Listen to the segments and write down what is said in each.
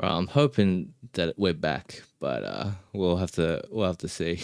All right, I'm hoping that we're back, but we'll have to see.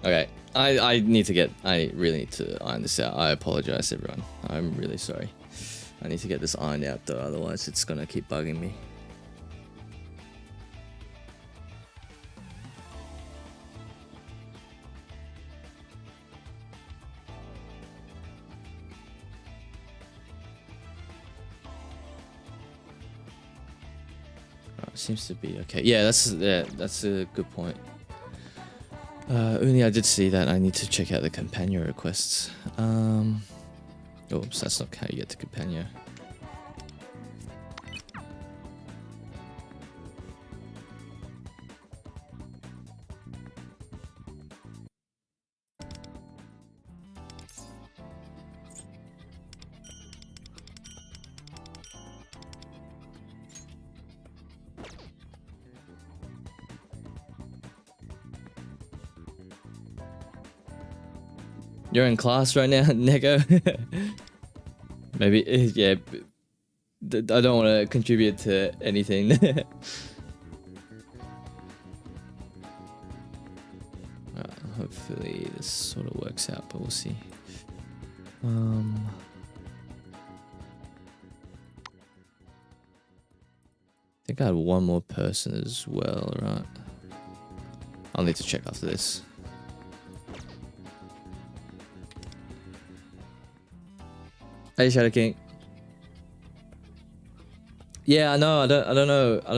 Okay, I really need to iron this out. I apologize, everyone. I'm really sorry. I need to get this ironed out though, otherwise it's gonna keep bugging me. Seems to be okay. Yeah, that's a good point. Only I did see that. I need to check out the companion requests. Oops, that's not how you get to companion. You're in class right now, Nego? Maybe, yeah. I don't want to contribute to anything. Hopefully this sort of works out, but we'll see. I think I had one more person as well, right? I'll need to check after this. Hey, Shadow King. Yeah, I know. I don't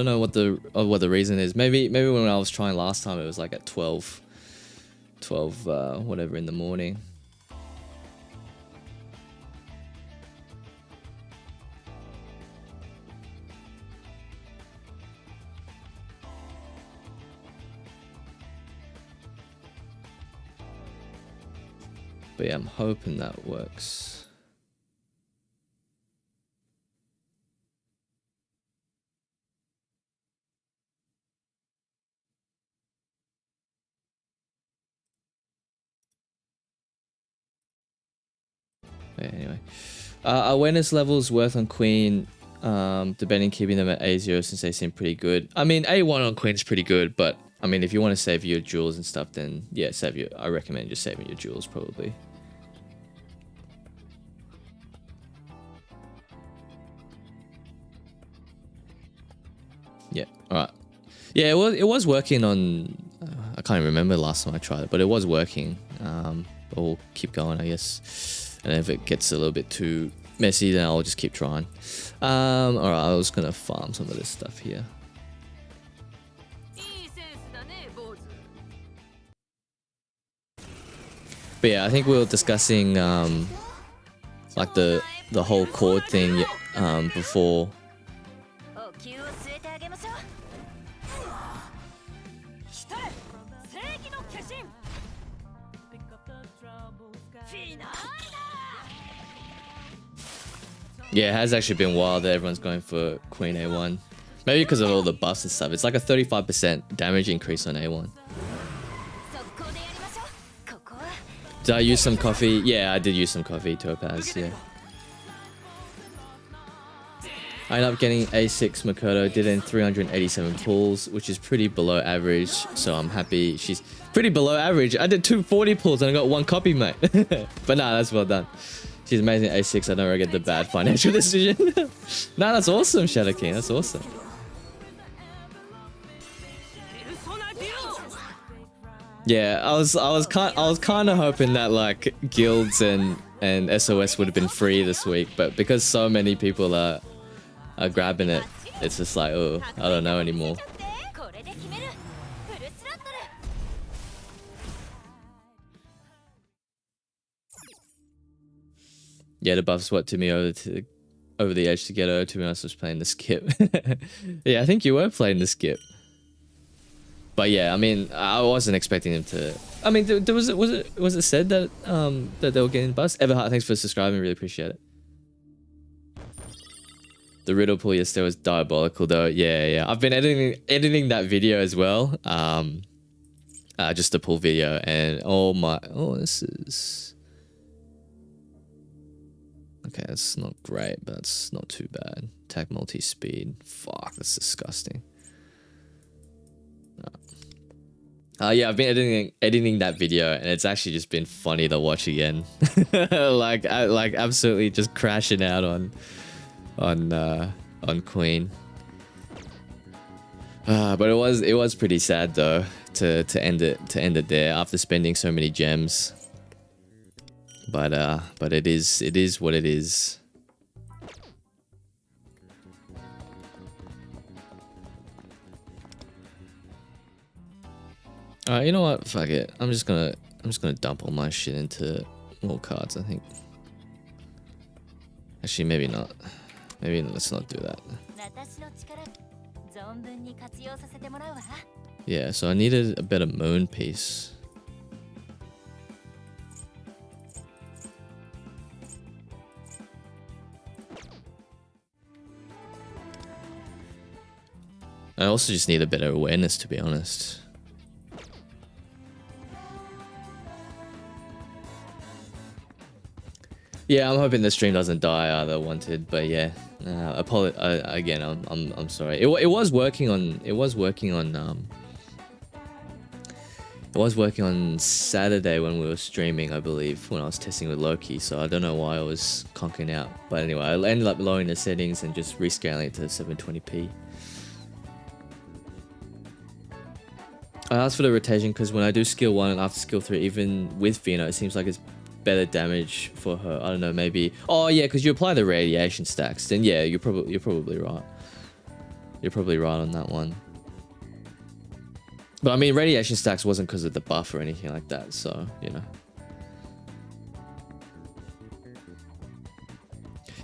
know what the reason is. Maybe when I was trying last time, it was like at 12 whatever in the morning. But yeah, I'm hoping that works. Yeah, anyway, awareness levels worth on Queen. Debating keeping them at A0 since they seem pretty good. I mean, A1 on Queen's pretty good, but I mean, if you want to save your jewels and stuff, then yeah, I recommend just saving your jewels probably. Yeah. All right. Yeah, it was working on. I can't even remember the last time I tried it, but it was working. But we'll keep going, I guess. And if it gets a little bit too messy, then I'll just keep trying. All right, I was gonna farm some of this stuff here. But yeah, I think we were discussing like the whole chord thing before. Yeah, it has actually been wild that everyone's going for Queen A1. Maybe because of all the buffs and stuff. It's like a 35% damage increase on A1. Did I use some coffee? Yeah, I did use some coffee, Topaz, yeah. I ended up getting A6 Makoto, did in 387 pulls, which is pretty below average, so I'm happy. She's pretty below average. I did 240 pulls and I got one copy, mate. But nah, that's well done. She's amazing at A6. I don't regret the bad financial decision. Nah, that's awesome, Shadow King. That's awesome. Yeah, I was kind of hoping that like guilds and and SOS would have been free this week, but because so many people are grabbing it, it's just like, oh, I don't know anymore. Yeah, the buffs what to me over the edge to get over. To be honest, I was playing the skip. Yeah, I think you were playing the skip. But yeah, I mean, I wasn't expecting him to. I mean, was it said that that they were getting buffs? Everheart, thanks for subscribing. Really appreciate it. The riddle pull yesterday was diabolical, though. Yeah. I've been editing that video as well. Just a pull video, and this is. Okay, that's not great, but it's not too bad. Attack multi-speed. Fuck, that's disgusting. Yeah, I've been editing that video, and it's actually just been funny to watch again. like absolutely just crashing out on Queen. But it was pretty sad though to end it there after spending so many gems. But it is what it is. Alright, you know what? Fuck it. I'm just gonna dump all my shit into more cards, I think. Actually, maybe not. Maybe let's not do that. Yeah, so I needed a better moon piece. I also just need a better awareness, to be honest. Yeah, I'm hoping the stream doesn't die either, wanted, but yeah. Again, I'm sorry. It was working on Saturday when we were streaming, I believe, when I was testing with Loki, so I don't know why I was conking out. But anyway, I ended up lowering the settings and just rescaling it to 720p. I asked for the rotation because when I do skill 1 and after skill 3, even with Vino, it seems like it's better damage for her. I don't know, maybe. Oh yeah, because you apply the radiation stacks. Then yeah, you're probably right. You're probably right on that one. But I mean, radiation stacks wasn't because of the buff or anything like that. So you know.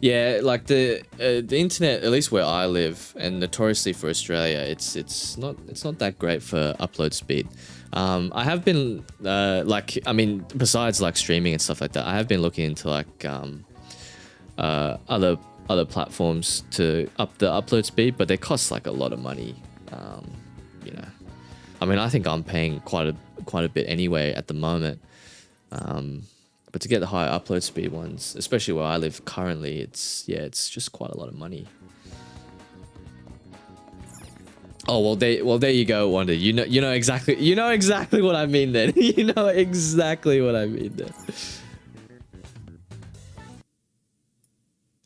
Yeah, like the internet, at least where I live, and notoriously for Australia, it's not that great for upload speed. I have been I mean, besides like streaming and stuff like that, I have been looking into like other platforms to up the upload speed, but they cost like a lot of money. You know, I mean, I think I'm paying quite a bit anyway at the moment. But to get the higher upload speed ones, especially where I live currently, it's just quite a lot of money. Oh well, there you go, Wonder. You know exactly what I mean then. You know exactly what I mean then.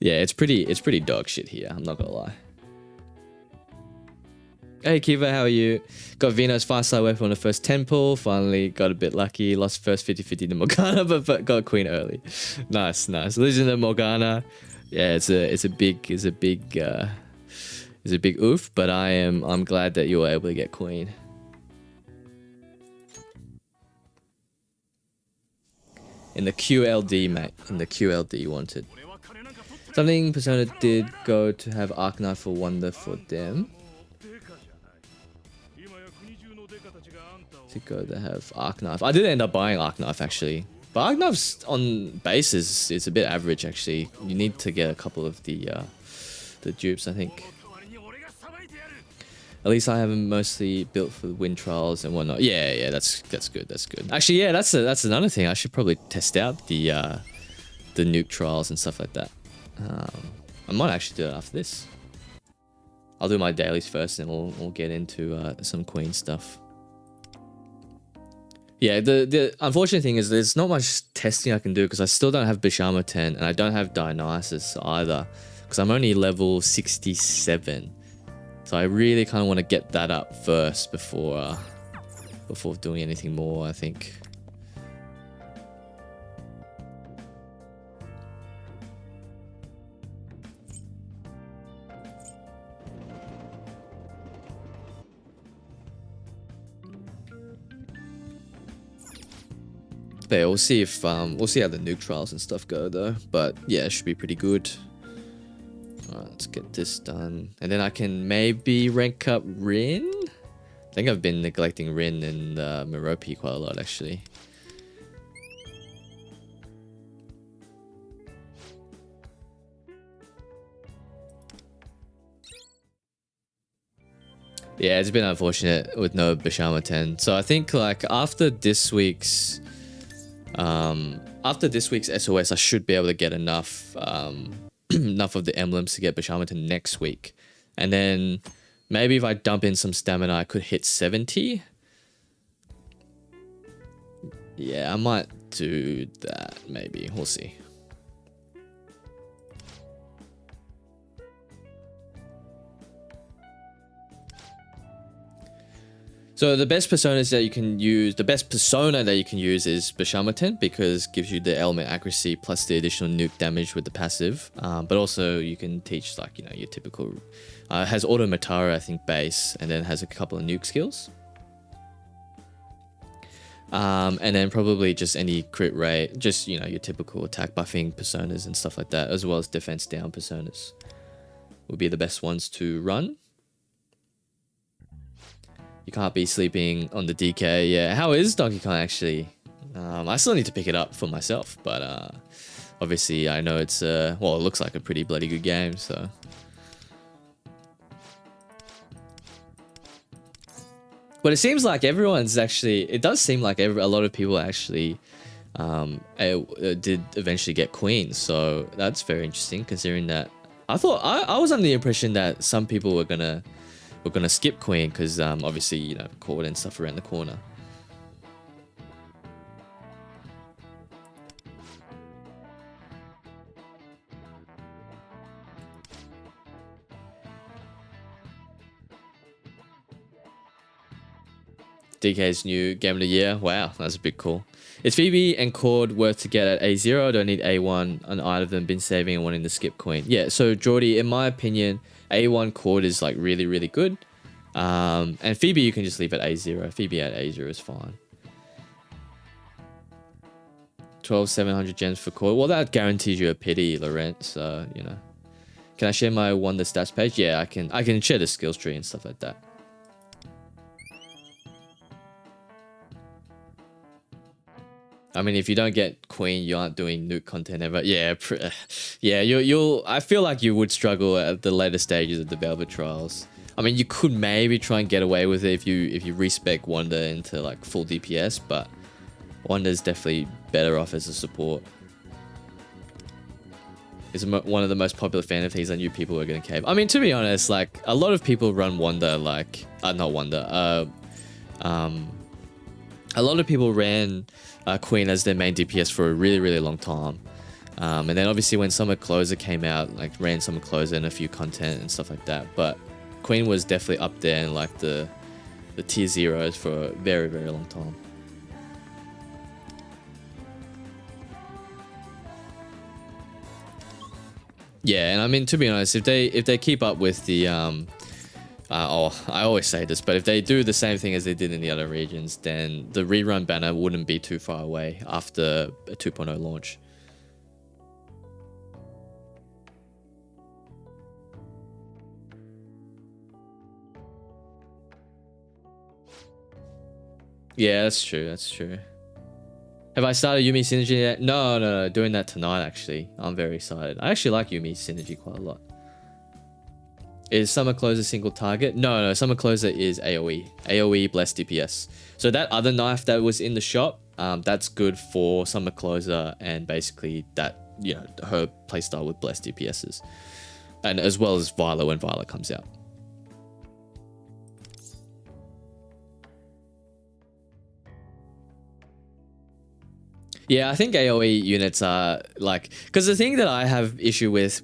Yeah, it's pretty dog shit here. I'm not gonna lie. Hey Kiva, how are you? Got Vino's 5-star weapon on the first 10 pull. Finally got a bit lucky. Lost first 50-50 to Morgana, but got Queen early. Nice. Losing to Morgana. Yeah, it's a big oof, but I'm glad that you were able to get Queen. In the QLD, mate. In the QLD you wanted. Something Persona did go to have Arcanine for Wonder for them. To go to have Arc-Knife. I did end up buying Arc-Knife actually. But Arc-Knife's on base is a bit average actually. You need to get a couple of the dupes, I think. At least I have them mostly built for the wind trials and whatnot. Yeah, that's good. Actually, yeah, that's another thing. I should probably test out the nuke trials and stuff like that. I might actually do it after this. I'll do my dailies first, and we'll get into some Queen stuff. Yeah, the unfortunate thing is there's not much testing I can do because I still don't have Bishama 10 and I don't have Dionysus either because I'm only level 67. So I really kind of want to get that up first before doing anything more, I think. But yeah, we'll see if we'll see how the nuke trials and stuff go though. But yeah, it should be pretty good. Alright, let's get this done. And then I can maybe rank up Rin. I think I've been neglecting Rin and Merope quite a lot actually. Yeah, it's been unfortunate with no Bashama 10. So I think like after this week's SOS, I should be able to get enough enough of the emblems to get Bashama 10 next week. And then maybe if I dump in some stamina, I could hit 70. Yeah, I might do that maybe. We'll see. So the best personas that you can use, the best persona that you can use is Bashamaten because it gives you the element accuracy plus the additional nuke damage with the passive. But also you can teach like, you know, your typical, has Auto Matara, I think, base, and then has a couple of nuke skills. And then probably just any crit rate, just, you know, your typical attack buffing personas and stuff like that, as well as defense down personas would be the best ones to run. You can't be sleeping on the DK. Yeah, how is Donkey Kong actually? I still need to pick it up for myself, but obviously I know it's well, it looks like a pretty bloody good game, so. But it seems like everyone's actually, it does seem like a lot of people actually did eventually get Queen, so that's very interesting considering that I thought, I was under the impression that some people were gonna skip Queen because obviously, you know, Court and stuff around the corner. DK's new game of the year. Wow, that's a bit cool. Is Phoebe and Cord worth to get at A0? Do I need A1 on either of them? Been saving and wanting to skip Queen. Yeah, so Jordy, in my opinion, A1 Cord is like really, really good. And Phoebe you can just leave at A0. Phoebe at A0 is fine. 12,700 gems for Cord. Well, that guarantees you a pity, Laurent. So, you know. Can I share my Wonder stats page? Yeah, I can share the skills tree and stuff like that. I mean, if you don't get Queen, you aren't doing nuke content ever. Yeah, yeah. You'll. I feel like you would struggle at the later stages of the Velvet Trials. I mean, you could maybe try and get away with it if you respec Wonder into like full DPS, but Wonder's definitely better off as a support. It's one of the most popular fan things I knew people were gonna cave. I mean, to be honest, like a lot of people run Wonder, like not Wonder. A lot of people ran Queen as their main DPS for a really, really long time. And then obviously when Summer Closer came out, like ran Summer Closer and a few content and stuff like that. But Queen was definitely up there in like the tier zeros for a very, very long time. Yeah, and I mean, to be honest, if they keep up with the I always say this, but if they do the same thing as they did in the other regions, then the rerun banner wouldn't be too far away after a 2.0 launch. Yeah, that's true. That's true. Have I started Yumi Synergy yet? No. Doing that tonight, actually. I'm very excited. I actually like Yumi Synergy quite a lot. Is Summer Closer single target? No, Summer Closer is AoE. AoE blessed DPS. So that other knife that was in the shop, that's good for Summer Closer and basically that, you know, her playstyle with blessed DPSs. And as well as Violet when Violet comes out. Yeah, I think AoE units are like, because the thing that I have issue with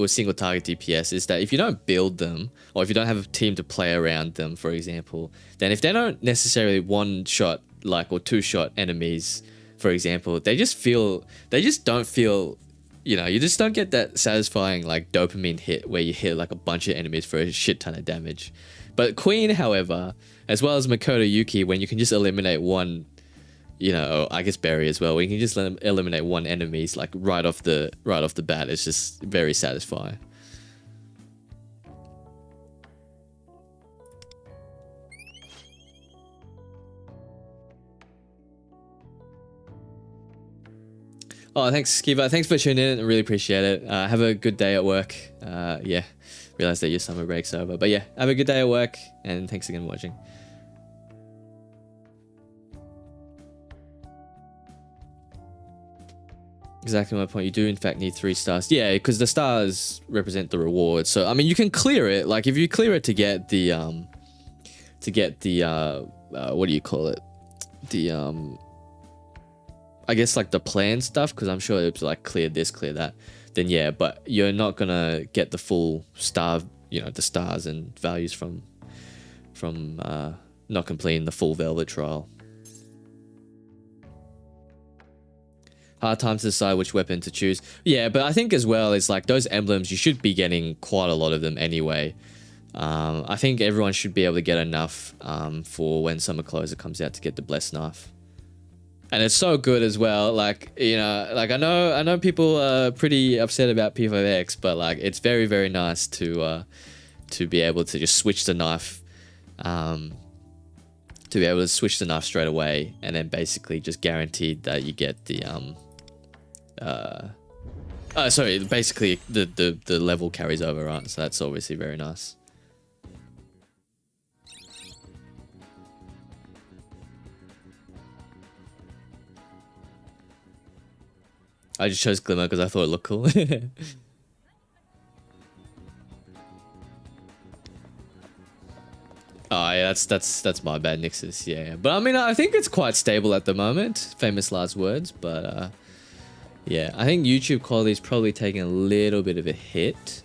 single target DPS is that if you don't build them, or if you don't have a team to play around them, for example, then if they don't necessarily one shot like or two shot enemies, for example, they just don't feel, you know, you just don't get that satisfying like dopamine hit where you hit like a bunch of enemies for a shit ton of damage. But Queen, however, as well as Makoto Yuki, when you can just eliminate one you know, I guess berry as well. We can just eliminate one enemy's like right off the bat. It's just very satisfying. Oh, thanks, Skiva. Thanks for tuning in. I really appreciate it. Have a good day at work. Yeah, realize that your summer break's over. But yeah, have a good day at work, and thanks again for watching. Exactly my point. You do in fact need 3 stars. Yeah, because the stars represent the reward. So I mean, you can clear it. Like if you clear it to get the what do you call it? The I guess like the plan stuff, because I'm sure it's like clear this, clear that. Then yeah, but you're not gonna get the full star, you know, the stars and values from not completing the full Velvet trial. Hard time to decide which weapon to choose. Yeah, but I think as well, it's like those emblems, you should be getting quite a lot of them anyway. I think everyone should be able to get enough for when Summer Closer comes out to get the Blessed Knife. And it's so good as well. Like, you know, like I know people are pretty upset about P5X, but like it's very, very nice to be able to just switch the knife, to be able to switch the knife straight away, and then basically just guaranteed that you get the sorry, basically the level carries over, right? So that's obviously very nice. I just chose Glimmer because I thought it looked cool. Oh yeah, that's my bad, Nixus. Yeah, but I mean, I think it's quite stable at the moment. Famous last words, but yeah, I think YouTube quality is probably taking a little bit of a hit,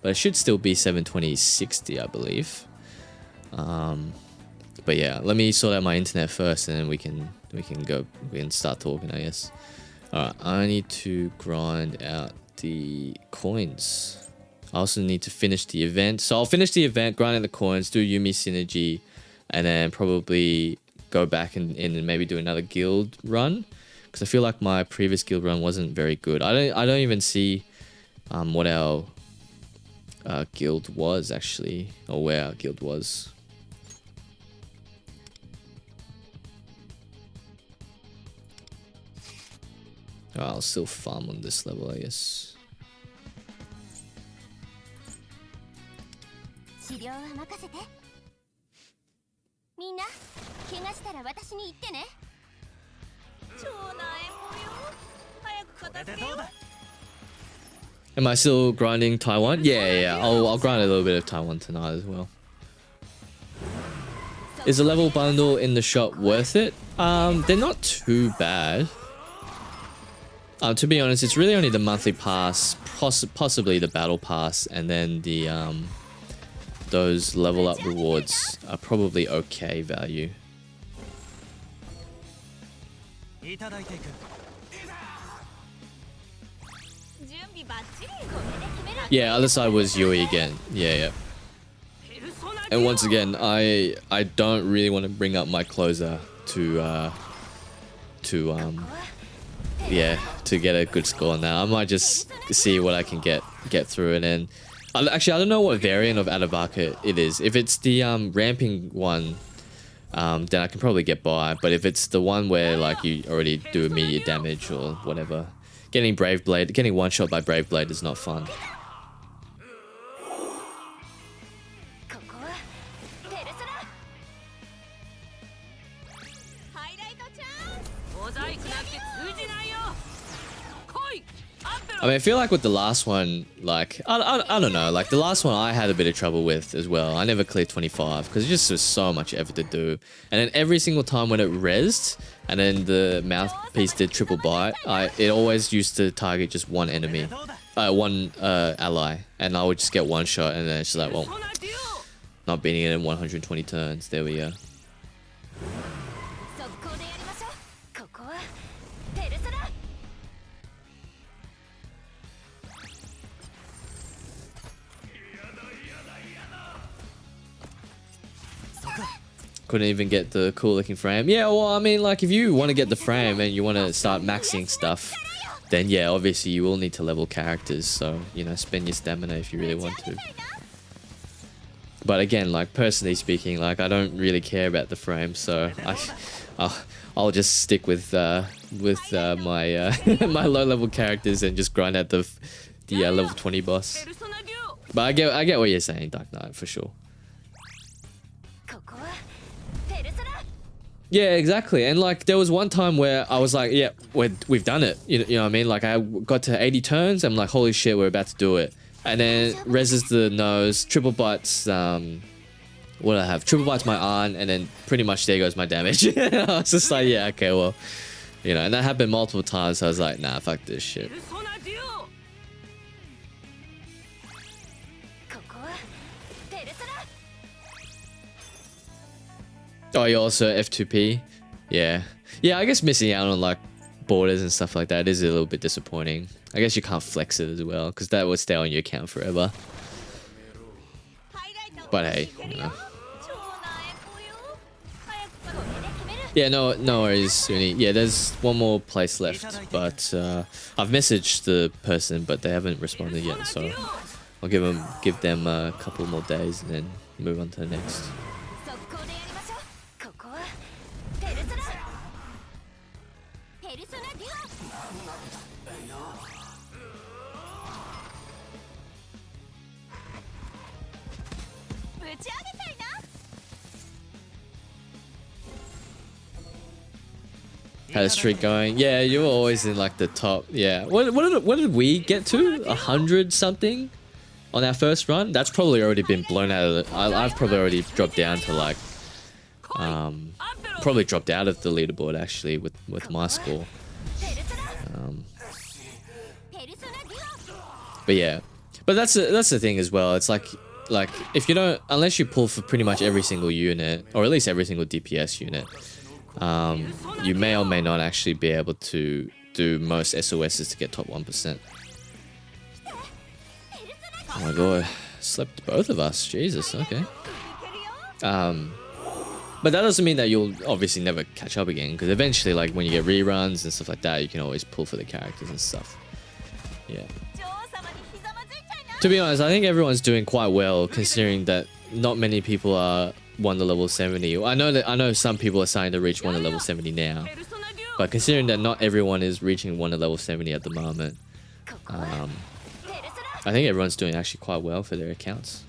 but it should still be 720/60, I believe. But yeah, let me sort out my internet first, and then we can start talking, I guess. Alright, I need to grind out the coins. I also need to finish the event. So I'll finish the event, grind out the coins, do Yumi Synergy, and then probably go back and maybe do another guild run. Because I feel like my previous guild run wasn't very good. I don't even see what our guild was actually, or where our guild was. I'll still farm on this level, I guess. Am I still grinding Taiwan? Yeah. I'll grind a little bit of Taiwan tonight as well. Is the level bundle in the shop worth it? They're not too bad. To be honest, it's really only the monthly pass, possibly the battle pass, and then the those level up rewards are probably okay value. Yeah, other side was Yui again. Yeah. And once again, I don't really want to bring up my closer to get a good score now. I might just see what I can get through, and then actually I don't know what variant of Adabaka it is. If it's the ramping one, then I can probably get by. But if it's the one where like you already do immediate damage or whatever, getting one shot by Brave Blade is not fun. I mean, I feel like with the last one, like, I don't know, like the last one I had a bit of trouble with as well. I never cleared 25 because it just was so much effort to do. And then every single time when it rezzed and then the mouthpiece did triple bite, it always used to target just one enemy, one ally. And I would just get one shot, and then it's just like, well, not beating it in 120 turns. There we go. Couldn't even get the cool looking frame. Yeah, well, I mean, like if you want to get the frame and you want to start maxing stuff, then yeah, obviously you will need to level characters. So, you know, spend your stamina if you really want to. But again, like personally speaking, like I don't really care about the frame, so I'll just stick with my my low level characters and just grind out the level 20 boss. But I get what you're saying, Dark Knight, for sure. Yeah, exactly. And like there was one time where I was like, yeah, we've done it. You know what I mean? Like I got to 80 turns. I'm like, holy shit, we're about to do it. And then reses the nose, triple bites. What do I have? Triple bites my arm, and then pretty much there goes my damage. I was just like, yeah, okay, well, you know. And that happened multiple times. So I was like, nah, fuck this shit. Oh, you're also F2P? Yeah. Yeah, I guess missing out on like borders and stuff like that is a little bit disappointing. I guess you can't flex it as well, because that would stay on your account forever. But hey, you know. Yeah, no worries, Suni. Yeah, there's one more place left, but I've messaged the person, but they haven't responded yet, so I'll give them a couple more days and then move on to the next. Had a streak going. Yeah, you were always in like the top. Yeah. What did we get to? 100 something on our first run? That's probably already been blown out of the... I've probably already dropped down to like... probably dropped out of the leaderboard actually with my score. But yeah. But that's the thing as well. It's like if you don't... Unless you pull for pretty much every single unit, or at least every single DPS unit, you may or may not actually be able to do most SOSs to get top 1%. Oh my god, slept both of us, Jesus, okay. But that doesn't mean that you'll obviously never catch up again, because eventually, like when you get reruns and stuff like that, you can always pull for the characters and stuff. Yeah. To be honest, I think everyone's doing quite well, considering that not many people are won the level 70. I know some people are starting to reach one to level 70 now, but considering that not everyone is reaching one to level 70 at the moment, I think everyone's doing actually quite well for their accounts.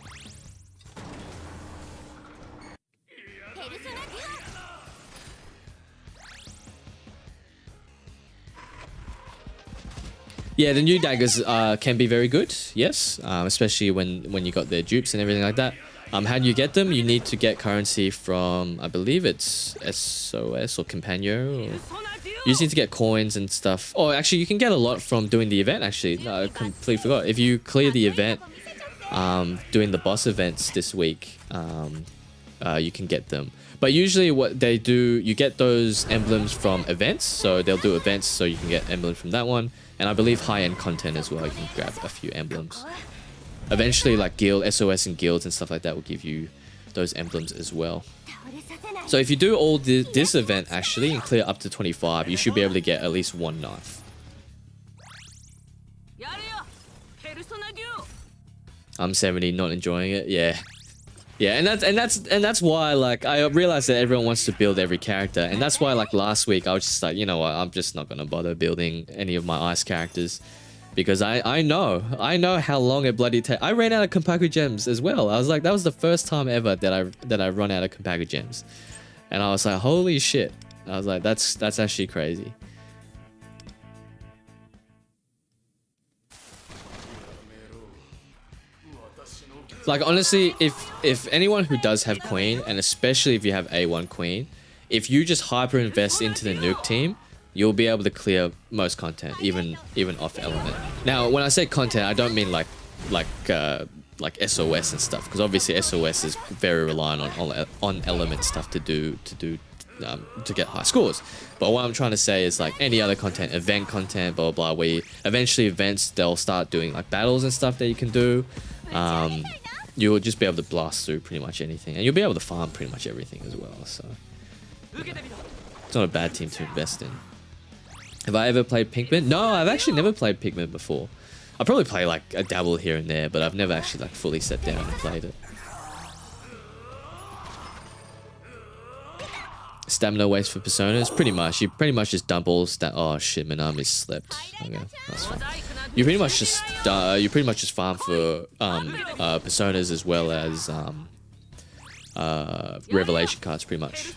Yeah, the new daggers can be very good, yes, especially when you got their dupes and everything like that. How do you get them? You need to get currency from, I believe it's SOS or Companion. You just need to get coins and stuff. Oh, actually, you can get a lot from doing the event, actually. No, I completely forgot. If you clear the event, doing the boss events this week, you can get them. But usually what they do, you get those emblems from events. So they'll do events so you can get emblems from that one. And I believe high-end content as well. You can grab a few emblems. Eventually, like guild, SOS and guilds and stuff like that will give you those emblems as well. So if you do all this event actually and clear up to 25, you should be able to get at least one knife. I'm 70, not enjoying it. Yeah. Yeah, and that's why like I realized that everyone wants to build every character, and that's why like last week I was just like, you know what, I'm just not gonna bother building any of my ice characters. Because I know how long it bloody takes. I ran out of Kompaku gems as well. I was like, that was the first time ever that I run out of Kompaku gems, and I was like, holy shit! I was like, that's actually crazy. Like honestly, if anyone who does have Queen, and especially if you have A1 Queen, if you just hyper invest into the Nuke team, you'll be able to clear most content, even off element. Now, when I say content, I don't mean like SOS and stuff, because obviously SOS is very reliant on element stuff to get high scores. But what I'm trying to say is like any other content, event content, blah blah blah. Where eventually events they'll start doing like battles and stuff that you can do. you'll just be able to blast through pretty much anything, and you'll be able to farm pretty much everything as well. So yeah. It's not a bad team to invest in. Have I ever played Pikmin? No, I've actually never played Pikmin before. I probably play like a dabble here and there, but I've never actually like fully sat down and played it. Stamina waste for personas? Pretty much. You pretty much just dump all oh shit, Manami slept. Okay, that's fine. You pretty much just farm for personas as well as revelation cards pretty much.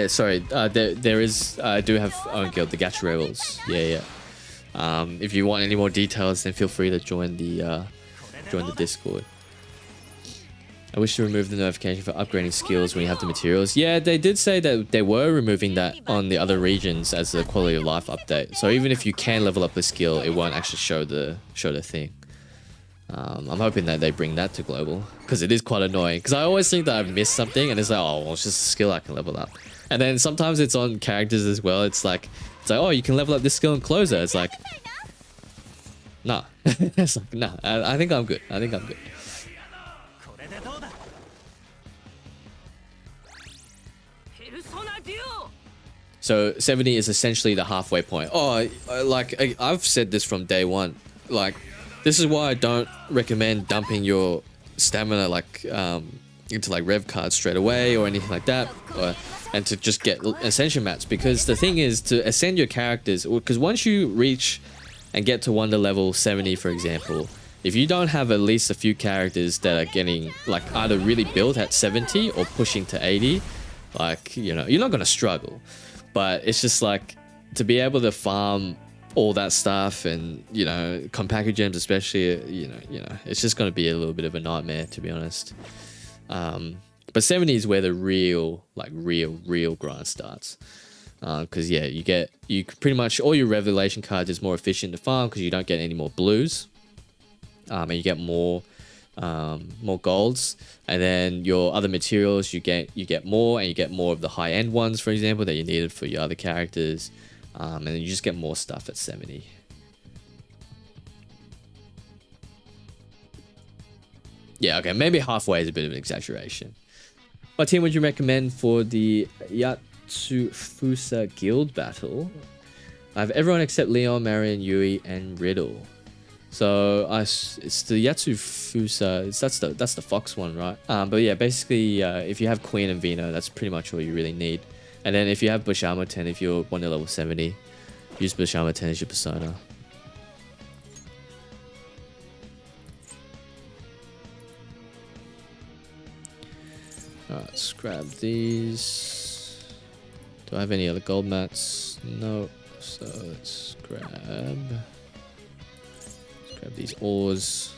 Sorry. There is. I do have own guild, the Gacha Rebels. Yeah. If you want any more details, then feel free to join the Discord. I wish to remove the notification for upgrading skills when you have the materials. Yeah, they did say that they were removing that on the other regions as a quality of life update. So even if you can level up the skill, it won't actually show the thing. I'm hoping that they bring that to global, because it is quite annoying, because I always think that I've missed something and it's like, oh well, it's just a skill I can level up, and then sometimes it's on characters as well. It's like oh, you can level up this skill in closer. It's like nah. It's like nah, I think I'm good. So 70 is essentially the halfway point. Oh, like I've said this from day one, like this is why I don't recommend dumping your stamina like into like rev cards straight away or anything like that, and to just get ascension mats, because the thing is to ascend your characters, because once you reach and get to wonder level 70 for example, if you don't have at least a few characters that are getting like either really built at 70 or pushing to 80, like, you know, you're not gonna struggle, but it's just like to be able to farm all that stuff, and you know, compact gems especially, you know, it's just going to be a little bit of a nightmare, to be honest. But 70 is where the real grind starts, because yeah, you pretty much all your revelation cards is more efficient to farm because you don't get any more blues, and you get more golds, and then your other materials you get more, and you get more of the high end ones, for example, that you needed for your other characters. And then you just get more stuff at 70. Yeah, okay, maybe halfway is a bit of an exaggeration. What team would you recommend for the Yatsufusa Guild battle? I have everyone except Leon, Marion, Yui, and Riddle. So it's the Yatsufusa. That's the Fox one, right? But yeah, basically, if you have Queen and Vino, that's pretty much all you really need. And then if you have Bushama 10, if you're one level 70, use Bushama 10 as your persona. Alright, let's grab these. Do I have any other gold mats? No. So let's grab these ores.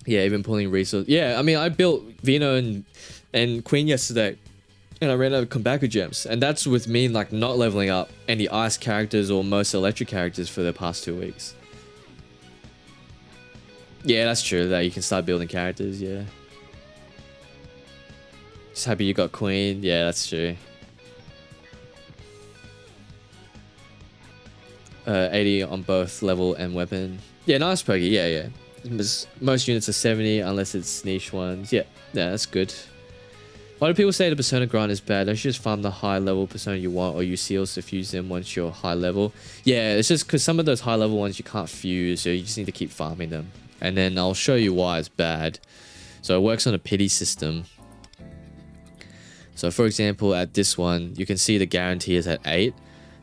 Yeah, even pulling resources. Yeah, I mean, I built Vino and Queen yesterday, and I ran out of Kombaku gems, and that's with me like not leveling up any ice characters or most electric characters for the past 2 weeks. Yeah, that's true. That you can start building characters. Yeah. Just happy you got Queen. Yeah, that's true. 80 on both level and weapon. Yeah, nice Puggy. Yeah. Most units are 70 unless it's niche ones. Yeah, that's good. Why do people say the persona grind is bad? Don't you just farm the high level persona you want, or use seals to fuse them once you're high level? Yeah, it's just because some of those high level ones you can't fuse, so you just need to keep farming them. And then I'll show you why it's bad. So it works on a pity system. So for example, at this one, you can see the guarantee is at 8.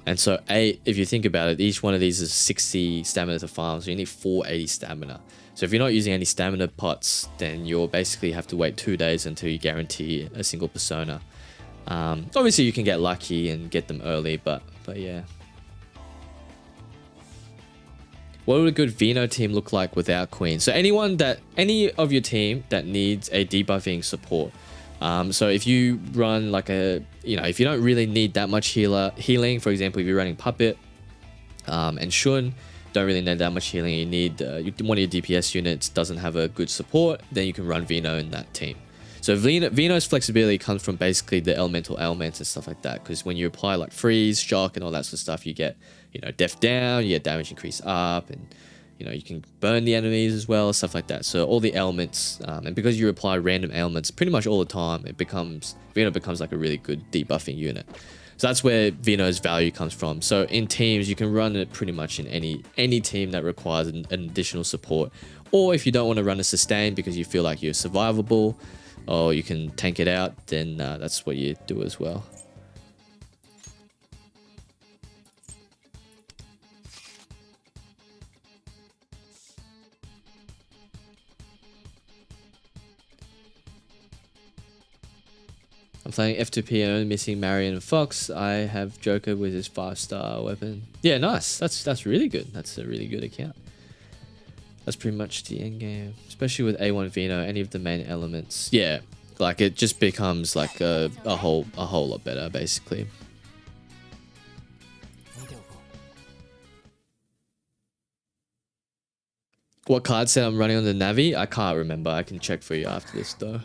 And so 8, if you think about it, each one of these is 60 stamina to farm, so you need 480 stamina. So if you're not using any stamina pots, then you'll basically have to wait 2 days until you guarantee a single persona. Obviously you can get lucky and get them early, but yeah. What would a good Vino team look like without Queen? So any of your team that needs a debuffing support, So if you run like if you don't really need that much healing, for example, if you're running Puppet and Shun, don't really need that much healing, you need one of your DPS units doesn't have a good support, then you can run Vino in that team. So Vino's flexibility comes from basically the elemental elements and stuff like that, because when you apply like freeze, shock, and all that sort of stuff, you get def down, you get damage increase up, and you can burn the enemies as well, stuff like that. So all the elements, and because you apply random elements pretty much all the time, Vino becomes like a really good debuffing unit. So that's where Vino's value comes from. So in teams, you can run it pretty much in any team that requires an additional support, or if you don't want to run a sustain because you feel like you're survivable, or you can tank it out, then that's what you do as well. I'm playing F2P and only missing Marion and Fox. I have Joker with his 5-star weapon. Yeah, nice. That's really good. That's a really good account. That's pretty much the end game, especially with A1 Vino. Any of the main elements, yeah, like it just becomes like a whole lot better, basically. What card set I'm running on the Navi? I can't remember. I can check for you after this though.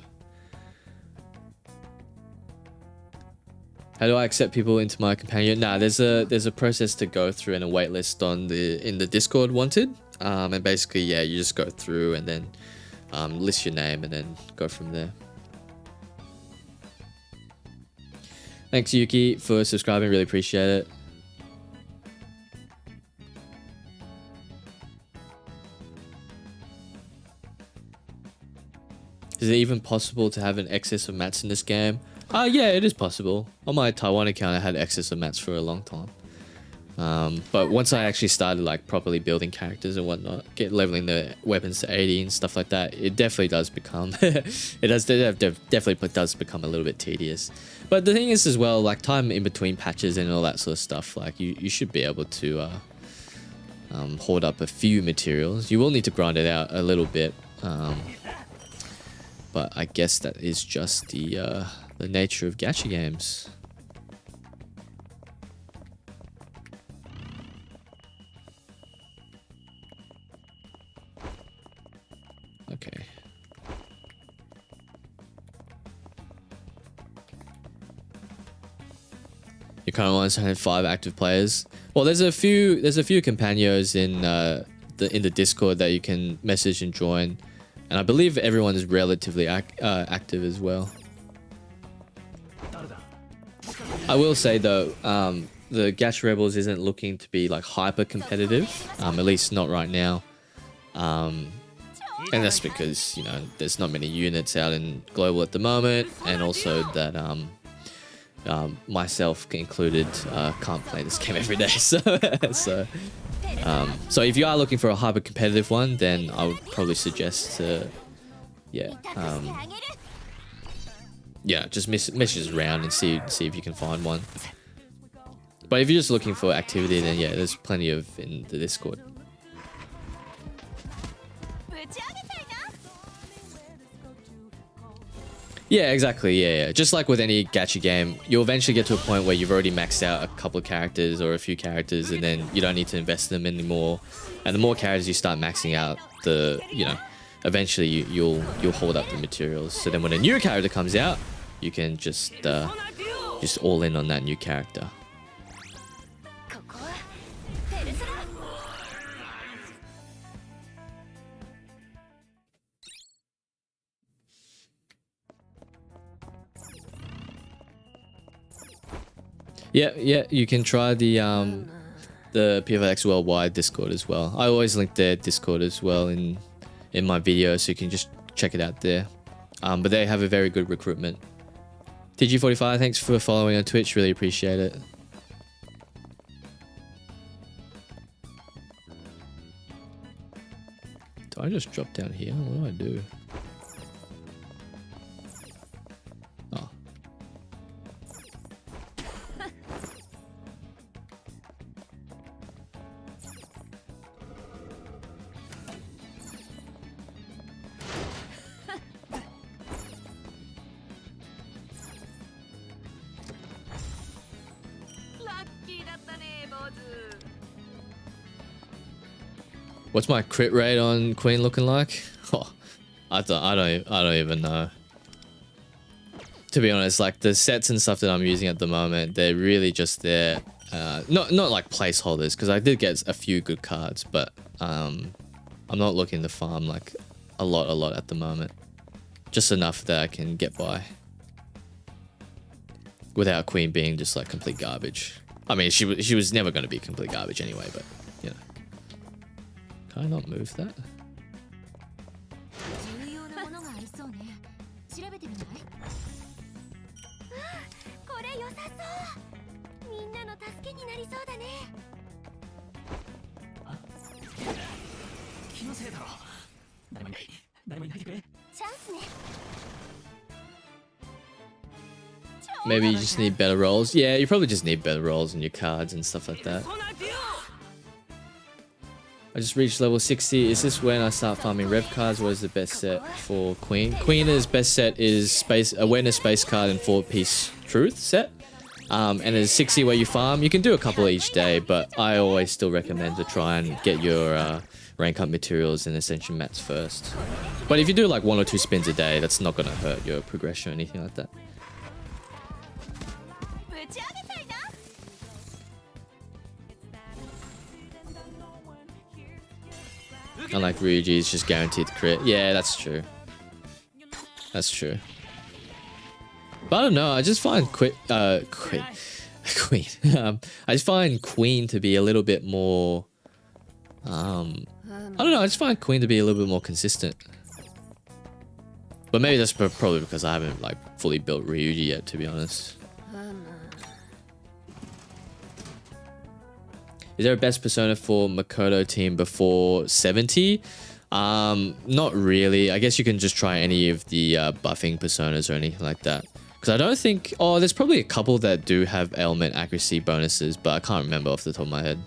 How do I accept people into my companion? Nah, there's a process to go through and a waitlist in the Discord wanted. And basically, yeah, you just go through and then list your name and then go from there. Thanks, Yuki, for subscribing. Really appreciate it. Is it even possible to have an excess of mats in this game? Yeah, it is possible. On my Taiwan account, I had excess of mats for a long time. But once I actually started like properly building characters and whatnot, leveling the weapons to 80 and stuff like that, it definitely does become definitely does become a little bit tedious. But the thing is as well, like time in between patches and all that sort of stuff, like you should be able to hoard up a few materials. You will need to grind it out a little bit, but I guess that is just the nature of gacha games. Okay. Your current ones had 5 active players. Well, there's a few companions in the Discord that you can message and join, and I believe everyone is relatively active as well. I will say though, the Gacha Rebels isn't looking to be like hyper competitive, at least not right now. And that's because, there's not many units out in global at the moment, and also that myself included can't play this game every day. So if you are looking for a hyper competitive one, then I would probably suggest just message around and see if you can find one. But if you're just looking for activity, then yeah, there's plenty of in the Discord. Yeah, exactly. Yeah. Just like with any gacha game, you'll eventually get to a point where you've already maxed out a couple of characters or a few characters, and then you don't need to invest in them anymore. And the more characters you start maxing out, eventually you'll hold up the materials. So then when a new character comes out, you can just all in on that new character. Yeah, you can try the P5X Worldwide Discord as well. I always link their Discord as well in my videos, so you can just check it out there. But they have a very good recruitment. TG45, thanks for following on Twitch, really appreciate it. Do I just drop down here? What do I do? Oh. What's my crit rate on Queen looking like? Oh, I don't even know. To be honest, like the sets and stuff that I'm using at the moment, they're really just there. Not like placeholders, because I did get a few good cards, but I'm not looking to farm like a lot at the moment. Just enough that I can get by without Queen being just like complete garbage. I mean, she was never going to be complete garbage anyway, but you know. Can I not move that? Maybe you just need better rolls. Yeah, you probably just need better rolls in your cards and stuff like that. I just reached level 60. Is this when I start farming rev cards? What is the best set for Queen? Queen's best set is space awareness space card and 4-piece truth set. And there's 60 where you farm. You can do a couple each day, but I always still recommend to try and get your rank up materials and ascension mats first. But if you do like 1 or 2 spins a day, that's not going to hurt your progression or anything like that. Unlike Ryuji, it's just guaranteed crit. Yeah, that's true. That's true. But I don't know. I just find Queen. I just find Queen to be a little bit more. I don't know. I just find Queen to be a little bit more consistent. But maybe that's probably because I haven't like fully built Ryuji yet, to be honest. Is there a best persona for Makoto team before 70? Not really. I guess you can just try any of the buffing personas or anything like that. Because I don't think... Oh, there's probably a couple that do have element accuracy bonuses, but I can't remember off the top of my head.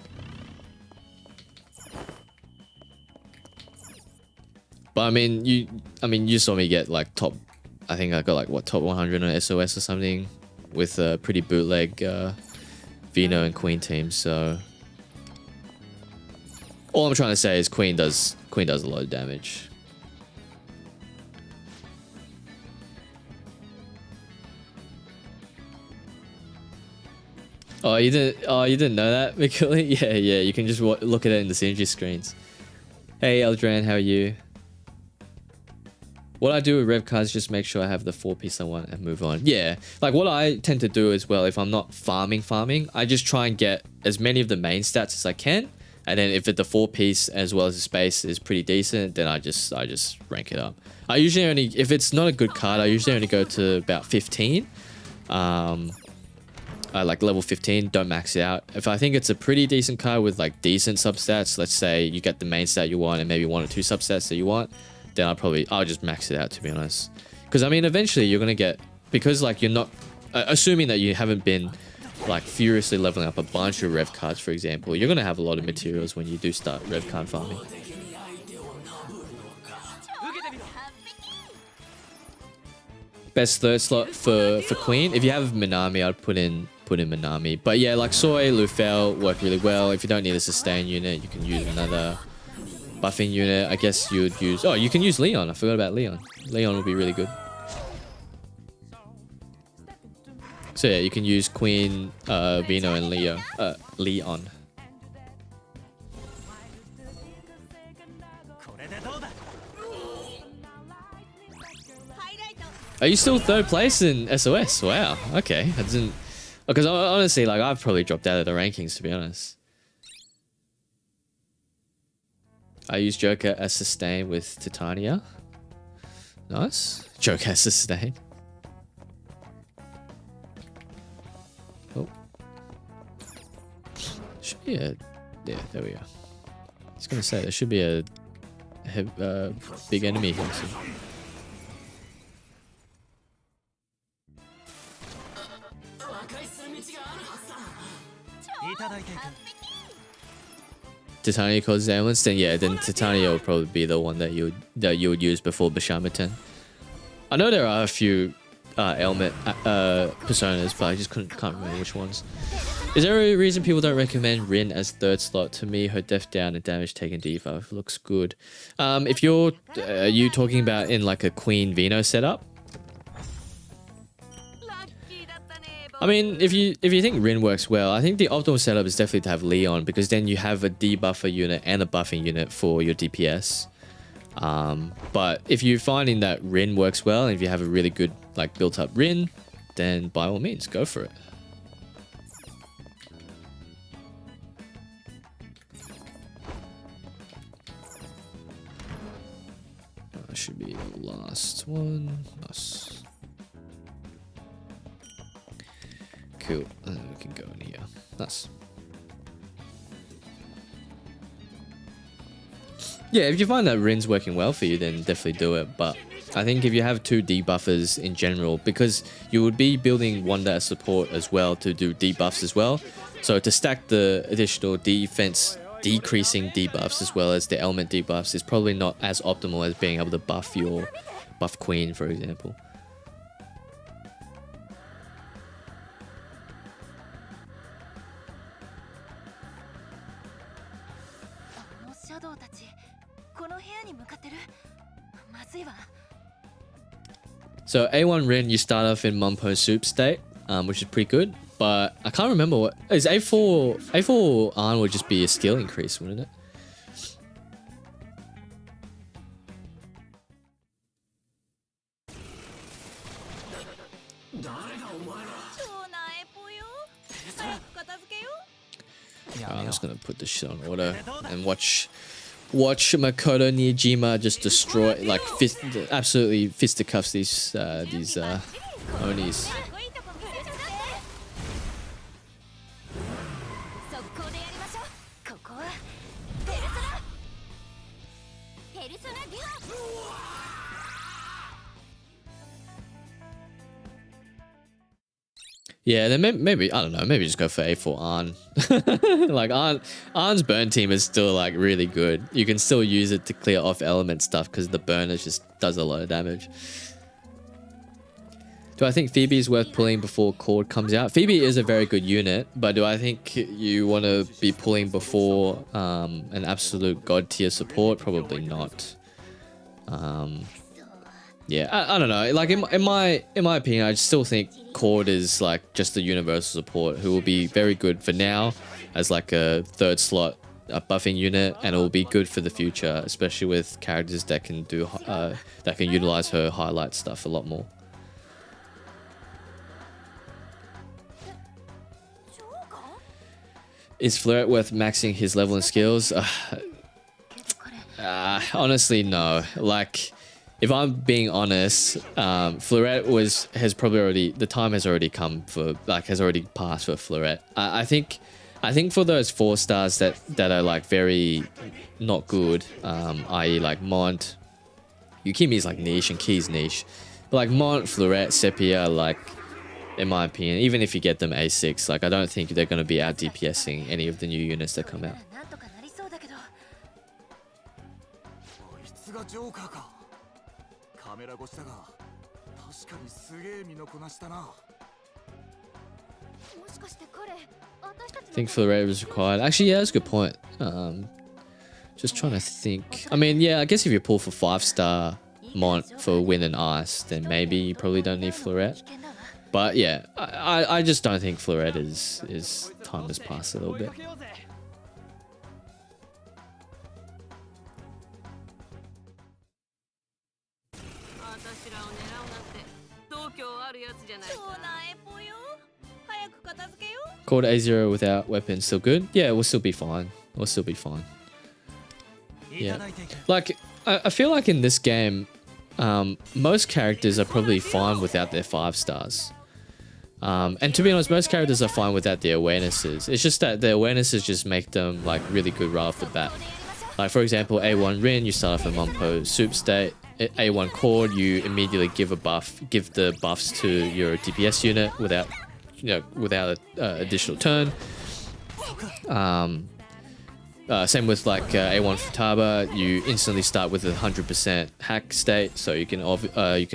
But I mean, you saw me get like top... I think I got like, what, top 100 on SOS or something with a pretty bootleg Vino and Queen teams, so... All I'm trying to say is Queen does a lot of damage. Oh, you didn't know that, Mikuli? Yeah, you can just look at it in the synergy screens. Hey, Eldran, how are you? What I do with rev cards is just make sure I have the 4-piece I want and move on. Yeah, like what I tend to do as well, if I'm not farming, I just try and get as many of the main stats as I can. And then if the 4-piece as well as the space is pretty decent, then I just rank it up. I usually only, if it's not a good card, I usually only go to about 15. I like level 15, don't max it out. If I think it's a pretty decent card with like decent substats, let's say you get the main stat you want and maybe 1 or 2 substats that you want, then I'll just max it out, to be honest. Because I mean, eventually you're gonna get, because like you're not, assuming that you haven't been like furiously leveling up a bunch of rev cards, for example, you're gonna have a lot of materials when you do start rev card farming. Best third slot for Queen. If you have Minami, I'd put in Minami. But yeah, like Soy, Lufel work really well. If you don't need a sustain unit, you can use another buffing unit. I guess you would use... Oh, you can use Leon. I forgot about Leon. Leon would be really good. So yeah, you can use Queen, Vino, and Leon. Are you still 3rd place in SOS? Wow. Okay, I didn't... Because honestly, like I've probably dropped out of the rankings, to be honest. I use Joker as sustain with Titania. Nice. Joker as sustain. Oh. Should be a... Yeah, there we go. I was gonna say, there should be a big enemy here soon. Titania causes ailments, then yeah, then Titania will probably be the one that you would use before Bishamatan. I know there are a few ailment personas, but I just can't remember which ones. Is there a reason people don't recommend Rin as third slot? To me, her death down and damage taken debuff looks good. If you're you talking about in like a Queen Vino setup? I mean, if you think Rin works well, I think the optimal setup is definitely to have Leon, because then you have a debuffer unit and a buffing unit for your DPS. But if you're finding that Rin works well, and if you have a really good like built up Rin, then by all means go for it. That should be the last one. Nice. Cool. And then we can go in here. Nice. Yeah, if you find that Rin's working well for you, then definitely do it. But I think if you have two debuffers in general, because you would be building Wanda as support as well to do debuffs as well. So to stack the additional defense decreasing debuffs as well as the element debuffs is probably not as optimal as being able to buff your buff Queen, for example. So A1 Rin, you start off in Mumpo soup state, which is pretty good. But I can't remember what is A4 Arn would just be a skill increase, wouldn't it? I'm just gonna put this shit on auto and watch Makoto Nijima just destroy, like absolutely fisticuffs these Onis. Yeah, then maybe I don't know, maybe just go for A4 Arn. Like Arn's burn team is still like really good. You can still use it to clear off element stuff because the burner just does a lot of damage. Do I think Phoebe is worth pulling before Cord comes out? Phoebe is a very good unit, but do I think you want to be pulling before an absolute god tier support? Probably not. Yeah, I don't know. Like in my opinion, I still think Cord is like just a universal support who will be very good for now as like a third slot buffing unit, and it will be good for the future, especially with characters that can do that can utilize her highlight stuff a lot more. Is Fleuret worth maxing his level and skills? Honestly, no. Like, if I'm being honest, Fleuret has probably already, the time has already come for, like, has already passed for Fleuret. I think for those 4 stars that are like very not good, i.e. like Mont, Yukimi's like niche and Key's niche, but like Mont, Fleuret, Sepia, like, in my opinion, even if you get them A6, like I don't think they're going to be out DPSing any of the new units that come out. I think Fleuret was required. Actually, yeah, that's a good point. Just trying to think. I mean, yeah, I guess if you pull for 5-star Mont for Wind and Ice, then maybe you probably don't need Fleuret. But yeah, I just don't think Fleuret is time has passed a little bit. Called A0 without weapons still good? Yeah, we'll still be fine. We'll still be fine. Yeah. Like, I feel like in this game, most characters are probably fine without their 5 stars. And to be honest, most characters are fine without their awarenesses. It's just that their awarenesses just make them like really good right off the bat. Like for example, A1 Rin, you start off in Mumpo soup state. A1 Cord, you immediately give the buffs to your DPS unit without Same with like A1 Futaba, you instantly start with a 100% hack state, so you can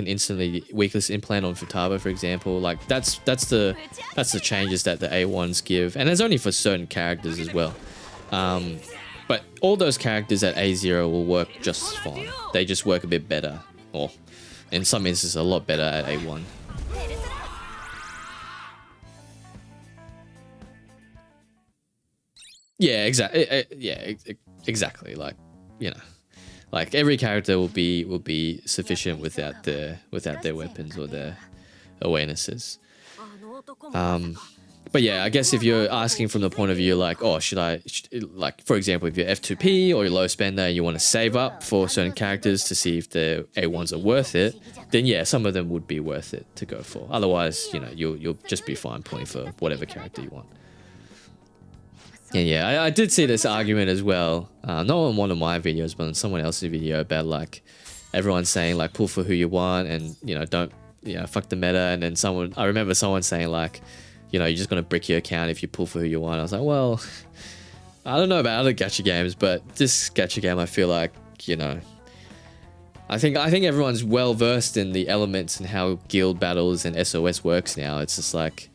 instantly weakless implant on Futaba, for example. Like that's the changes that the A1s give, and it's only for certain characters as well. But all those characters at A0 will work just fine. They just work a bit better, or in some instances a lot better at A1. Yeah, exactly. Yeah, exactly. Like, you know, like every character will be sufficient without their weapons or their awarenesses. But yeah, I guess if you're asking from the point of view like, oh, like for example, if you're F2P or you're low spender and you want to save up for certain characters to see if the A1s are worth it, then yeah, some of them would be worth it to go for. Otherwise, you know, you'll just be fine pulling for whatever character you want. And yeah, I did see this argument as well, not on one of my videos, but on someone else's video about like everyone saying like pull for who you want and, you know, don't, you know, fuck the meta. And then I remember someone saying like, you know, you're just going to brick your account if you pull for who you want. I was like, well, I don't know about other gacha games, but this gacha game, I feel like, you know, I think everyone's well versed in the elements and how guild battles and SOS works now. It's just like,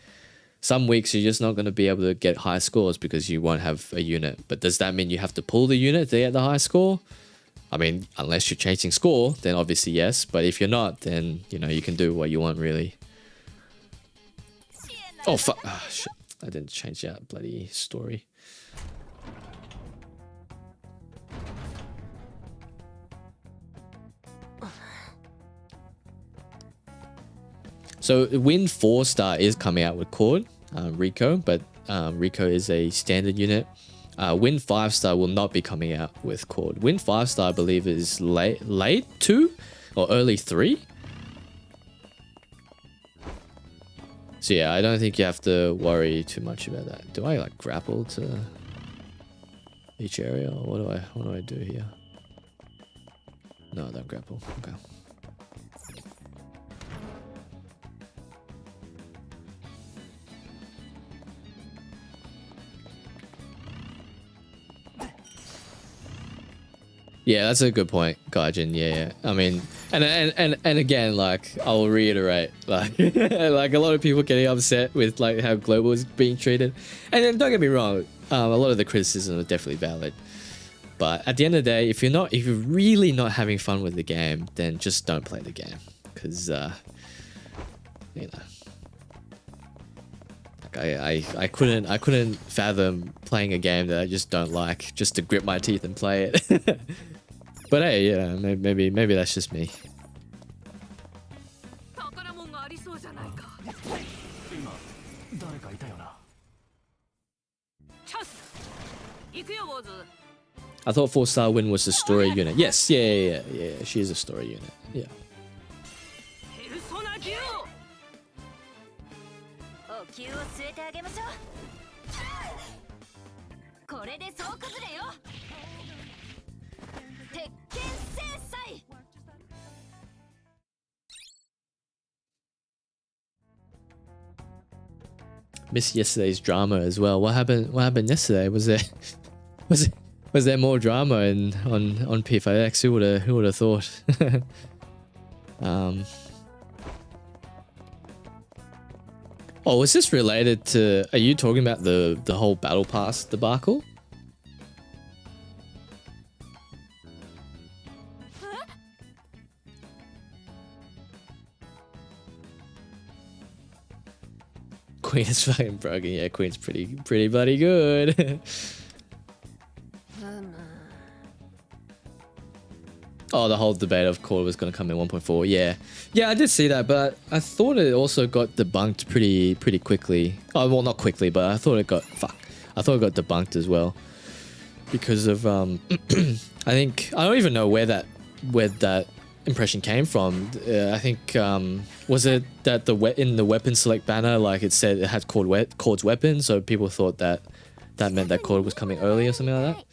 some weeks you're just not going to be able to get high scores because you won't have a unit. But does that mean you have to pull the unit to get the high score? I mean, unless you're chasing score, then obviously yes. But if you're not, then, you know, you can do what you want, really. Oh, fuck. Oh, shit. I didn't change that bloody story. So Win 4-star is coming out with Cord, Rico, but Rico is a standard unit. Win 5-star will not be coming out with Cord. Win 5-star, I believe, is late 2 or early 3. So yeah, I don't think you have to worry too much about that. Do I like grapple to each area, or what do I do here? No, I don't grapple. Okay. Yeah, that's a good point, Gaijin. Yeah. I mean, and again, like I'll reiterate, like like a lot of people getting upset with like how global is being treated, and then don't get me wrong, a lot of the criticism are definitely valid. But at the end of the day, if you're really not having fun with the game, then just don't play the game, because you know. I couldn't fathom playing a game that I just don't like just to grit my teeth and play it. But hey, yeah, maybe that's just me. I thought 4-star Win was a story unit. Yes, yeah, she is a story unit. Yeah. Missed yesterday's drama as well. What happened yesterday? Was there more drama on P5X? Who would have thought? Oh, was this related to? Are you talking about the whole battle pass debacle? Queen is fucking broken. Yeah, Queen's pretty bloody good. Oh, the whole debate of Cord was going to come in 1.4. Yeah, I did see that, but I thought it also got debunked pretty quickly. Oh, well, not quickly, but I thought it got debunked as well because of I think I don't even know where that impression came from. I think was it that in the weapon select banner, like it said it had Cord's weapon, so people thought that meant that Cord was coming early or something like that.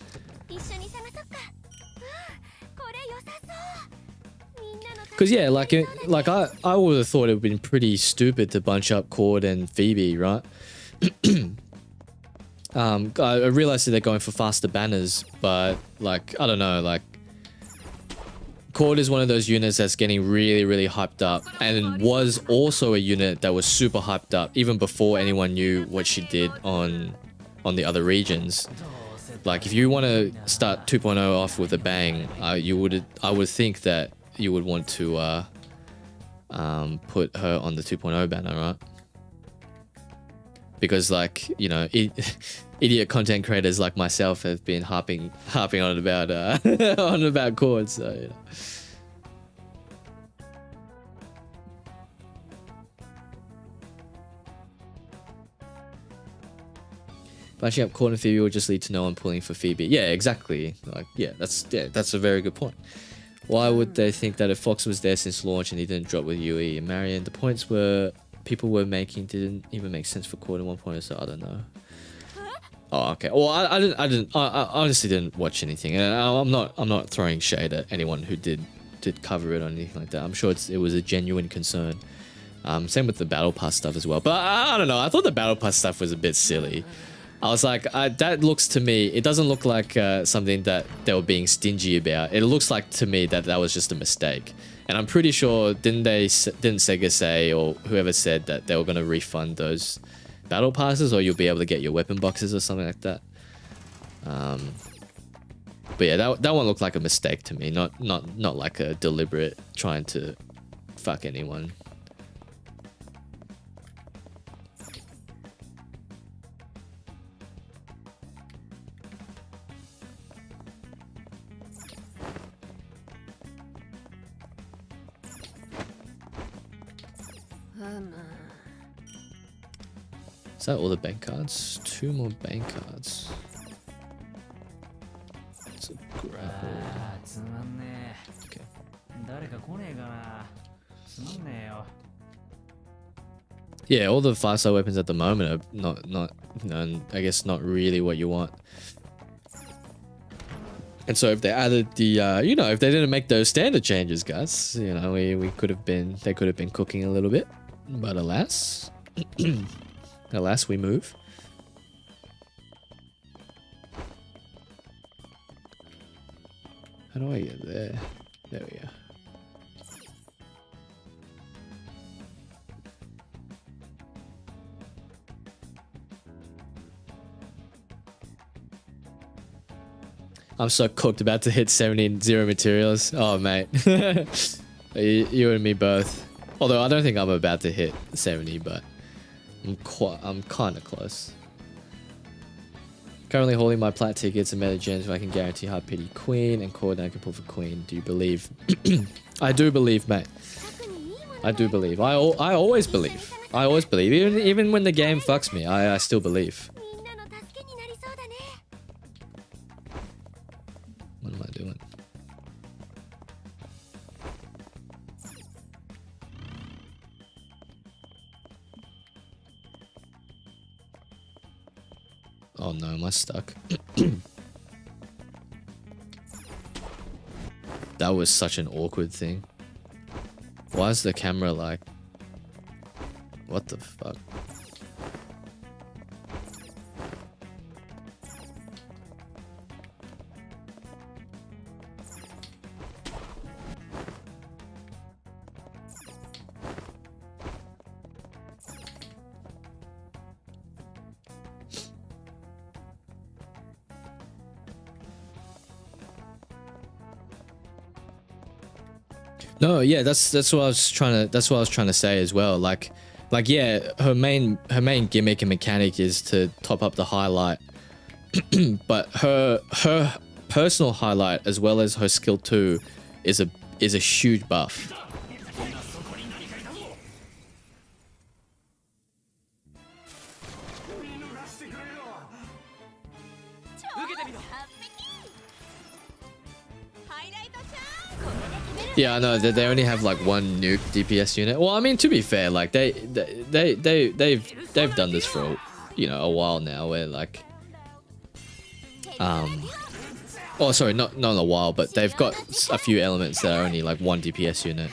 Because yeah, like I would have thought it would have been pretty stupid to bunch up Cord and Phoebe, right? I realized that they're going for faster banners, but like I don't know, like Cord is one of those units that's getting really, really hyped up, and was also a unit that was super hyped up even before anyone knew what she did on the other regions. Like if you want to start 2.0 off with a bang, I would think that you would want to put her on the 2.0 banner, right? Because like, you know, idiot content creators like myself have been harping on about on about Cord, so you know. Bunching up Cord and Phoebe will just lead to no one pulling for Phoebe. Yeah, exactly. Like, yeah, that's a very good point. Why would they think that if Fox was there since launch and he didn't drop with UE and Marion, the points people were making didn't even make sense for Cord in 1.0, so I don't know. Oh, okay. Well, I honestly didn't watch anything, and I'm not throwing shade at anyone who did cover it or anything like that. I'm sure it was a genuine concern. Same with the Battle Pass stuff as well. But I don't know. I thought the Battle Pass stuff was a bit silly. I was like, that looks to me, it doesn't look like something that they were being stingy about. It looks like to me that was just a mistake. And I'm pretty sure, didn't Sega say, or whoever said that they were going to refund those battle passes, or you'll be able to get your weapon boxes or something like that. But yeah, that one looked like a mistake to me, not like a deliberate trying to fuck anyone. Is that all the bank cards? 2 more bank cards. It's a grapple. Okay. Yeah, all the 5-star weapons at the moment are not you know, I guess not really what you want. And so if they added the you know, if they didn't make those standard changes, guys, you know, they could have been cooking a little bit. But alas, alas, we move. How do I get there? There we go. I'm so cooked, about to hit 70 and 0 materials. Oh, mate. You and me both. Although I don't think I'm about to hit 70, but I'm kind of close. Currently holding my plat tickets and meta gems where I can guarantee hard pity queen and cord, and I can pull for queen. Do you believe? I do believe, mate. I do believe. I always believe. I always believe. Even when the game fucks me, I still believe. What am I doing? Oh no, am I stuck? That was such an awkward thing. Why is the camera like... What the fuck? No, yeah, that's what I was trying to say as well. Like yeah, her main gimmick and mechanic is to top up the highlight, but her personal highlight as well as her skill 2 is a huge buff. Yeah, I know that they only have like one nuke DPS unit. Well, I mean, to be fair, like they've done this for, you know, a while now, where like oh sorry, not a while, but they've got a few elements that are only like one DPS unit.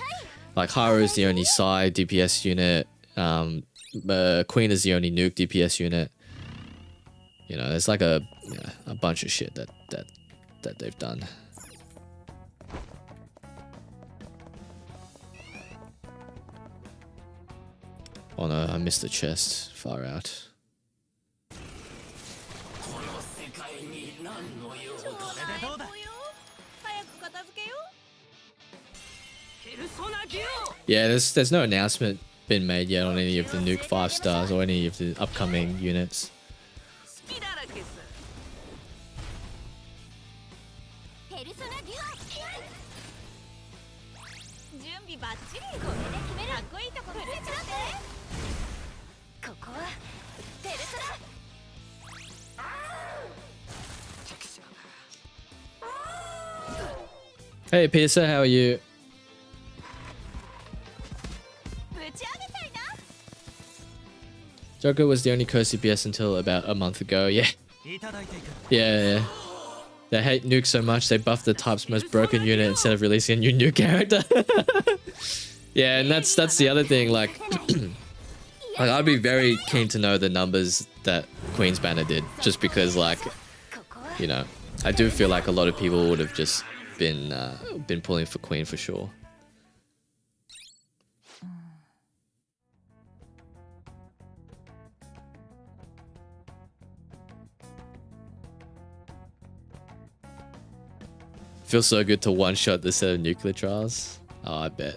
Like Haru's the only side DPS unit. Queen is the only nuke DPS unit. You know, there's like a bunch of shit that they've done. Oh no, I missed the chest. Far out. Yeah, there's no announcement been made yet on any of the Nuke 5 stars or any of the upcoming units. Hey Peter, how are you? Joker was the only co-CPS until about a month ago. Yeah. Yeah. They hate Nuke so much they buffed the type's most broken unit instead of releasing a new Nuke character. Yeah, and that's the other thing. Like, like I'd be very keen to know the numbers that Queen's Banner did, just because, like, you know, I do feel like a lot of people would have just been pulling for Queen for sure. Feels so good to one-shot the set of nuclear trials. Oh, I bet.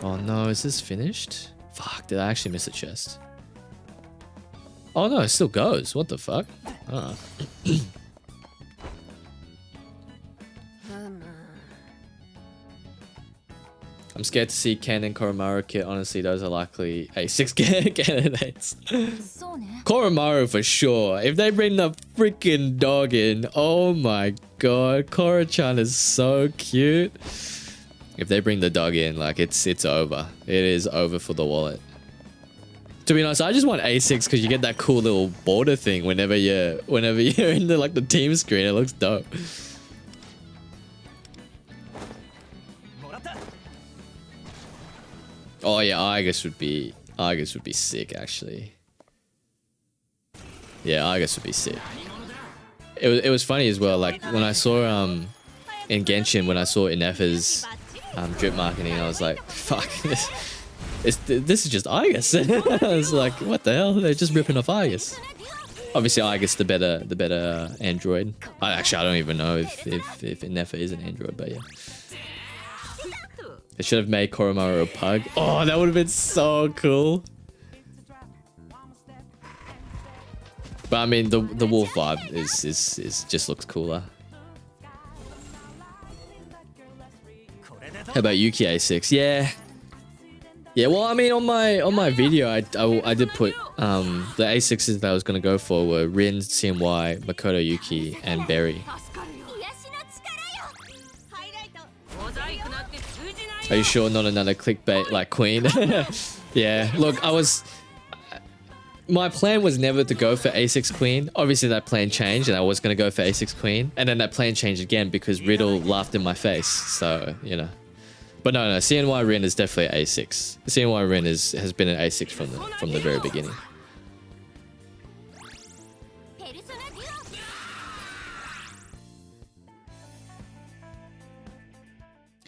Oh no, is this finished? Fuck, did I actually miss a chest? Oh no, it still goes. What the fuck? Oh. I'm scared to see Ken and Koromaru kit. Honestly, those are likely A6 candidates. Koromaru for sure. If they bring the freaking dog in, oh my god, Koro-chan is so cute. If they bring the dog in, like it's over. It is over for the wallet. To be honest, I just want A6 because you get that cool little border thing whenever you're in the the team screen. It looks dope. Oh yeah, Argus would be sick actually. Yeah, Argus would be sick. It was funny as well. Like when I saw in Genshin, when I saw Inefa's drip marketing, I was like, fuck, this is just Argus. I was like, what the hell? They're just ripping off Argus. Obviously, Argus the better android. I don't even know if Inefa is an android, but yeah. They should have made Koromaru a pug. Oh, that would have been so cool. But I mean, the wolf vibe is just looks cooler. How about Yuki A6? Yeah. Well, I mean, on my video, I did put the A6s that I was gonna go for were Rin, CMY, Makoto Yuki, and Berry. Are you sure not another clickbait like Queen? Yeah, look, my plan was never to go for A6 Queen. Obviously that plan changed and I was going to go for A6 Queen. And then that plan changed again because Riddle laughed in my face. So, you know. But no, CNY Rin is definitely A6. CNY Rin has been an A6 from the very beginning.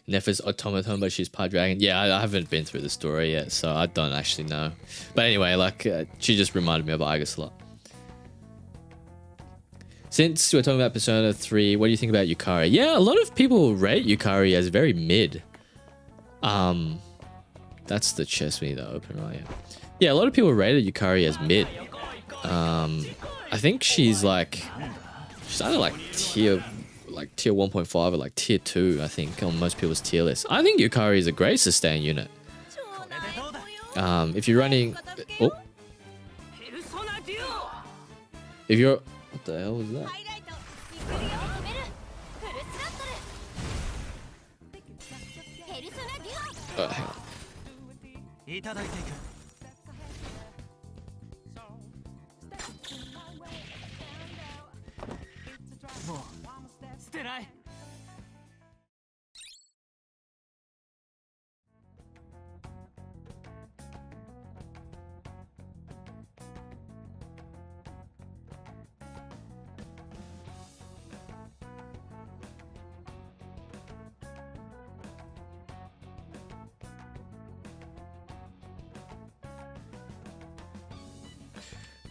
Nefa's automaton, but she's Pi Dragon. Yeah, I haven't been through the story yet, so I don't actually know. But anyway, like, she just reminded me of Argus a lot. Since we're talking about Persona 3, what do you think about Yukari? Yeah, a lot of people rate Yukari as very mid. That's the chest we need to open, right? Yeah, a lot of people rated Yukari as mid. I think she's either like tier 1.5 or like tier 2, I think, on most people's tier list. I think Yukari is a great sustain unit. If you're running... Oh. If you're... What the hell was that? Oh, hang on.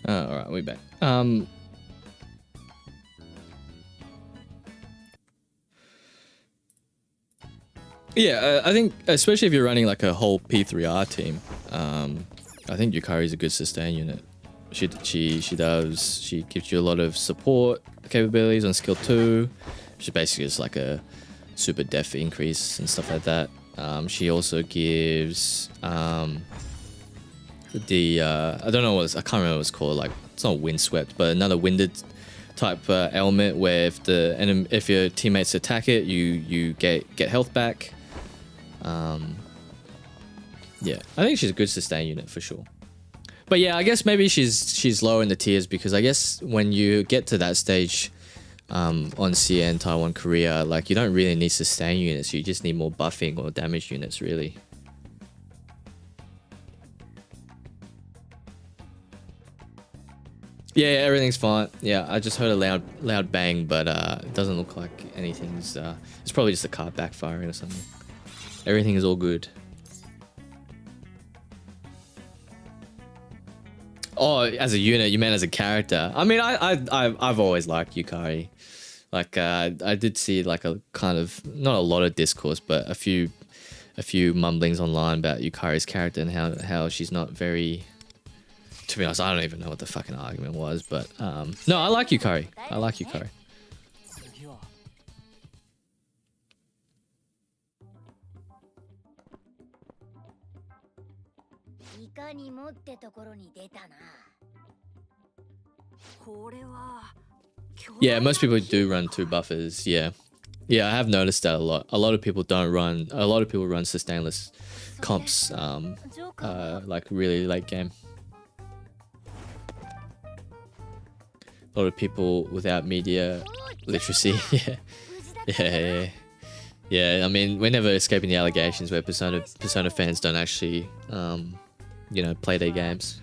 All right, we back. Yeah, I think especially if you're running like a whole P3R team, I think Yukari is a good sustain unit. She gives you a lot of support capabilities on skill 2. She basically is like a super def increase and stuff like that. She also gives I don't know I can't remember what it's called. Like it's not windswept, but another winded type element where if your teammates attack it, you get health back. Yeah, I think she's a good sustain unit for sure. But yeah, I guess maybe she's lower in the tiers because I guess when you get to that stage on CN, Taiwan, Korea, like you don't really need sustain units. You just need more buffing or damage units, really. Yeah, everything's fine. Yeah, I just heard a loud bang, but it doesn't look like anything's. It's probably just a car backfiring or something. Everything is all good. Oh, as a unit, you meant as a character. I mean, I've always liked Yukari. Like, I did see like a kind of not a lot of discourse, but a few mumblings online about Yukari's character and how she's not very. To be honest, I don't even know what the fucking argument was, but no, I like Yukari. I like Yukari. Yeah, most people do run 2 buffers. Yeah, I have noticed that a lot. A lot of people don't run. A lot of people run sustainless comps, like really late game. A lot of people without media literacy. Yeah. I mean, we're never escaping the allegations where Persona fans don't actually, you know, play their games.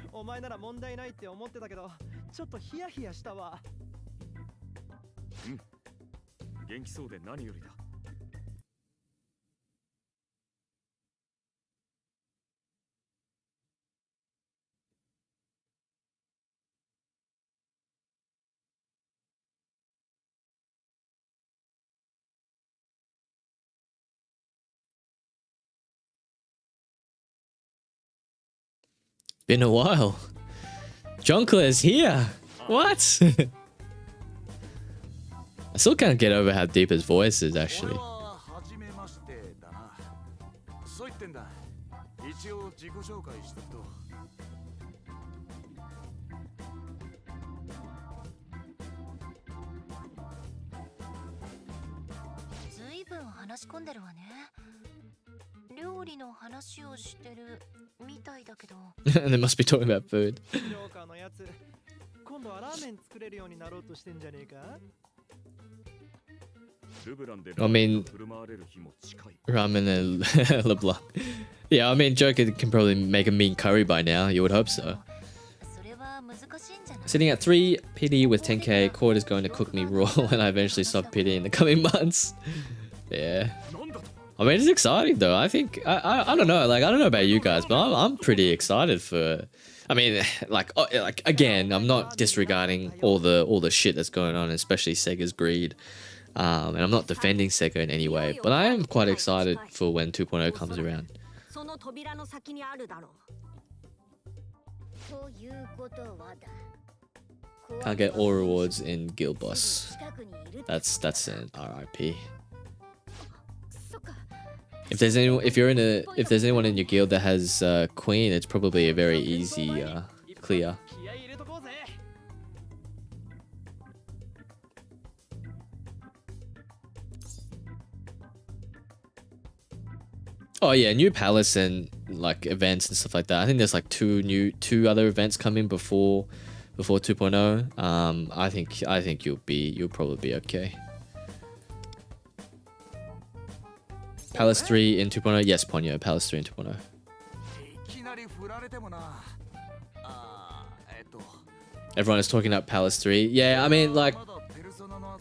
Been a while. Jonkler is here. What? I still can't get over how deep his voice is, actually. They must be talking about food. I mean, ramen and LeBlanc. Yeah, I mean, Joker can probably make a mean curry by now. You would hope so. Sitting at 3 PD with 10k, Cord is going to cook me raw when I eventually stop PD in the coming months. Yeah. I mean, it's exciting though. I think I don't know. Like, I don't know about you guys, but I'm pretty excited for. I mean, like again, I'm not disregarding all the shit that's going on, especially Sega's greed. And I'm not defending Sega in any way, but I am quite excited for when 2.0 comes around. Can't get all rewards in Guild Boss. That's an RIP. If there's anyone in your guild that has Queen, it's probably a very easy clear. Oh yeah, new palace and like events and stuff like that. I think there's like two other events coming before 2.0. I think you'll probably be okay. Palace 3 in 2.0. Yes, Ponyo. Palace 3 in 2.0. Everyone is talking about Palace 3. Yeah, I mean, like,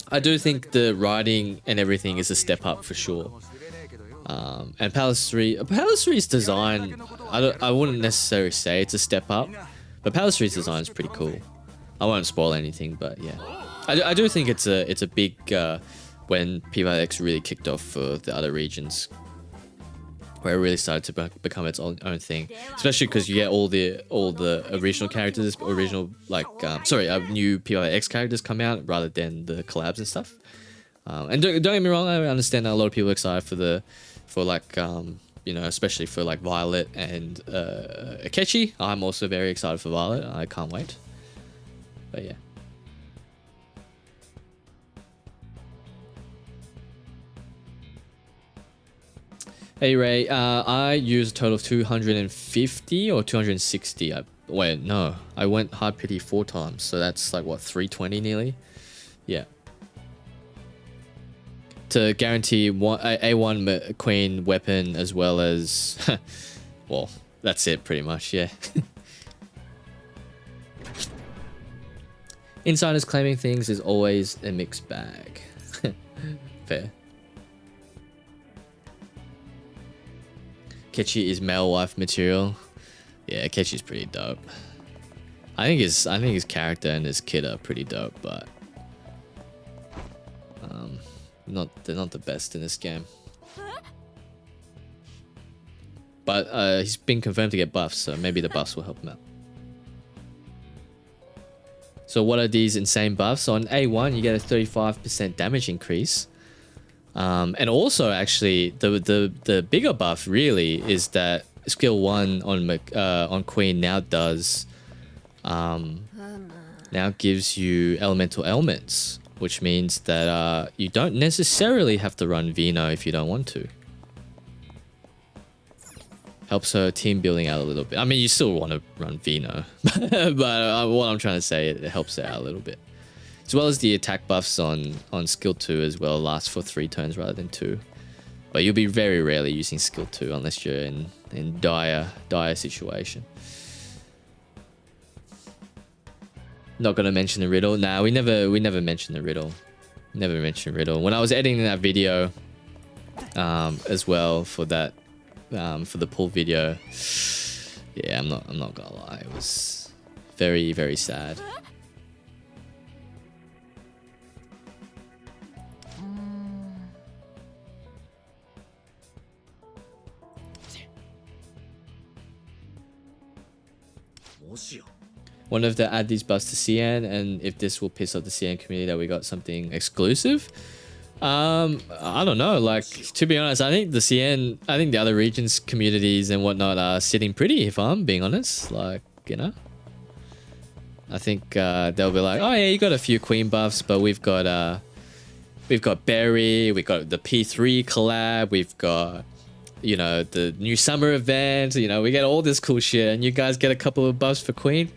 I do think the writing and everything is a step up for sure. And Palace 3's design, I wouldn't necessarily say it's a step up, but Palace 3's design is pretty cool. I won't spoil anything, but yeah, I do think it's a big when P5X really kicked off for the other regions, where it really started to become its own thing, especially because you get all the original characters, new P5X characters come out rather than the collabs and stuff. And don't get me wrong, I understand that a lot of people are excited especially for like Violet and Akechi. I'm also very excited for Violet. I can't wait. But yeah. Hey Ray, I used a total of 250 or 260. Wait, no, I went hard pity 4 times, so that's like what, 320 nearly. Yeah. To guarantee A1 Queen weapon as well as, well, that's it pretty much. Yeah. Insiders claiming things is always a mixed bag. Fair. Kechi is male wife material. Yeah, Kechi's pretty dope. I think his character and his kid are pretty dope, but they're not the best in this game. But he's been confirmed to get buffs, so maybe the buffs will help him out. So what are these insane buffs? On A1, you get a 35% damage increase. And also, actually, the bigger buff really is that skill 1 on Queen now gives you elemental ailments, which means that you don't necessarily have to run Vino if you don't want to. Helps her team building out a little bit. I mean, you still want to run Vino, but what I'm trying to say, it helps her out a little bit. As well as the attack buffs on skill 2 as well, last for 3 turns rather than 2. But you'll be very rarely using skill 2 unless you're in dire situation. Not gonna mention the riddle. Nah, we never mentioned the riddle. Never mentioned riddle. When I was editing that video, as well for that, for the pull video, yeah, I'm not gonna lie, it was very, very sad. Wonder if they add these buffs to CN, and if this will piss off the CN community that we got something exclusive. I don't know. Like, to be honest, I think the other regions, communities and whatnot are sitting pretty, if I'm being honest. Like, you know, I think they'll be like, oh yeah, you got a few Queen buffs, but we've got Berry, we've got the P3 collab, we've got, you know, the new summer event, you know, we get all this cool shit, and you guys get a couple of buffs for Queen.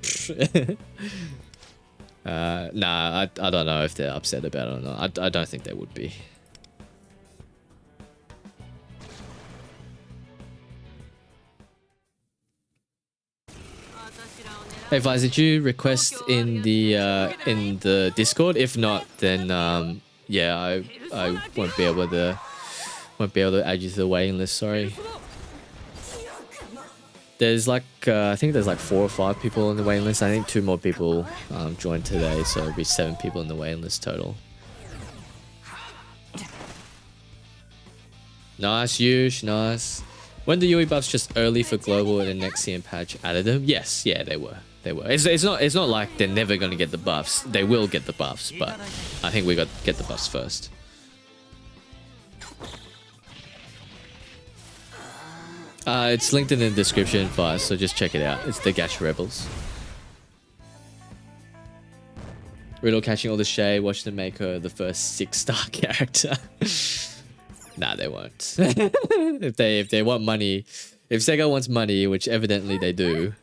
Nah, I don't know if they're upset about it or not. I don't think they would be. Hey Viz, did you request in the Discord? If not, then yeah, I won't be able to add you to the waiting list. Sorry. There's like I think there's like 4 or 5 people on the waiting list. I think 2 more people joined today, so it'll be 7 people in the waiting list total. Nice, Yush, nice. When the Yui buffs just early for global and the next CM patch added them? Yes, yeah, they were. It's not like they're never gonna get the buffs. They will get the buffs, but I think we got to get the buffs first. It's linked in the description, Vice, so just check it out. It's the Gacha Rebels. Riddle catching all the shade, watch them make her the first 6-star character. Nah, they won't. if they want money, if Sega wants money, which evidently they do,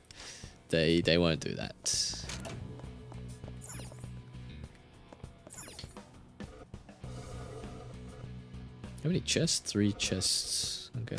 they won't do that. How many chests? 3 chests. Okay.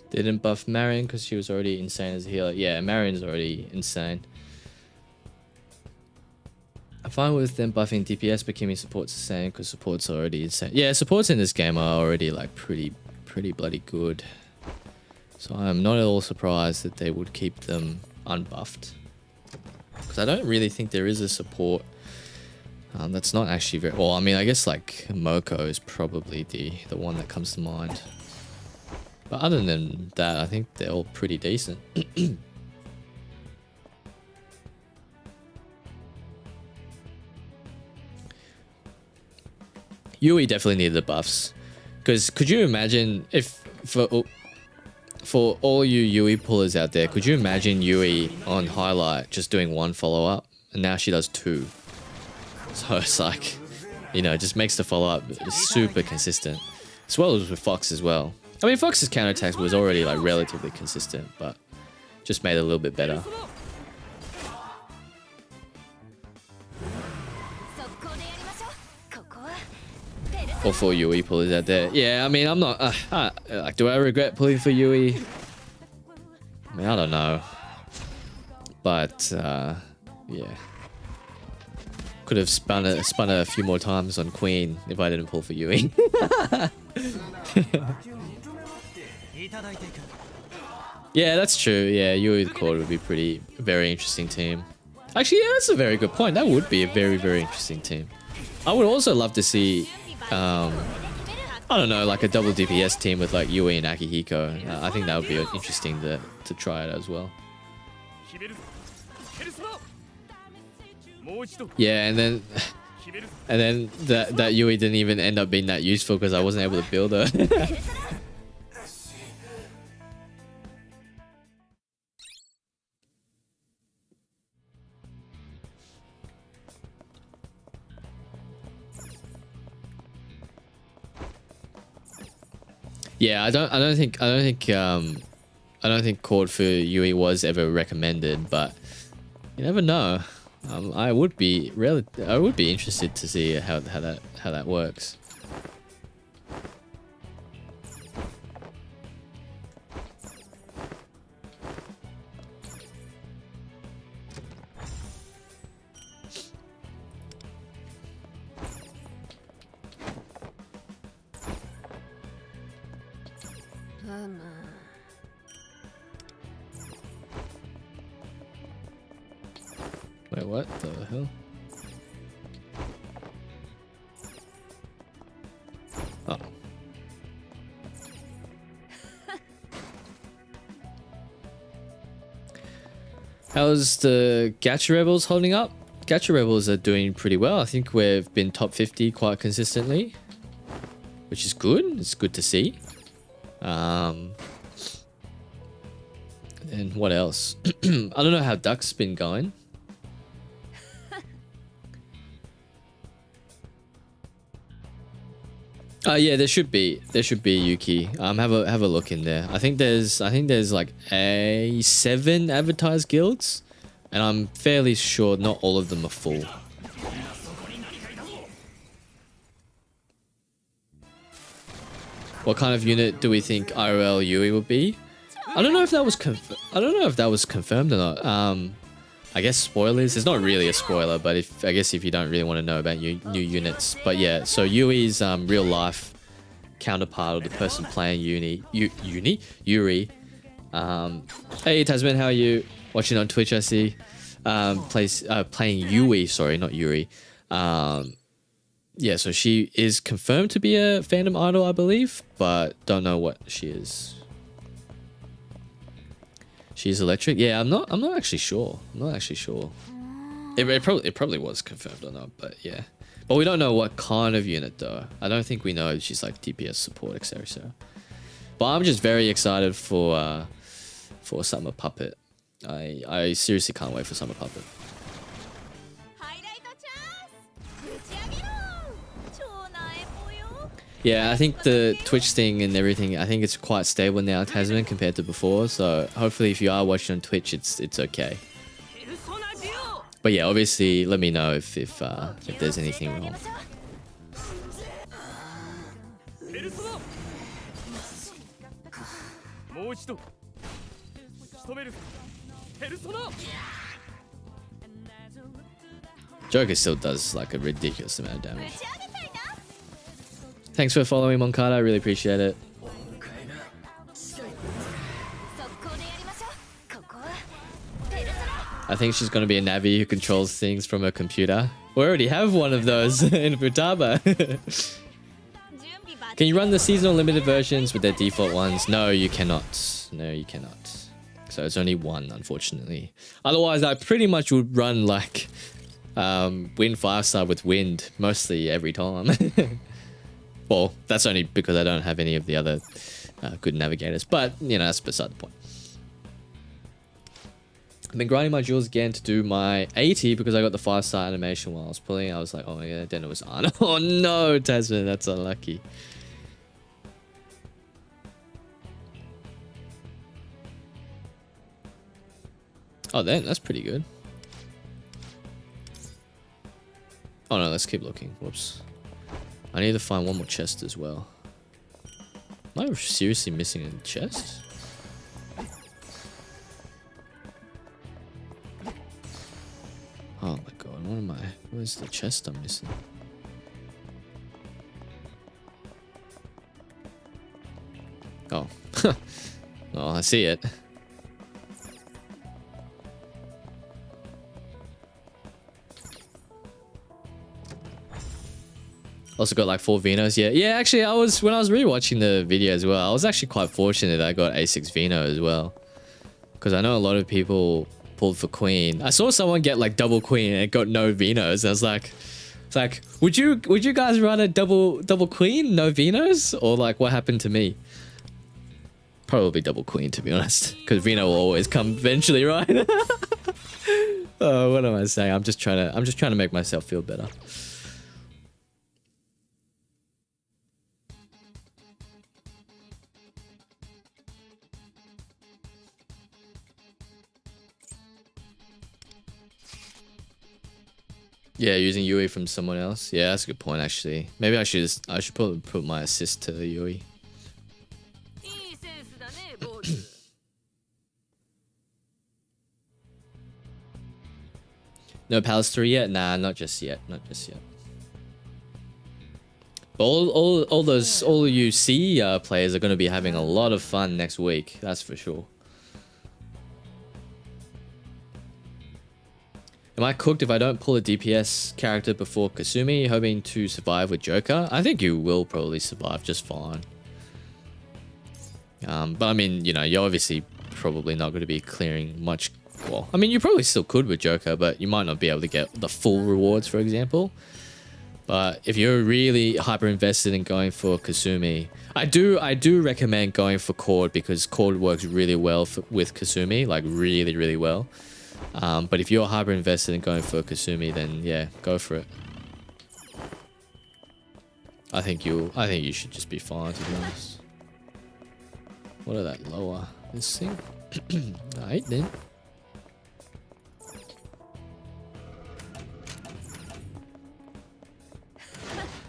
Didn't buff Marion because she was already insane as a healer. Yeah, Marion's already insane. I'm fine with them buffing DPS, but Kimi support's the same because support's already insane. Yeah, supports in this game are already like pretty bloody good. So I'm not at all surprised that they would keep them unbuffed. Because I don't really think there is a support that's not actually very... Well, I mean, I guess like Moko is probably the one that comes to mind. But other than that, I think they're all pretty decent. Yui definitely needed the buffs. Because could you imagine if... For all you Yui pullers out there, could you imagine Yui on highlight just doing one follow-up? And now she does 2. So it's like, you know, it just makes the follow-up super consistent. As well as with Fox as well. I mean, Fox's counterattacks was already like relatively consistent, but just made it a little bit better. Or for Yui pullers out there. Yeah, I mean, I'm not... like, do I regret pulling for Yui? I mean, I don't know. But, yeah. Could have spun a few more times on Queen if I didn't pull for Yui. Yeah, that's true. Yeah, Yui the Cord would be very interesting team. Actually, yeah, that's a very good point. That would be a very interesting team. I would also love to see, I don't know, like a double DPS team with like Yui and Akihiko. I think that would be interesting to try it as well. Yeah, and then that Yui didn't even end up being that useful because I wasn't able to build her. Yeah, I don't think Cord for Yui was ever recommended, but you never know. I would be interested to see how that works. Wait, what the hell? Oh. How's the Gacha Rebels holding up? Gacha Rebels are doing pretty well. I think we've been top 50 quite consistently, which is good. It's good to see. And what else? I don't know how Duck's been going. Yeah, there should be Yuki. Have a look in there. I think there's like 7 advertised guilds, and I'm fairly sure not all of them are full. What kind of unit do we think IRL Yui would be? I don't know if that was confirmed or not. I guess spoilers. It's not really a spoiler, but I guess if you don't really want to know about new units. But yeah, so Yui's real life counterpart, or the person playing Yuri. Hey Tasman, how are you? Watching on Twitch, I see. Playing Yui, sorry, not Yuri. Yeah, so she is confirmed to be a fandom idol, I believe, but don't know what she is. She's electric. Yeah, I'm not actually sure. It probably was confirmed or not, but yeah. But we don't know what kind of unit though. I don't think we know she's like DPS support, etc. So. But I'm just very excited for Summer Puppet. I seriously can't wait for Summer Puppet. Yeah, I think the Twitch thing and everything, I think it's quite stable now, Tasman, compared to before. So hopefully if you are watching on Twitch, it's okay. But yeah, obviously let me know if there's anything wrong. Joker still does like a ridiculous amount of damage. Thanks for following, Moncada. I really appreciate it. I think she's going to be a Navi who controls things from her computer. We already have one of those in Futaba. Can you run the seasonal limited versions with their default ones? No, you cannot. No, you cannot. So it's only one, unfortunately. Otherwise, I pretty much would run like Wind 5-star with Wind mostly every time. Well, that's only because I don't have any of the other good navigators. But, you know, that's beside the point. I've been grinding my jewels again to do my 80 because I got the 5-star animation while I was pulling. I was like, oh my god, then it was on. Oh no, Tasman, that's unlucky. Oh, then that's pretty good. Oh no, let's keep looking. Whoops. I need to find one more chest as well. Am I seriously missing a chest? Oh my god, where's the chest I'm missing? Oh. Oh, I see it. Also got like 4 Venos. Yeah, actually when I was rewatching the video as well, I was actually quite fortunate that I got A6 Veno as well. Because I know a lot of people pulled for Queen. I saw someone get like double Queen and it got no Venos. I was like, it's like, would you guys run a double Queen, no Venos? Or like what happened to me? Probably double Queen, to be honest. Because Veno will always come eventually, right? Oh, what am I saying? I'm just trying to make myself feel better. Yeah, using Yui from someone else. Yeah, that's a good point actually. Maybe I should probably put my assist to Yui. No Palace 3 yet? Nah, not just yet. Not just yet. But all you C players are going to be having a lot of fun next week. That's for sure. Am I cooked if I don't pull a DPS character before Kasumi, hoping to survive with Joker? I think you will probably survive just fine. But I mean, you know, you're obviously probably not going to be clearing much. Well, I mean, you probably still could with Joker, but you might not be able to get the full rewards, for example. But if you're really hyper invested in going for Kasumi, I do recommend going for Cord because Cord works really well with Kasumi, like really well. But if you're hyper invested in going for Kasumi, then yeah, go for it. I think you should just be fine, to be honest. What are that lower? This thing? Alright then.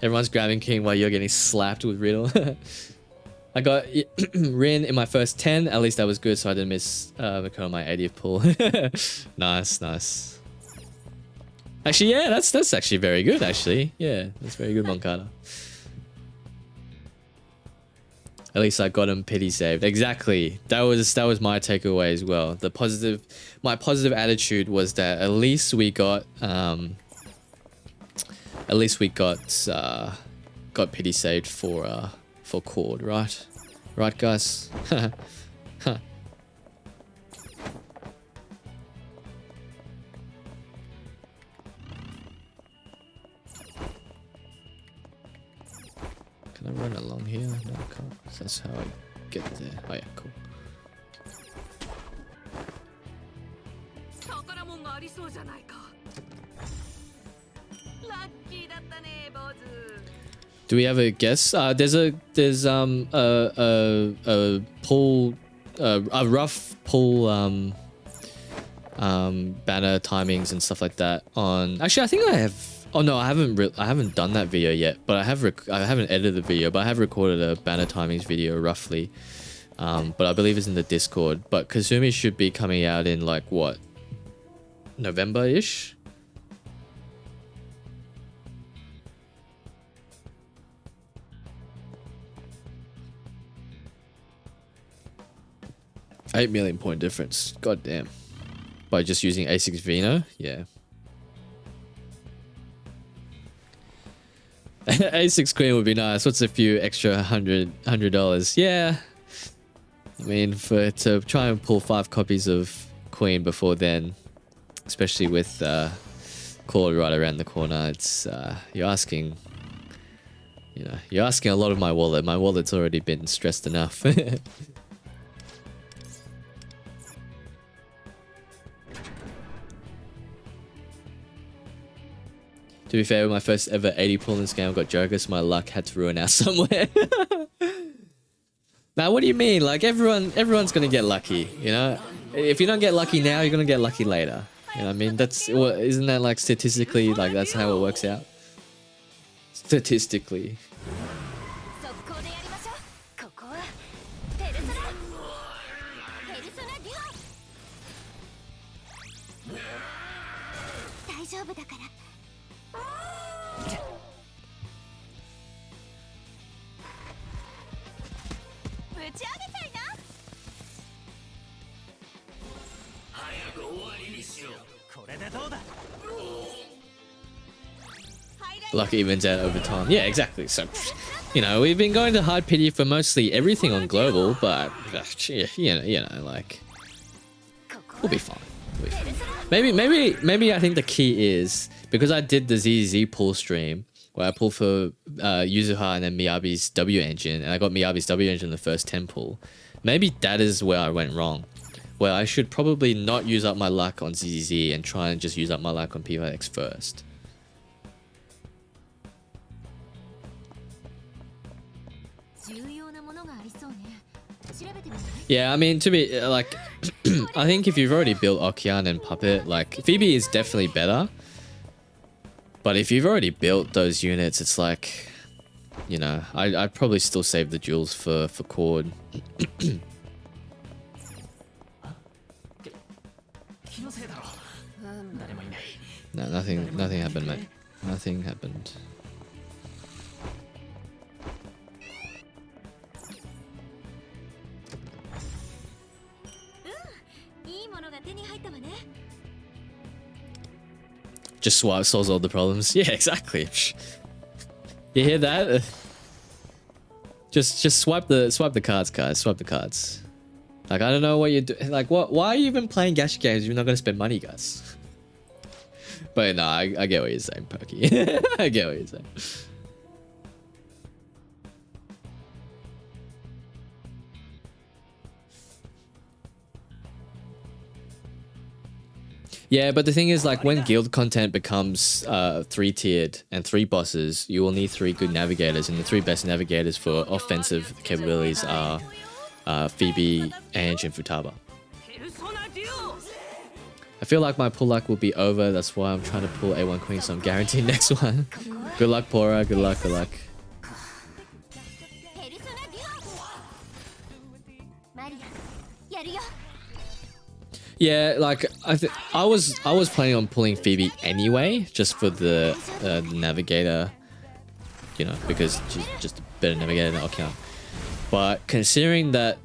Everyone's grabbing King while you're getting slapped with Riddle. I got Rin in my first 10. At least that was good, so I didn't miss on my 80th pull. Nice. Actually, yeah, that's actually very good. Actually, yeah, that's very good, Moncada. At least I got him pity saved. Exactly. That was my takeaway as well. My positive attitude was that at least we got got pity saved for Cord, right? Right, guys? Can I run along here? No, I can't. That's how I get there. Oh yeah, cool. Do we have a guess? There's a pull, a rough pull banner timings and stuff like that on. Actually, I think I have. Oh no, I haven't done that video yet, but I haven't edited the video, but I have recorded a banner timings video roughly. But I believe it's in the Discord. But Kazumi should be coming out in like what, November-ish. $8 million point difference. God damn. By just using A6 Vino? Yeah. A6 Queen would be nice. What's a few extra $100? Yeah. I mean, to try and pull 5 copies of Queen before then, especially with Claude right around the corner, it's you're asking a lot of my wallet. My wallet's already been stressed enough. To be fair, with my first ever 80 pull in this game, I got Joker, so my luck had to ruin out somewhere. Now, what do you mean? Like, everyone's gonna get lucky, you know? If you don't get lucky now, you're gonna get lucky later. You know what I mean? Isn't that like statistically, like that's how it works out? Statistically. Luck evens out over time. Yeah, exactly. So, you know, we've been going to hard pity for mostly everything on global, but you know, like we'll be fine. We'll be fine. Maybe I think the key is because I did the ZZ pull stream where I pulled for Yuzuha and then Miyabi's W engine, and I got Miyabi's W engine in the first 10 pull. Maybe that is where I went wrong. Where I should probably not use up my luck on ZZ and try and just use up my luck on P5X first. Yeah, I mean, to be like, I think if you've already built Okian and Puppet, like Phoebe is definitely better. But if you've already built those units, it's like, you know, I'd probably still save the jewels for Cord. No, nothing happened, mate. Nothing happened. Just swipe solves all the problems. Yeah, exactly. You hear that? Just swipe the cards, guys. Swipe the cards. Like, I don't know what you're doing. Like, what? Why are you even playing gacha games if you're not gonna spend money, guys? But no, I get what you're saying, Perky. I get what you're saying. Yeah, but the thing is, like, when guild content becomes 3-tiered and 3 bosses, you will need 3 good navigators, and the 3 best navigators for offensive capabilities are Phoebe, Ange, and Futaba. I feel like my pull luck will be over. That's why I'm trying to pull A1 Queen, so I'm guaranteed next one. Good luck, Pora. Good luck. Good luck. Yeah, like I was planning on pulling Phoebe anyway, just for the navigator, you know, because she's just a better navigator than Okian. But considering that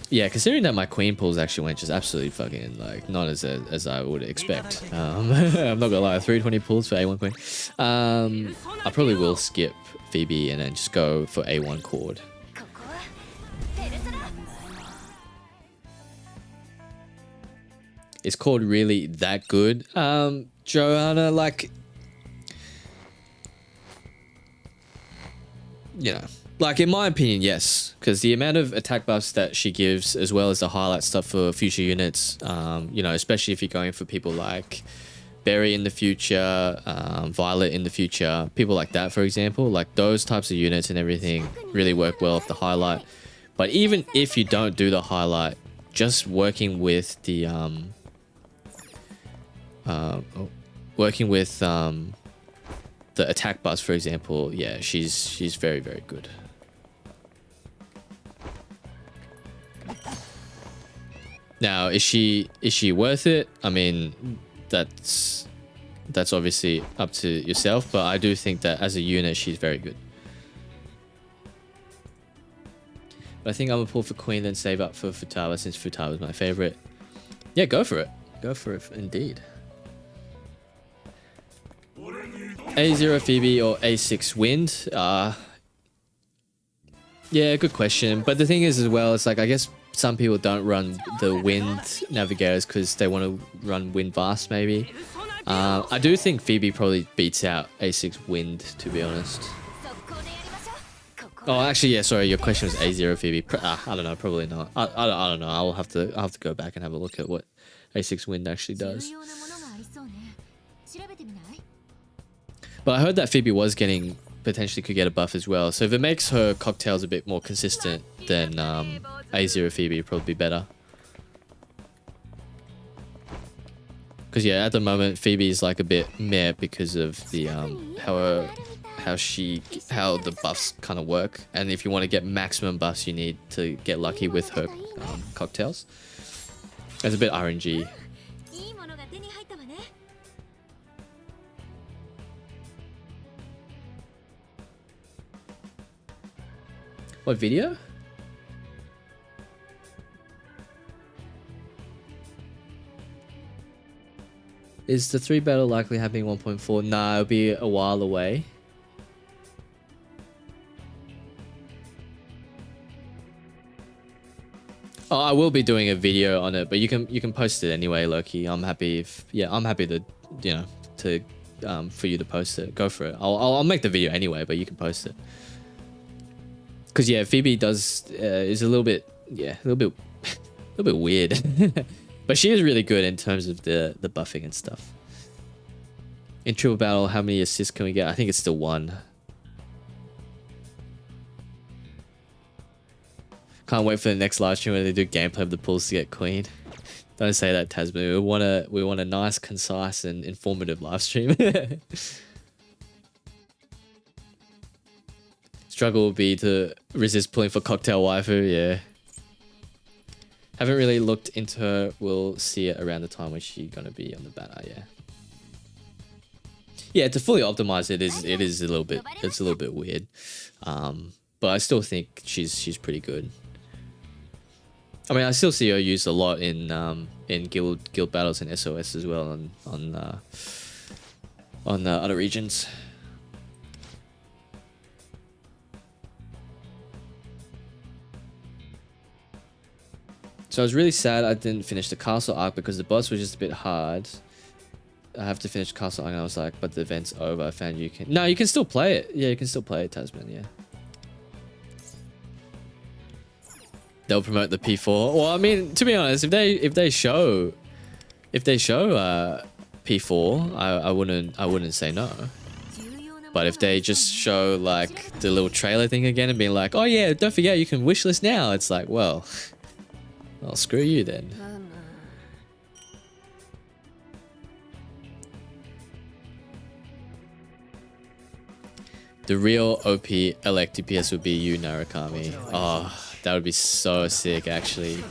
considering that my queen pulls actually went just absolutely fucking like not as I would expect. I'm not gonna lie, 320 pulls for A1 Queen. I probably will skip Phoebe and then just go for A1 Cord. Is Cord really that good? Joanna, like, you know, like in my opinion, yes, because the amount of attack buffs that she gives, as well as the highlight stuff for future units, you know, especially if you're going for people like Berry in the future, Violet in the future, people like that, for example, like those types of units and everything really work well with the highlight. But even if you don't do the highlight, just working with the the attack buffs, for example, yeah, she's very, very good. Now, is she worth it? I mean, that's obviously up to yourself, but I do think that as a unit, she's very good. But I think I'm gonna pull for Queen, then save up for Futaba, since Futaba is my favorite. Yeah, go for it. Go for it, indeed. A0 Phoebe or A6 Wind? Yeah, good question. But the thing is as well, it's like, I guess some people don't run the Wind Navigators because they want to run Wind Vast, maybe. I do think Phoebe probably beats out A6 Wind, to be honest. Oh, actually, yeah, sorry, your question was A0 Phoebe. I don't know, probably not. I don't know. I'll have to go back and have a look at what A6 Wind actually does. But I heard that Phoebe was getting, potentially could get a buff as well. So if it makes her cocktails a bit more consistent, then A0 Phoebe would probably be better. Because yeah, at the moment Phoebe is like a bit meh because of the how the buffs kind of work. And if you want to get maximum buffs, you need to get lucky with her cocktails. It's a bit RNG. What video? Is the 3 battle likely happening 1.4? Nah, it'll be a while away. Oh, I will be doing a video on it, but you can post it anyway, Loki. I'm happy if, yeah, I'm happy to, you know, to for you to post it. Go for it. I'll make the video anyway, but you can post it. Because yeah, Phoebe is a little bit, yeah, a little bit weird. But she is really good in terms of the buffing and stuff. In triple battle, how many assists can we get? I think it's still 1. Can't wait for the next live stream where they do gameplay of the pulls to get Queen. Don't say that, Tasman. We want a nice, concise, and informative live stream. Struggle will be to resist pulling for cocktail waifu. Yeah. Haven't really looked into her. We'll see it around the time when she's gonna be on the banner. Yeah. Yeah, to fully optimize it is a little bit weird. But I still think she's pretty good. I mean, I still see her used a lot in guild battles and SOS as well on other regions. So I was really sad I didn't finish the castle arc because the boss was just a bit hard. I have to finish castle arc, and I was like, but the event's over. I found you can. No, you can still play it. Yeah, you can still play it, Tasman. Yeah. They'll promote the P4. Well, I mean, to be honest, if they show P4, I wouldn't say no. But if they just show like the little trailer thing again and being like, oh yeah, don't forget you can wishlist now, it's like, well, screw you then. The real OP elect DPS would be you, Narukami. Oh, that would be so sick, actually.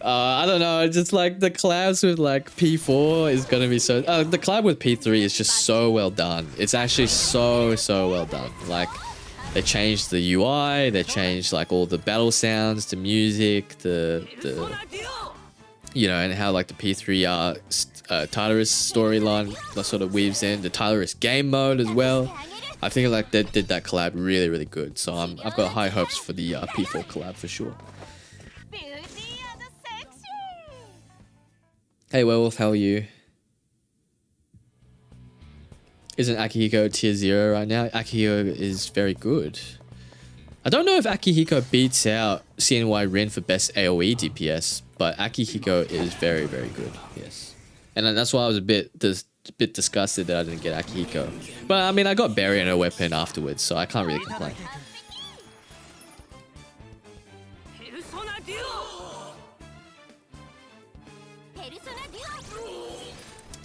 I don't know, just like the collabs with like P4 is gonna be so... the collab with P3 is just so well done. It's actually so well done. Like, they changed the UI, they changed like all the battle sounds, the music, the you know, and how like the P3 Tartarus storyline sort of weaves in, the Tartarus game mode as well. I think like they did that collab really good. So I've got high hopes for the P4 collab for sure. Hey Werewolf, how are you? Isn't Akihiko tier 0 right now? Akihiko is very good. I don't know if Akihiko beats out CNY Rin for best AoE DPS, but Akihiko is very good, yes. And that's why I was a bit disgusted that I didn't get Akihiko. But I mean, I got Berry and her weapon afterwards, so I can't really complain.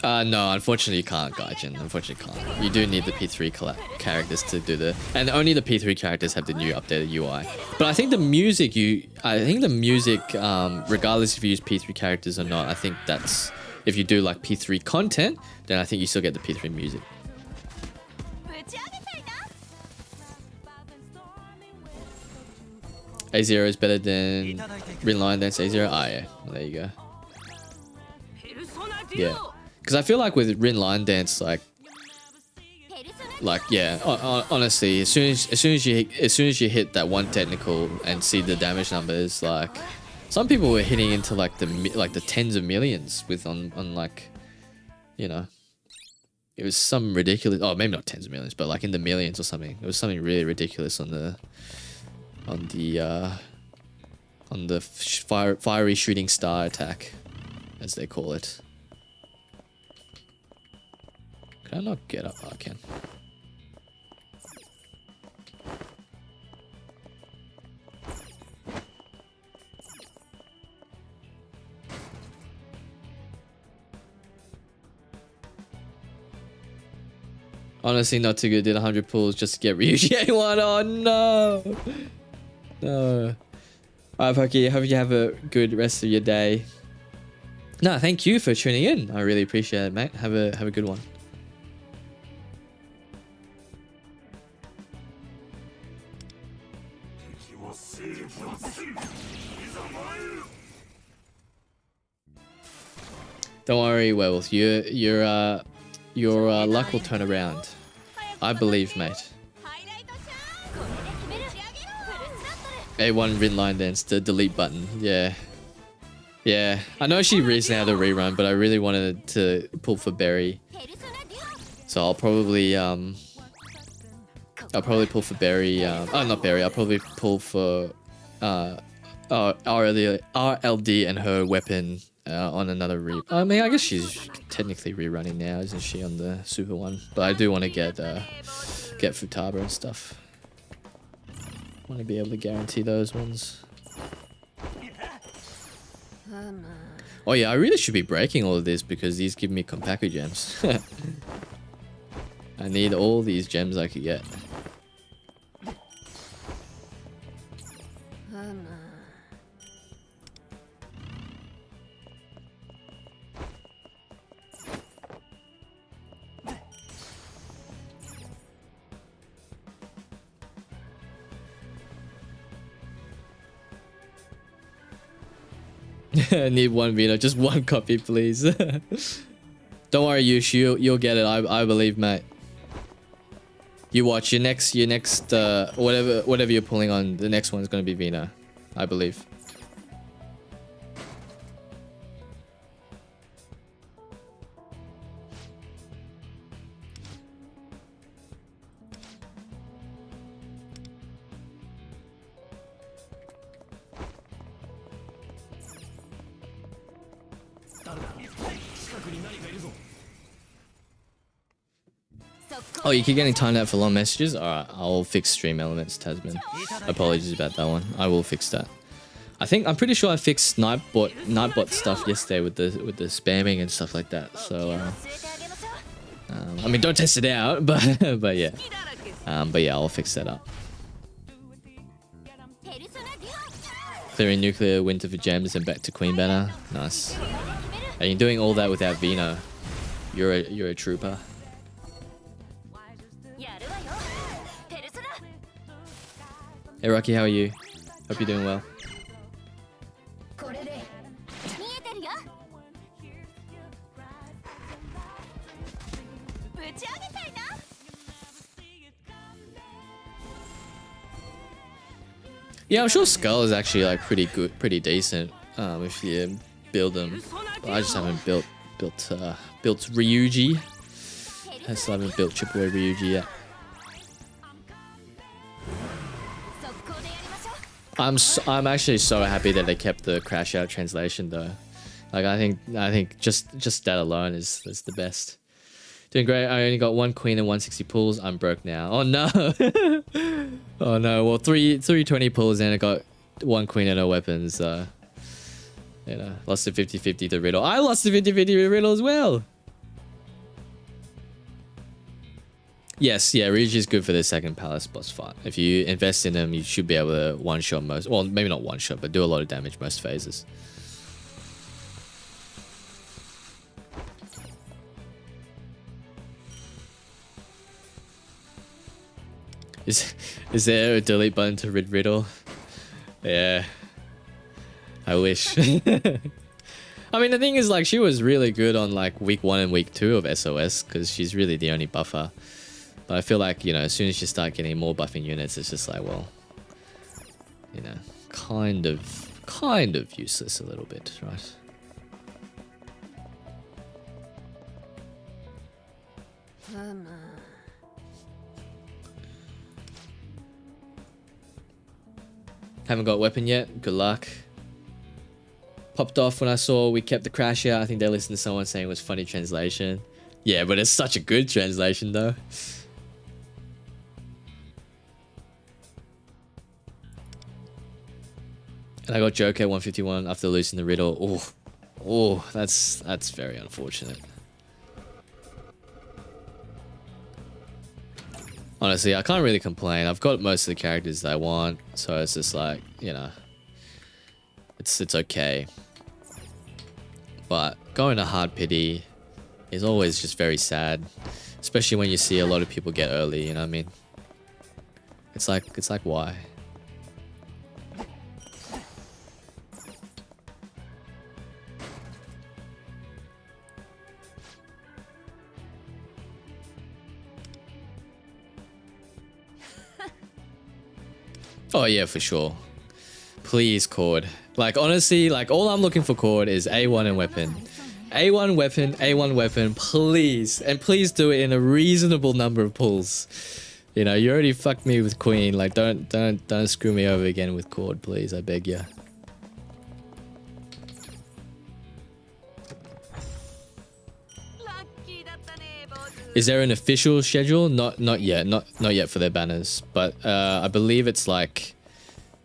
No, unfortunately you can't, Gaijin. Unfortunately you can't. You do need the P3 characters to do the... And only the P3 characters have the new updated UI. But I think the music, regardless if you use P3 characters or not, I think that's... If you do like P3 content, then I think you still get the P3 music. A0 is better than Rin Line Dance A0? Ah, yeah. Well, there you go. Yeah. Because I feel like with Rin Line Dance, like yeah, honestly, as soon as you hit that one technical and see the damage numbers, like some people were hitting into like the tens of millions with on like, you know, it was some ridiculous. Oh, maybe not tens of millions, but like in the millions or something. It was something really ridiculous on the fiery shooting star attack, as they call it. Can I not get up? Oh, I can. Honestly, not too good. Did 100 pulls just to get Ryuji A1. Oh no! No. Alright, Poki. Hope you have a good rest of your day. No, thank you for tuning in. I really appreciate it, mate. Have a good one. Don't worry, Werewolf. Your luck will turn around. I believe, mate. A1 Rin Line Dance, the delete button. Yeah. Yeah. I know she reads now the rerun, but I really wanted to pull for Berry. So I'll probably pull for Berry. Oh, not Berry. I'll probably pull for RLD and her weapon on another I mean, I guess she's technically rerunning now, isn't she, on the Super one? But I do want to get Futaba and stuff. Want to be able to guarantee those ones. Oh yeah, I really should be breaking all of this because these give me Kompaku gems. I need all these gems I could get. Need one Vino, just one copy, please. Don't worry, Yush, you'll get it. I believe, mate. You watch your next whatever you're pulling on. The next one's gonna be Vino, I believe. Oh, you keep getting timed out for long messages? Alright, I'll fix stream elements, Tasman. Apologies about that one. I will fix that. I'm pretty sure I fixed Nightbot stuff yesterday with the spamming and stuff like that. So I mean, don't test it out, but yeah. But yeah, I'll fix that up. Clearing nuclear, winter for gems, and back to Queen Banner. Nice. And you're doing all that without Vino. You're a trooper. Hey Rocky, how are you? Hope you're doing well. Yeah, I'm sure Skull is actually like pretty good, pretty decent if you build them. But I just haven't built Ryuji. I still haven't built Triple A Ryuji yet. I'm actually so happy that they kept the crash out translation though, Like I think just that alone is the best. Doing great. I only got 1 queen and 160 pulls. I'm broke now. Oh no. Oh no. Well, 320 pulls and I got 1 queen and no weapons. You know, lost the 50-50 to Riddle. I lost the 50-50 to Riddle as well. Yes, yeah, Rouge is good for the second Palace boss fight. If you invest in them, you should be able to one-shot most. Well, maybe not one-shot, but do a lot of damage most phases. Is there a delete button to rid Riddle? Yeah. I wish. I mean, the thing is, like, she was really good on, like, week 1 and week 2 of SOS, because she's really the only buffer. But I feel like, you know, as soon as you start getting more buffing units, it's just like, well, you know, kind of useless a little bit, right? Haven't got a weapon yet. Good luck. Popped off when I saw we kept the crash out. I think they listened to someone saying it was funny translation. Yeah, but it's such a good translation though. And I got Joker 151 after losing the Riddle. Oh, that's very unfortunate. Honestly, I can't really complain. I've got most of the characters that I want, so it's just like, you know, it's okay. But going to hard pity is always just very sad, especially when you see a lot of people get early. You know what I mean? It's like why? Oh yeah, for sure. Please, Cord. Like, honestly, like, all I'm looking for, Cord, is A1 and weapon. A1 weapon, A1 weapon, please. And please do it in a reasonable number of pulls. You know, you already fucked me with Queen. Like, don't screw me over again with Cord, please. I beg ya. Is there an official schedule? Not yet. Not yet for their banners. But I believe it's like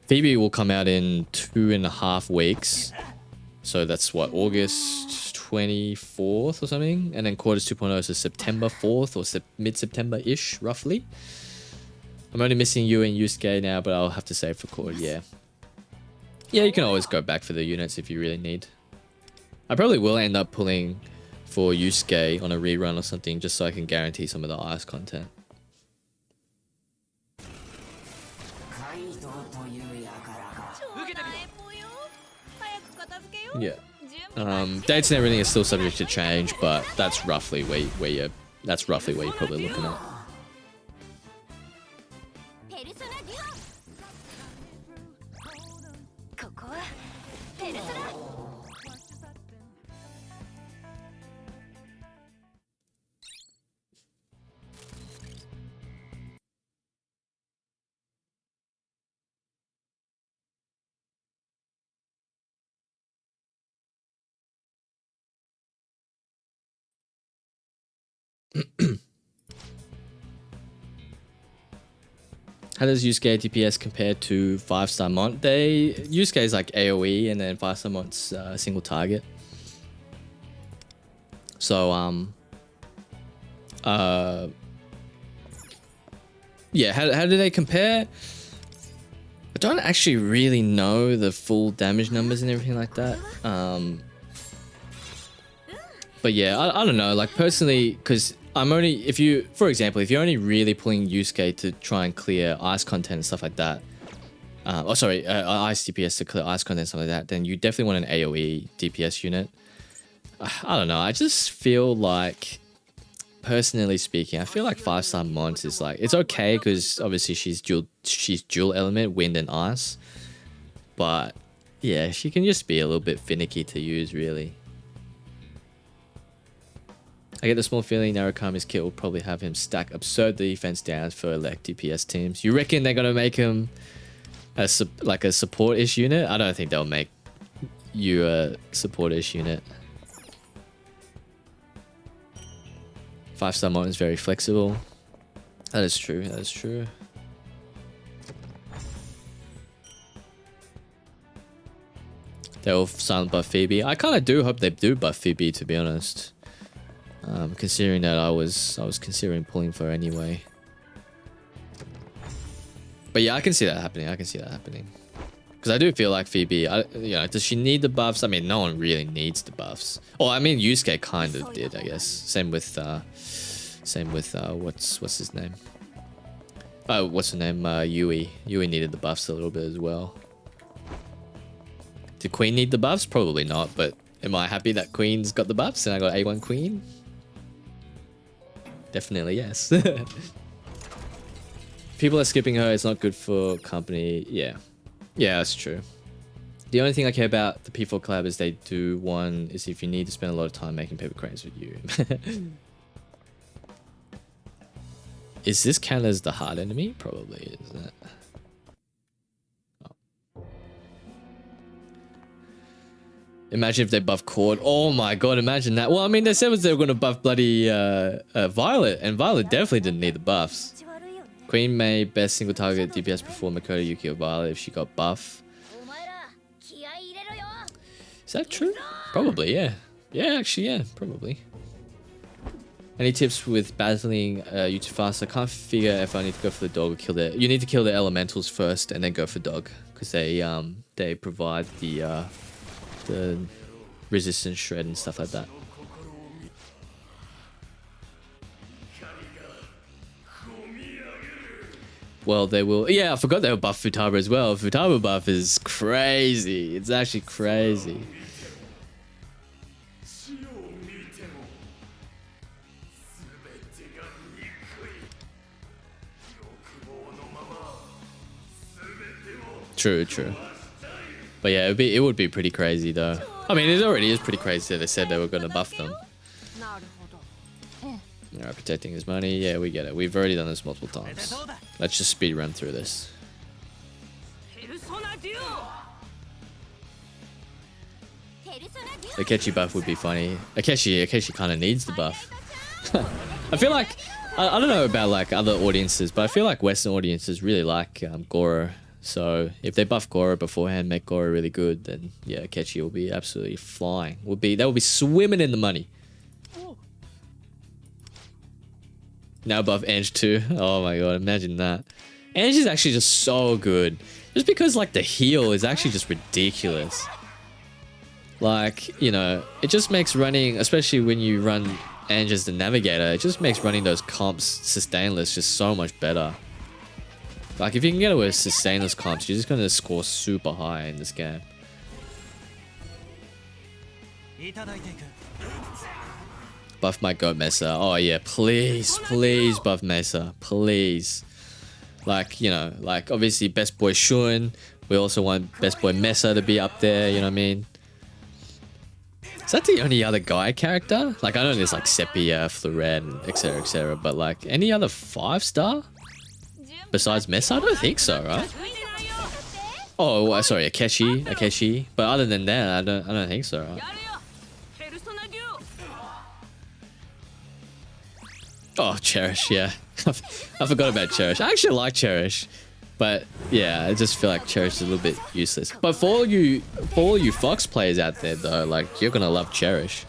Phoebe will come out in 2.5 weeks. So that's what, August 24th or something? And then Quarters 2.0 is September 4th or mid-September-ish, roughly. I'm only missing you and Yusuke now, but I'll have to save for Cord, yeah. Yeah, you can always go back for the units if you really need. I probably will end up pulling for Yusuke on a rerun or something, just so I can guarantee some of the ice content. Yeah. Dates and everything is still subject to change, but that's roughly where you're probably looking at. How does Yusuke DPS compare to 5-star Mont? Yusuke is like AoE and then 5-star Mont's single target. So yeah, how do they compare? I don't actually really know the full damage numbers and everything like that. But yeah, I don't know, like personally, because I'm only, for example, if you're only really pulling Yusuke to try and clear ice content and stuff like that, ice DPS to clear ice content and stuff like that, then you definitely want an AoE DPS unit. I don't know, I just feel like, personally speaking, I feel like 5-star Mont is like, it's okay because obviously she's dual element, wind and ice. But yeah, she can just be a little bit finicky to use, really. I get the small feeling Narukami's kit will probably have him stack absurd defense down for elect DPS teams. You reckon they're gonna make him like a support-ish unit? I don't think they'll make supportish unit. 5-star Morton is very flexible. That is true. That is true. They all silent buff Phoebe. I kind of do hope they do buff Phoebe, to be honest. Considering that I was considering pulling for her anyway. But yeah, I can see that happening. I can see that happening. Because I do feel like Phoebe, you know, does she need the buffs? I mean, no one really needs the buffs. Oh, I mean, Yusuke kind of did, I guess. Same with what's his name? Oh, what's her name? Yui. Yui needed the buffs a little bit as well. Did Queen need the buffs? Probably not, but am I happy that Queen's got the buffs and I got A1 Queen? Definitely yes. People are skipping her, it's not good for company. Yeah. Yeah, that's true. The only thing I care about the P4 collab is they do one is if you need to spend a lot of time making paper cranes with you. Is this count as the hard enemy? Probably is that. Imagine if they buff Cord. Oh my god, imagine that. Well, I mean, they said they were going to buff bloody Violet, and Violet definitely didn't need the buffs. Queen may best single target DPS before Makoto, Yuki, or Violet if she got buff. Is that true? Probably, yeah. Yeah, actually, yeah, probably. Any tips with battling you too fast? I can't figure if I need to go for the dog or kill the... You need to kill the elementals first and then go for dog. Because they provide the resistance shred and stuff like that. Well, they will... Yeah, I forgot they will buff Futaba as well. Futaba buff is crazy. It's actually crazy. True, true. But yeah, it would be pretty crazy though. I mean, it already is pretty crazy that they said they were going to buff them. Alright, protecting his money. Yeah, we get it. We've already done this multiple times. Let's just speed run through this. Akechi buff would be funny. Akechi kind of needs the buff. I feel like... I don't know about like other audiences, but I feel like Western audiences really like Goro. So if they buff Goro beforehand, make Goro really good, then yeah, Akechi will be absolutely flying. They will be swimming in the money. Now buff Ange too. Oh my god, imagine that. Ange is actually just so good. Just because like the heal is actually just ridiculous. Like, you know, it just makes running, especially when you run Ange as the Navigator, it just makes running those comps sustainless just so much better. Like, if you can get away with sustainless comps, you're just going to score super high in this game. Buff my goat Mesa. Oh yeah, please, please buff Mesa. Please. Like, you know, like obviously best boy Shun. We also want best boy Mesa to be up there, you know what I mean? Is that the only other guy character? Like, I know there's like Sepia, Floret, and etc, but like any other 5-star? Besides Mesa? I don't think so, right? Oh, sorry, Akechi. But other than that, I don't think so, right? Oh, Cherish, yeah. I forgot about Cherish. I actually like Cherish. But yeah, I just feel like Cherish is a little bit useless. But for all you Fox players out there though, like you're gonna love Cherish.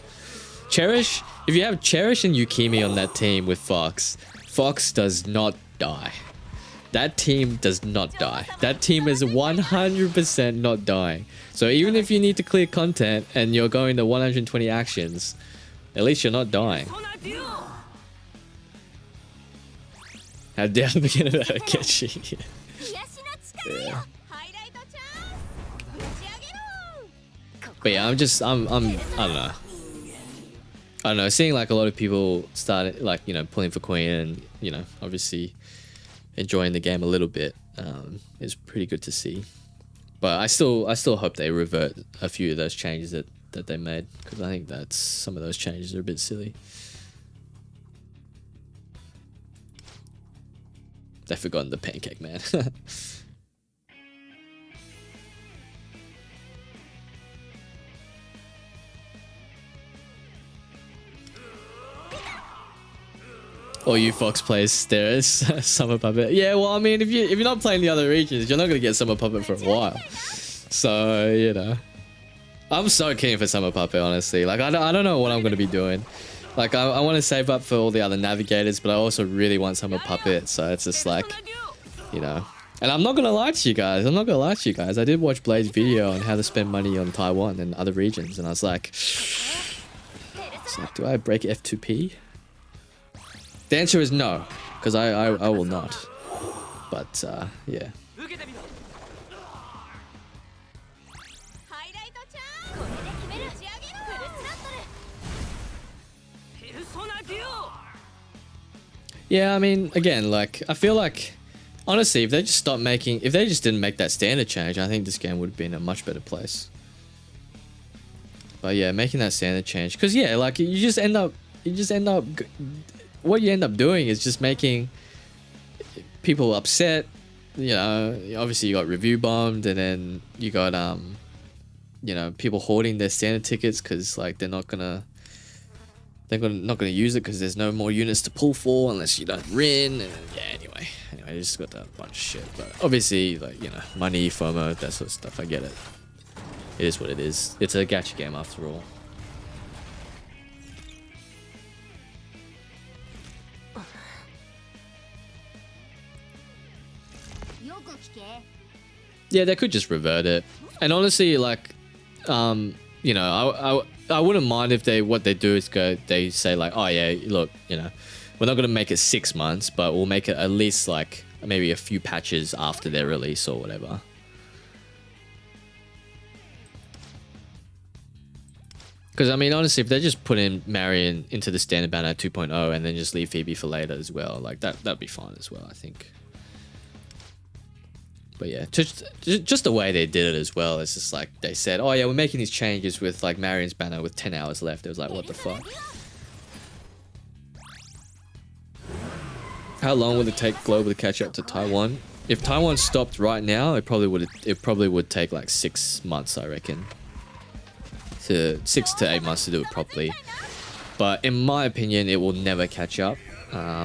Cherish, if you have Cherish and Yukimi on that team with Fox, Fox does not die. That team does not die. That team is 100% not dying. So even if you need to clear content and you're going to 120 actions, at least you're not dying. How dare I begin about Akechi? Yeah. But yeah, I don't know, seeing like a lot of people start like, you know, pulling for Queen and, you know, obviously enjoying the game a little bit is pretty good to see. But I still hope they revert a few of those changes that they made, because I think that some of those changes are a bit silly. They've forgotten the pancake man. Or you Fox plays there is Summer Puppet. Yeah, well, I mean, if you're not playing the other regions, you're not gonna get Summer Puppet for a while. So you know, I'm so keen for Summer Puppet. Honestly, like I don't know what I'm gonna be doing. Like I want to save up for all the other navigators, but I also really want Summer Puppet. So it's just like, you know. And I'm not gonna lie to you guys. I did watch Blade's video on how to spend money on Taiwan and other regions, and I was like, do I break F2P? The answer is no, because I will not. But yeah. Yeah, I mean, again, like I feel like honestly, if they just didn't make that standard change, I think this game would have been a much better place. But yeah, making that standard change, because yeah, like you just end up, what you end up doing is just making people upset. You know, obviously you got review bombed, and then you got you know, people hoarding their standard tickets because like they're not gonna use it because there's no more units to pull for unless you don't win. And yeah, anyway, I just got that bunch of shit. But obviously, like, you know, money, FOMO, that sort of stuff, I get it. It is what it is. It's a gacha game after all. Yeah, they could just revert it. And honestly, like, you know, I wouldn't mind if what they do is they say like, oh yeah, look, you know, we're not gonna make it 6 months, but we'll make it at least like maybe a few patches after their release or whatever. Because I mean, honestly, if they just put in Marion into the standard banner 2.0 and then just leave Phoebe for later as well, like that'd be fine as well, I think. But yeah, just the way they did it as well. It's just like they said, oh yeah, we're making these changes with like Marion's banner with 10 hours left. It was like, what the fuck? How long would it take global to catch up to Taiwan? If Taiwan stopped right now, it probably would take like 6 months, I reckon. 6 to 8 months to do it properly. But in my opinion, it will never catch up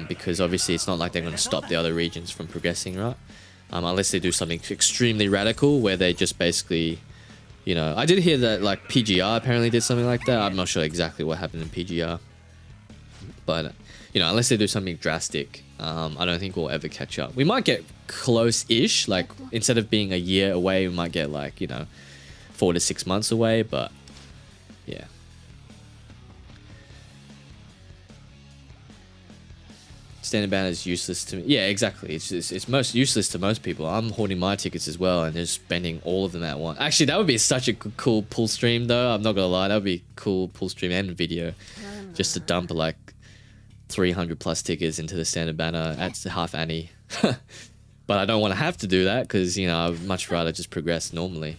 because obviously it's not like they're going to stop the other regions from progressing, right? Unless they do something extremely radical where they just basically, you know, I did hear that like PGR apparently did something like that. I'm not sure exactly what happened in PGR, but you know, unless they do something drastic, I don't think we'll ever catch up. We might get close-ish, like instead of being a year away, we might get like, you know, 4 to 6 months away, but yeah. Standard banner is useless to me. Yeah, exactly. It's most useless to most people. I'm hoarding my tickets as well and just spending all of them at once. Actually, that would be such a cool pull stream though. I'm not gonna lie, that would be cool pull stream and video, just to dump like 300 plus tickets into the standard banner at half Annie. But I don't want to have to do that because, you know, I'd much rather just progress normally.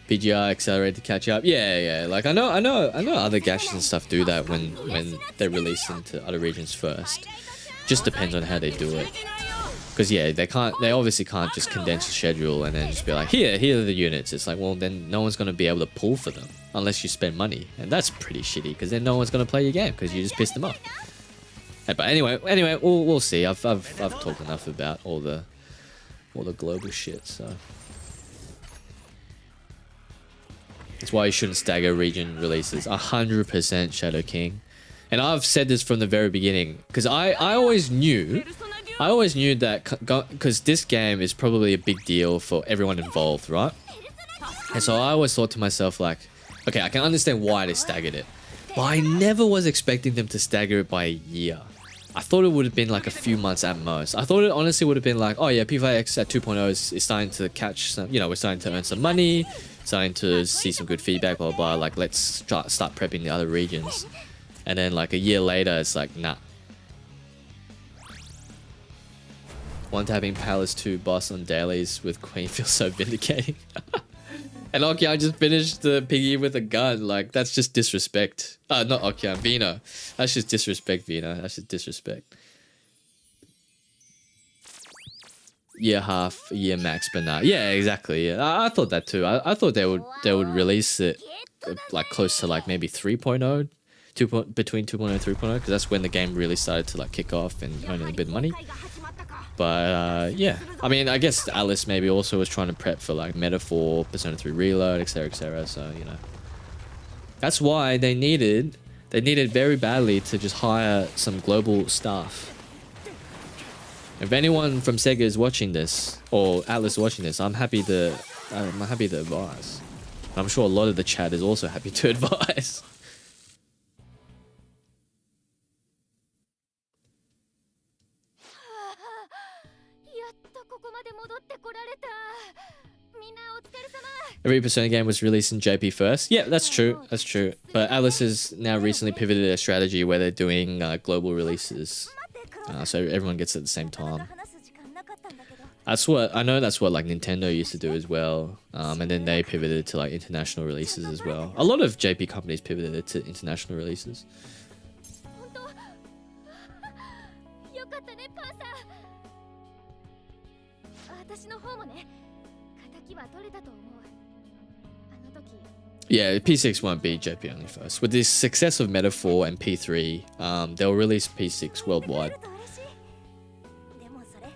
PGR accelerate to catch up. Yeah. Like I know other gashes and stuff do that when they release into other regions first. Just depends on how they do it. Because yeah, they obviously can't just condense the schedule and then just be like, here are the units. It's like, well, then no one's gonna be able to pull for them unless you spend money, and that's pretty shitty because then no one's gonna play your game because you just pissed them off. But anyway, we'll see. I've talked enough about all the global shit, so. That's why you shouldn't stagger region releases. 100% Shadow King. And I've said this from the very beginning. Because I always knew that... Because this game is probably a big deal for everyone involved, right? And so I always thought to myself like... Okay, I can understand why they staggered it. But I never was expecting them to stagger it by a year. I thought it would have been like a few months at most. I thought it honestly would have been like... Oh yeah, P5X at 2.0 is starting to catch some... You know, we're starting to earn some money. Starting to see some good feedback, blah, blah, blah. Like, let's start prepping the other regions. And then, like, a year later, it's like, nah. One tapping Palace 2 boss on dailies with Queen feels so vindicating. And Okian just finished the piggy with a gun. Like, that's just disrespect. Not Okian, Vino. That's just disrespect, Vino. That's just disrespect. year max, but nah. Yeah, exactly. Yeah, I thought that too. I thought they would release it like close to like maybe 3.0, between 2.0 and 3.0, because that's when the game really started to like kick off and earn a bit of money. But yeah, I mean, I guess Alice maybe also was trying to prep for like Meta 4, Persona 3 Reload, etc., etc. So you know, that's why they needed very badly to just hire some global staff. If anyone from Sega is watching this, or Atlas watching this, I'm happy to advise. I'm sure a lot of the chat is also happy to advise. Every Persona game was released in JP first. Yeah, that's true. That's true. But Atlas has now recently pivoted a strategy where they're doing global releases, so everyone gets it at the same time. That's what I know. That's what like Nintendo used to do as well, and then they pivoted to like international releases as well. A lot of JP companies pivoted to international releases. Yeah, P6 won't be JP only first. With the success of Meta 4 and P3, they'll release P6 worldwide.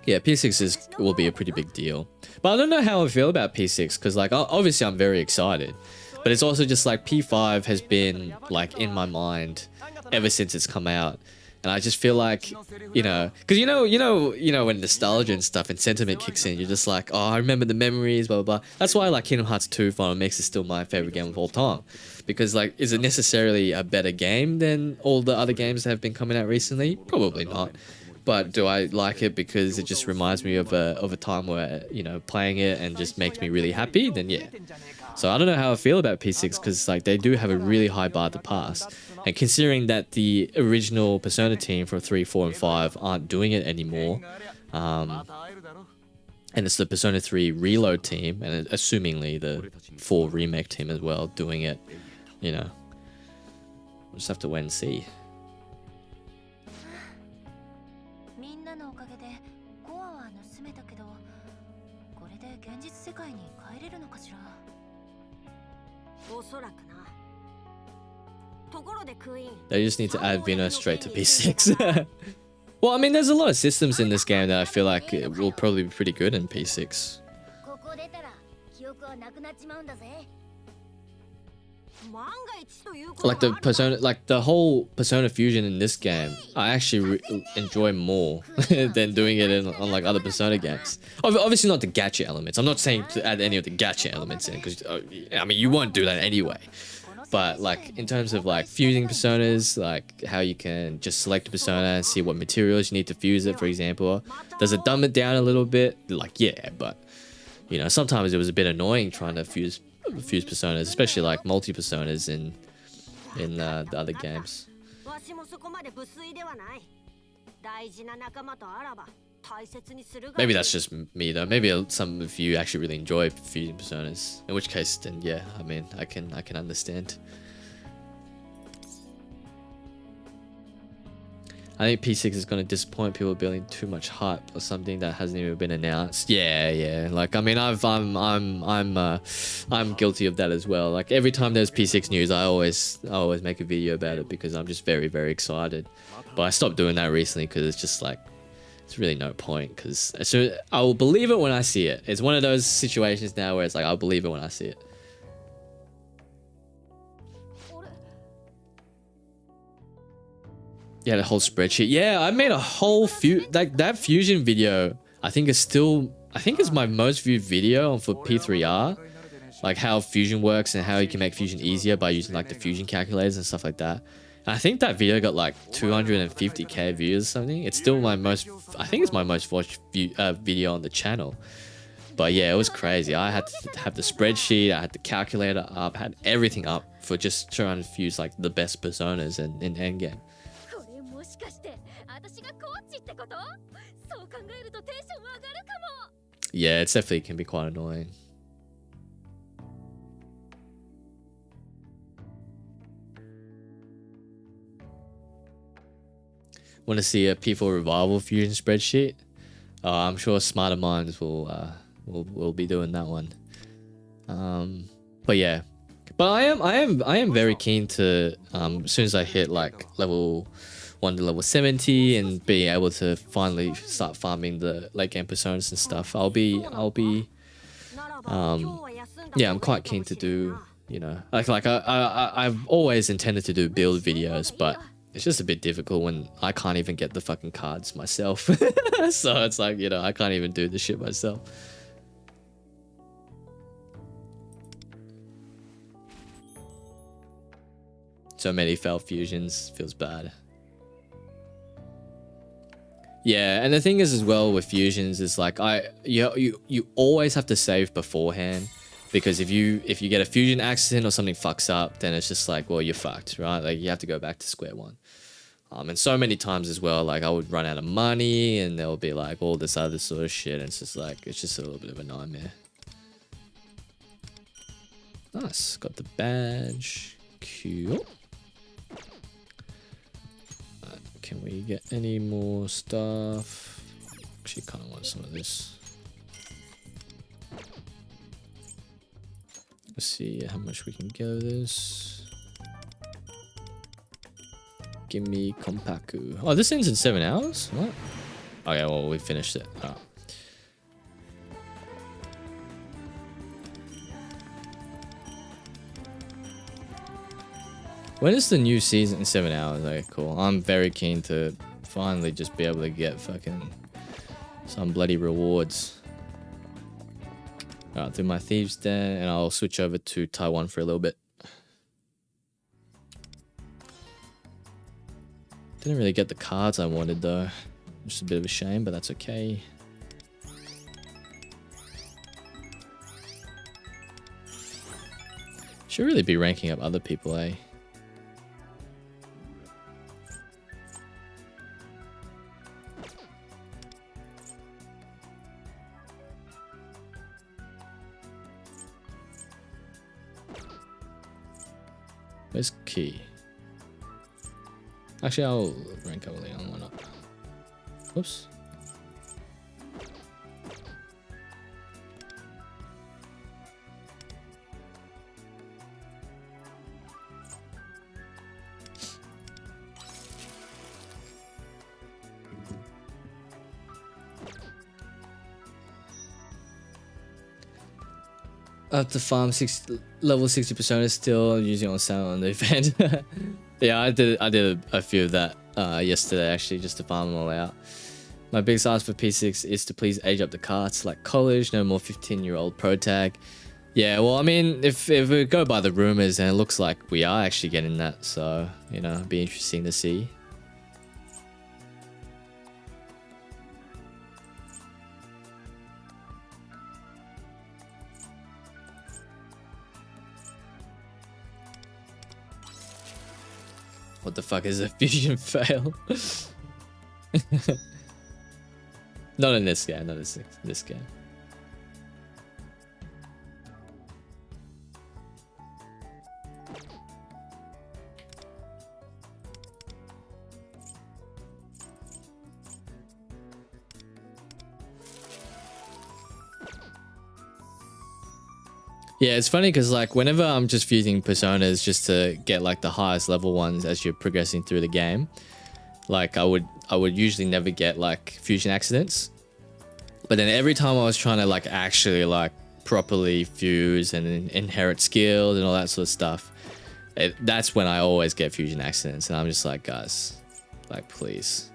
Yeah, P6 will be a pretty big deal. But I don't know how I feel about P6, because like obviously I'm very excited, but it's also just like P5 has been like in my mind ever since it's come out. And I just feel like, you know, because you know when nostalgia and stuff and sentiment kicks in, you're just like, oh, I remember the memories, blah, blah, blah. That's why like Kingdom Hearts 2 Final Mix is still my favorite game of all time. Because like, is it necessarily a better game than all the other games that have been coming out recently? Probably not. But do I like it because it just reminds me of a time where, you know, playing it and just makes me really happy? Then yeah. So I don't know how I feel about P6, because like they do have a really high bar to pass. And considering that the original Persona team from 3, 4, and 5 aren't doing it anymore, and it's the Persona 3 Reload team, and assumingly the 4 Remake team as well doing it, you know, we'll just have to wait and see. They just need to add Vino straight to P6. Well, I mean, there's a lot of systems in this game that I feel like it will probably be pretty good in P6. Like the whole Persona fusion in this game, I actually enjoy more than doing it on like other Persona games. Obviously not the gacha elements. I'm not saying to add any of the gacha elements in, because I mean, you won't do that anyway. But like in terms of like fusing personas, like how you can just select a persona and see what materials you need to fuse it, for example. Does it dumb it down a little bit? Like, yeah, but you know, sometimes it was a bit annoying trying to fuse personas, especially like multi-personas in the other games. Maybe that's just me though. Maybe some of you actually really enjoy fusing personas. In which case, then yeah, I mean, I can understand. I think P6 is going to disappoint people building too much hype or something that hasn't even been announced. Yeah. Like, I mean, I'm guilty of that as well. Like every time there's P6 news, I always make a video about it because I'm just very, very excited. But I stopped doing that recently because it's just like, it's really no point, because I will believe it when I see it. It's one of those situations now where it's like, I'll believe it when I see it. Yeah, the whole spreadsheet. Yeah, I made a whole that fusion video. I think it's my most viewed video for P3R. Like how fusion works and how you can make fusion easier by using like the fusion calculators and stuff like that. And I think that video got like 250k views or something. It's still my most, I think it's my most watched video on the channel. But yeah, it was crazy. I had to have the spreadsheet, I had the calculator up, had everything up for just trying to fuse like the best personas in endgame. Yeah, it definitely can be quite annoying. Want to see a P4 Revival fusion spreadsheet? I'm sure smarter minds will be doing that one. But yeah, but I am very keen to as soon as I hit like level 1 to level 70 and be able to finally start farming the late game personas and stuff. I'll be yeah, I'm quite keen to do, you know, like I've always intended to do build videos, but it's just a bit difficult when I can't even get the fucking cards myself. So it's like, you know, I can't even do the shit myself. So many failed fusions, feels bad. Yeah, and the thing is as well with fusions is like you always have to save beforehand, because if you get a fusion accident or something fucks up, then it's just like, well, you're fucked, right? Like you have to go back to square one. And so many times as well, like I would run out of money and there'll be like all this other sort of shit, and it's just like, it's just a little bit of a nightmare. Nice, got the badge. Cool. Can we get any more stuff? Actually, kind of want some of this. Let's see how much we can get of this. Give me Kompaku. Oh, this ends in 7 hours? What? Oh yeah, well, we finished it. Oh. When is the new season? 7 hours. Okay, cool. I'm very keen to finally just be able to get fucking some bloody rewards. Alright, do my thieves den, and I'll switch over to Taiwan for a little bit. Didn't really get the cards I wanted though. Just a bit of a shame, but that's okay. Should really be ranking up other people, eh? Where's Key? Actually, I'll rank up Leon, why not? Whoops. Up to farm level 60 personas still using on sound on the event. Yeah, I did a few of that yesterday actually, just to farm them all out. My biggest ask for P6 is to please age up the carts like college, no more 15-year-old pro tag. Yeah, well, I mean, if we go by the rumors, and it looks like we are actually getting that, so you know, it'd be interesting to see. What the fuck is a fusion fail? Not in this game, not in this game. Yeah, it's funny because like whenever I'm just fusing personas just to get like the highest level ones as you're progressing through the game, like I would usually never get like fusion accidents. But then every time I was trying to like actually like properly fuse and inherit skills and all that sort of stuff, that's when I always get fusion accidents, and I'm just like, guys, like please.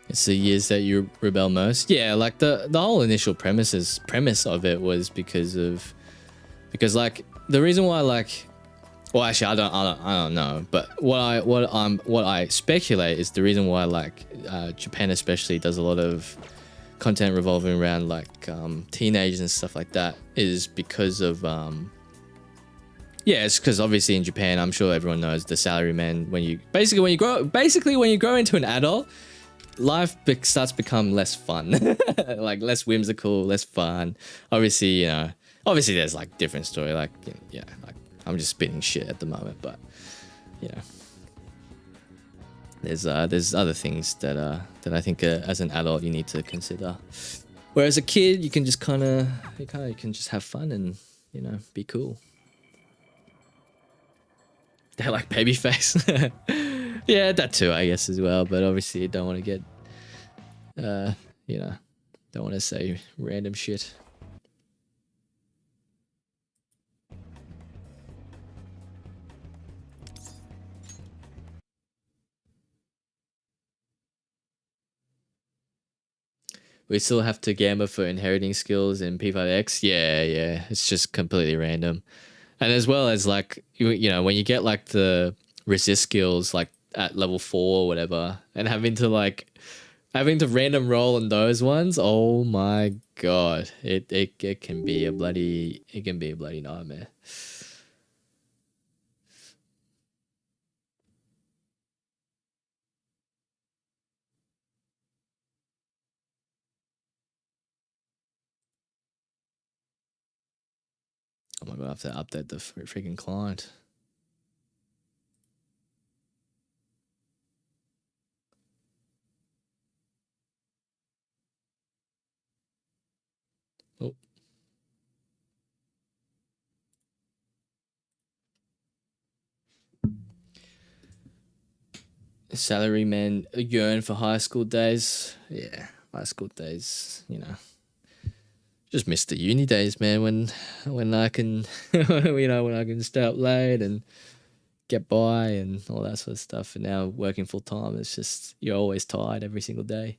It's the years that you rebel most. Yeah, like the whole initial premise of it was because like the reason why like Well, actually, I don't know. But what I speculate is the reason why like Japan especially does a lot of content revolving around like teenagers and stuff like that is because of yeah, it's because obviously in Japan, I'm sure everyone knows the salaryman. When you grow into an adult, life starts to become less fun, like less whimsical, less fun. Obviously, you know, obviously there's like different story. Like yeah, like I'm just spitting shit at the moment, but you know, there's other things that I think as an adult you need to consider. Whereas a kid, you can just you can just have fun and you know be cool. They're like baby face. Yeah, that too, I guess, as well. But obviously, you don't want to get, you know, don't want to say random shit. We still have to gamble for inheriting skills in P5X. Yeah, it's just completely random. And as well as like you know when you get like the resist skills like at level 4 or whatever, and having to random roll on those ones, oh my god, it can be a bloody nightmare. Oh my god, I have to update the freaking client. Oh. Salarymen yearn for high school days. Yeah, high school days, you know. Just miss the uni days, man, when I can you know, when I can stay up late and get by and all that sort of stuff. And now working full time, it's just you're always tired every single day.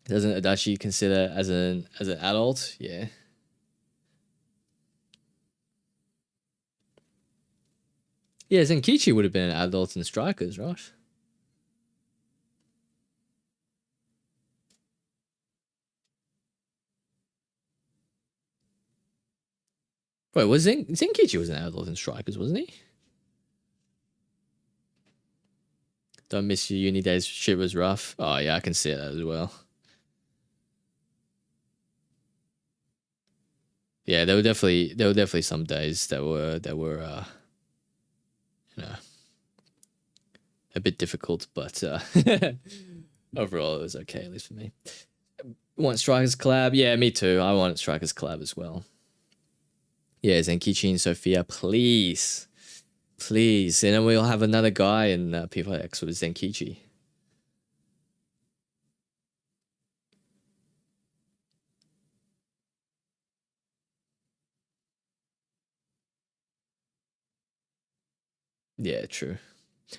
Doesn't Adachi consider as an adult? Yeah. Yeah, Zenkichi would have been an adult in Strikers, right? Wait, was Zenkichi was an adult in Strikers, wasn't he? Don't miss your uni days. Shit was rough. Oh yeah, I can see that as well. Yeah, there were definitely some days that were you know, a bit difficult, but overall it was okay, at least for me. Want Strikers collab? Yeah, me too. I want Strikers collab as well. Yeah, Zenkichi and Sophia, please. Please. And then we'll have another guy in P5X with Zenkichi. Yeah, true.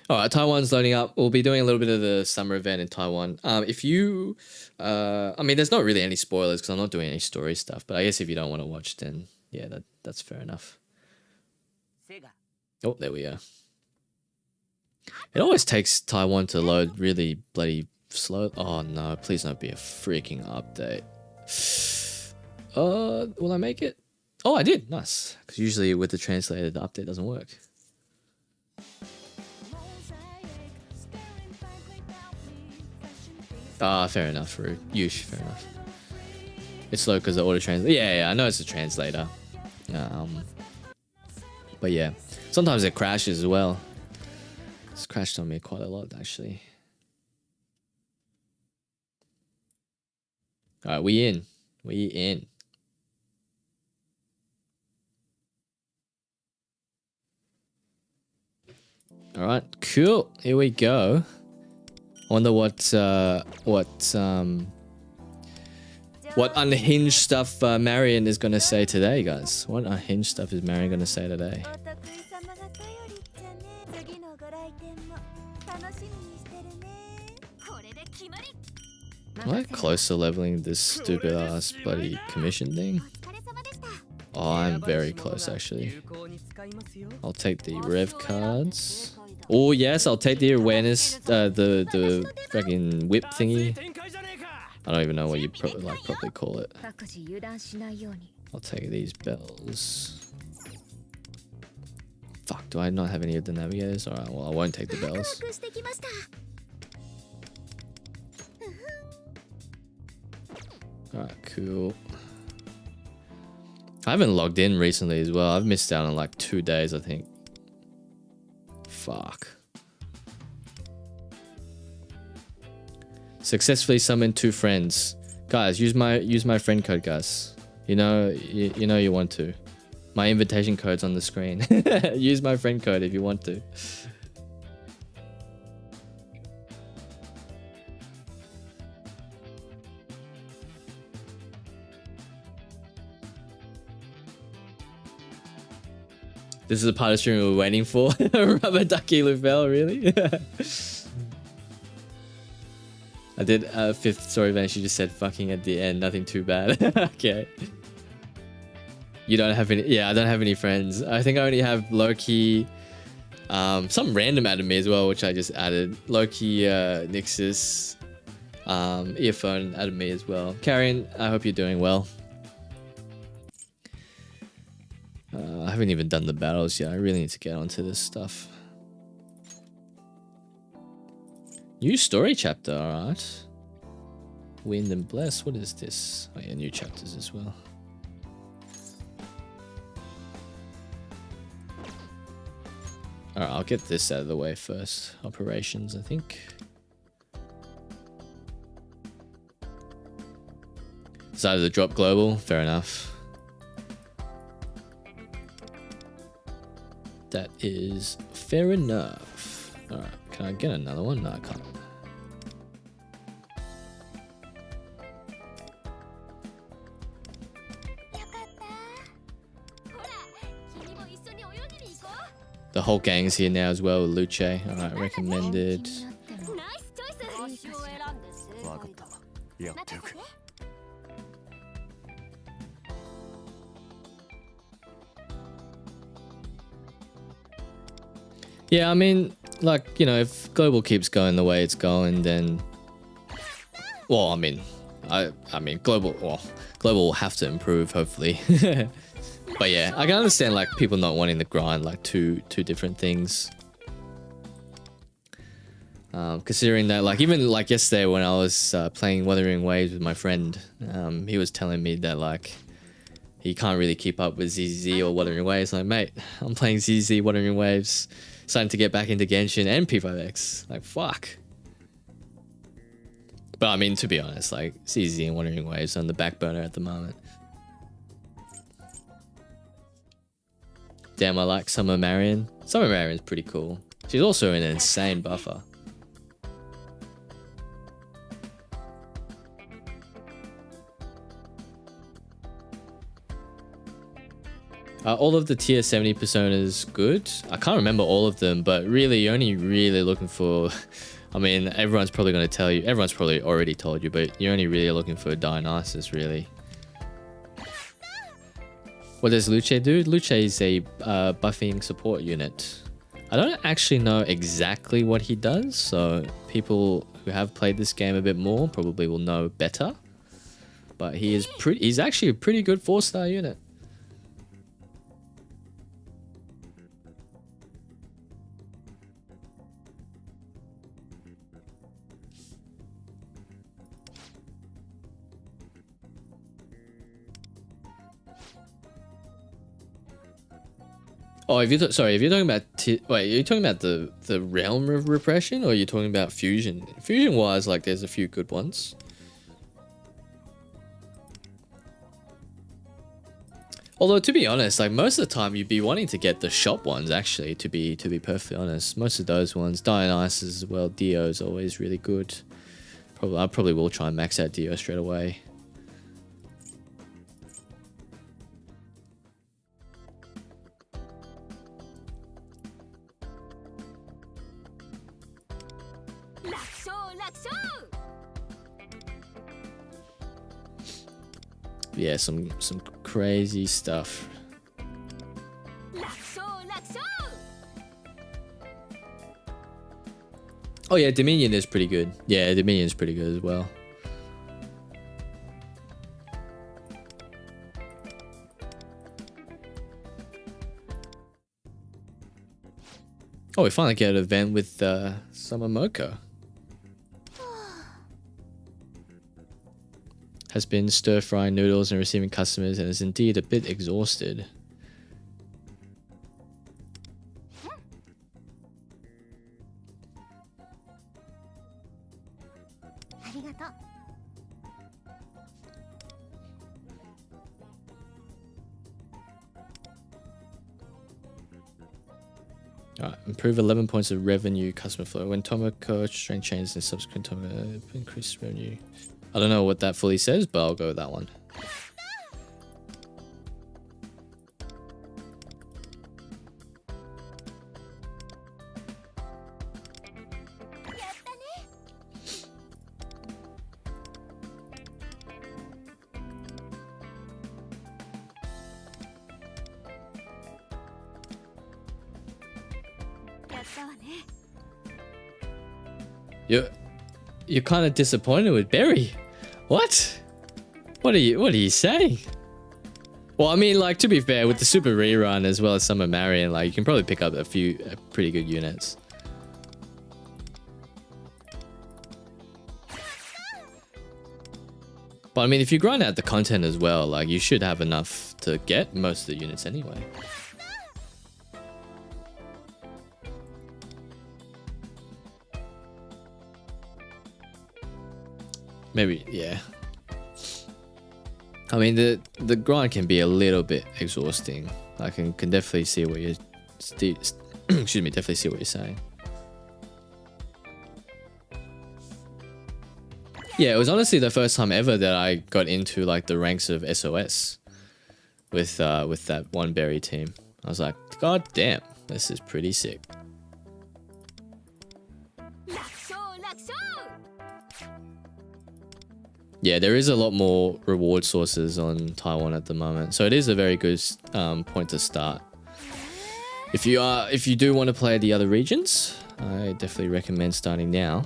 All right, Taiwan's loading up. We'll be doing a little bit of the summer event in Taiwan. If you, I mean, there's not really any spoilers because I'm not doing any story stuff. But I guess if you don't want to watch, then yeah, that's fair enough. Oh, there we go. It always takes Taiwan to load really bloody slow. Oh no, please don't be a freaking update. Will I make it? Oh, I did. Nice. Because usually with the translator, the update doesn't work. Ah, fair enough, Rude. Yush, fair enough. It's slow because the auto translate. Yeah, I know it's a translator. But yeah, sometimes it crashes as well. It's crashed on me quite a lot, actually. All right, we in. All right, cool. Here we go. I wonder what unhinged stuff Marion is gonna say today, guys. What unhinged stuff is Marion gonna say today? Am I close to leveling this stupid ass bloody commission thing? Oh, I'm very close actually. I'll take the rev cards. Oh yes, I'll take the awareness, the fucking whip thingy. I don't even know what you properly call it. I'll take these bells. Fuck, do I not have any of the navigators? Alright, well I won't take the bells. Alright, cool. I haven't logged in recently as well. I've missed out on like 2 days, I think. Fuck. Successfully summoned 2 friends. Guys, use my friend code, guys. You know you want to. My invitation code's on the screen. Use my friend code if you want to. This is the part of the stream we were waiting for. Rubber ducky Lufel, really? I did 5th story event. She just said fucking at the end. Nothing too bad. Okay. You don't have any? Yeah, I don't have any friends. I think I only have Loki. Some random added me as well, which I just added. Loki, Nixus, Earphone added me as well. Karen, I hope you're doing well. I haven't even done the battles yet. I really need to get onto this stuff. New story chapter, alright. Wind and Bless, what is this? Oh yeah, new chapters as well. Alright, I'll get this out of the way first. Operations, I think. Decided to drop global, fair enough. That is fair enough. Alright, can I get another one? No, I can't. The whole gang's here now as well with Luce. Alright, recommended. Yeah, I mean, like, you know, if global keeps going the way it's going, then, well, I mean, global will have to improve, hopefully. But yeah, I can understand like people not wanting to grind like two different things. Considering that, like, even like yesterday when I was playing Wuthering Waves with my friend, he was telling me that like he can't really keep up with ZZ or Wuthering Waves. Like, mate, I'm playing ZZ, Wuthering Waves, starting to get back into Genshin and P5X. Like, fuck. But I mean, to be honest, like ZZ and Wuthering Waves are on the back burner at the moment. Damn, I like Summer Marion. Summer Marion's pretty cool. She's also an insane buffer. All of the tier 70 personas good. I can't remember all of them, but really, you're only really looking for... I mean, everyone's probably going to tell you... Everyone's probably already told you, but you're only really looking for Dionysus, really. What does Luce do? Luce is a buffing support unit. I don't actually know exactly what he does, so people who have played this game a bit more probably will know better. But he's actually a pretty good 4-star unit. Oh, if you're talking about wait, are you talking about the realm of repression, or are you talking about fusion? Fusion wise, like there's a few good ones. Although to be honest, like most of the time you'd be wanting to get the shop ones actually. To be perfectly honest, most of those ones, Dionysus as well, Dio is always really good. I probably will try and max out Dio straight away. yeah, some crazy stuff. Oh yeah, Dominion is pretty good. Yeah, Dominion is pretty good as well. Oh, we finally get an event with Summer Moko. Has been stir-frying noodles and receiving customers and is indeed a bit exhausted. Alright, improve 11 points of revenue customer flow. When Tomoko strength changes in subsequent Tomoko, increase revenue. I don't know what that fully says, but I'll go with that one. You're kind of disappointed with Berry. What? What are you saying? Well, I mean, like, to be fair, with the super rerun as well as Summer Marion, like, you can probably pick up a few pretty good units. But I mean, if you grind out the content as well, like, you should have enough to get most of the units anyway. Maybe, yeah. I mean, the grind can be a little bit exhausting. I can definitely see what you're excuse me, definitely see what you're saying. Yeah, it was honestly the first time ever that I got into like the ranks of SOS with that one berry team. I was like, God damn, this is pretty sick. Yeah, there is a lot more reward sources on Taiwan at the moment, so it is a very good point to start. If you do want to play the other regions, I definitely recommend starting now.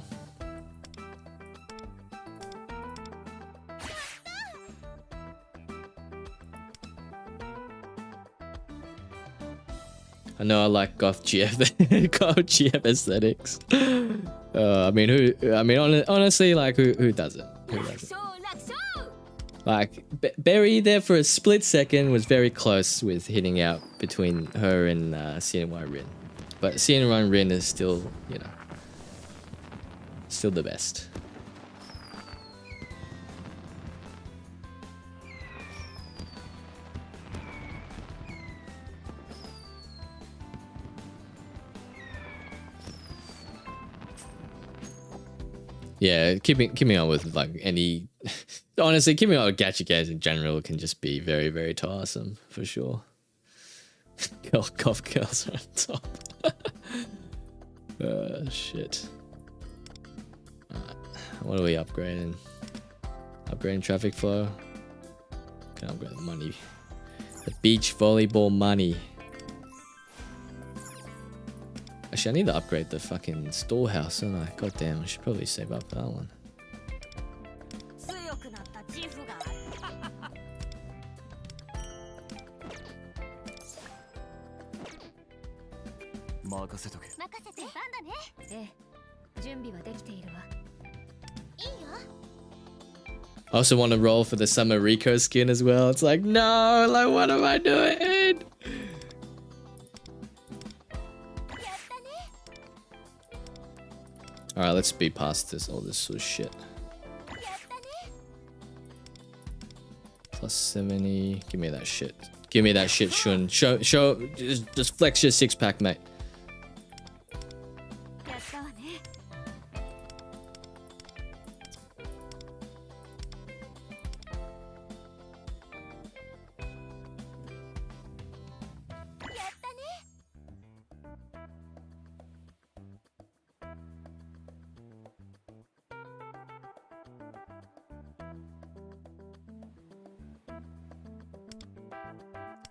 I know I like goth GF, goth GF aesthetics. I mean, honestly, like who doesn't? Who doesn't? Like, Berry there for a split second was very close with hitting out between her and CNY Rin. But CNY Rin is still, you know, still the best. Yeah, keeping on with like any honestly, keeping on with gacha games in general can just be very, very tiresome for sure. Golf girls are on top. Shit. What are we upgrading? Upgrading traffic flow. Can upgrade the money. The beach volleyball money. Actually, I need to upgrade the fucking storehouse, don't I? God damn, I should probably save up for that one. I also want to roll for the Summer Rico skin as well. It's like, no, like, what am I doing? Alright, let's speed past all this sort of shit. Plus 70. Give me that shit. Give me that shit, Shun. Just flex your six pack, mate.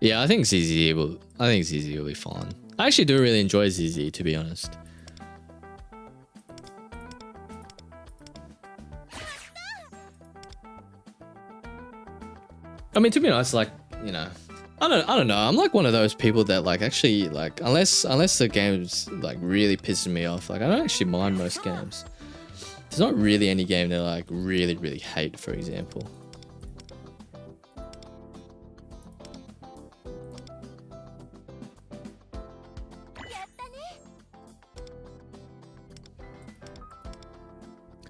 Yeah, I think ZZ will. I think ZZ will be fun. I actually do really enjoy ZZ, to be honest. I mean, to be honest, like, you know, I don't know. I'm like one of those people that like actually like unless the game's like really pissing me off, like I don't actually mind most games. There's not really any game that I like really hate, for example.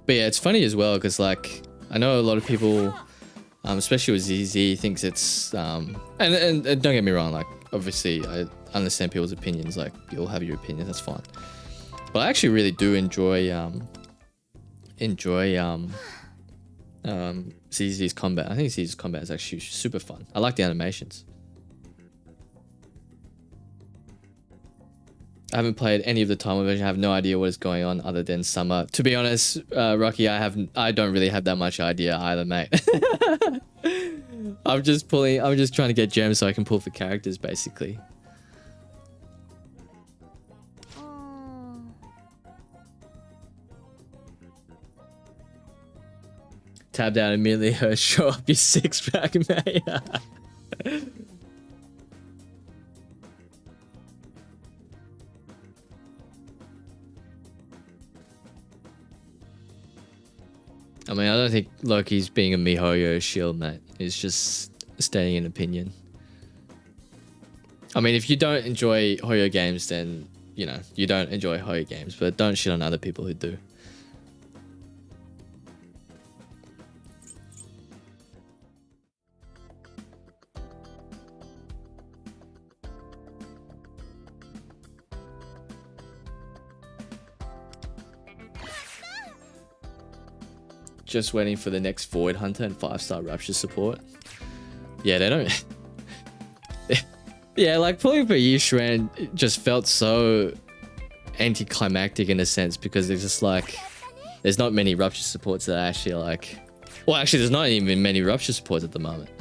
But yeah, it's funny as well because like I know a lot of people, especially with ZZ, thinks it's and don't get me wrong, like obviously I understand people's opinions. Like you'll have your opinions, that's fine. But I actually really do enjoy ZZ's combat. I think ZZ's combat is actually super fun. I like the animations. I haven't played any of the Timer version. I have no idea what is going on other than summer. To be honest, Rocky, I don't really have that much idea either, mate. I'm just trying to get gems so I can pull for characters, basically. Tabbed out immediately, show up your 6-pack, mate. I mean, I don't think Loki's being a MiHoYo shield, mate. It's just stating an opinion. I mean, if you don't enjoy Hoyo games, then, you know, you don't enjoy Hoyo games, but don't shit on other people who do. Just waiting for the next Void Hunter and 5-star Rapture support. Yeah, they don't... yeah, like pulling for Yishran just felt so anticlimactic in a sense because it's just like... There's not many Rapture supports that are actually like... Well, actually, there's not even many Rapture supports at the moment.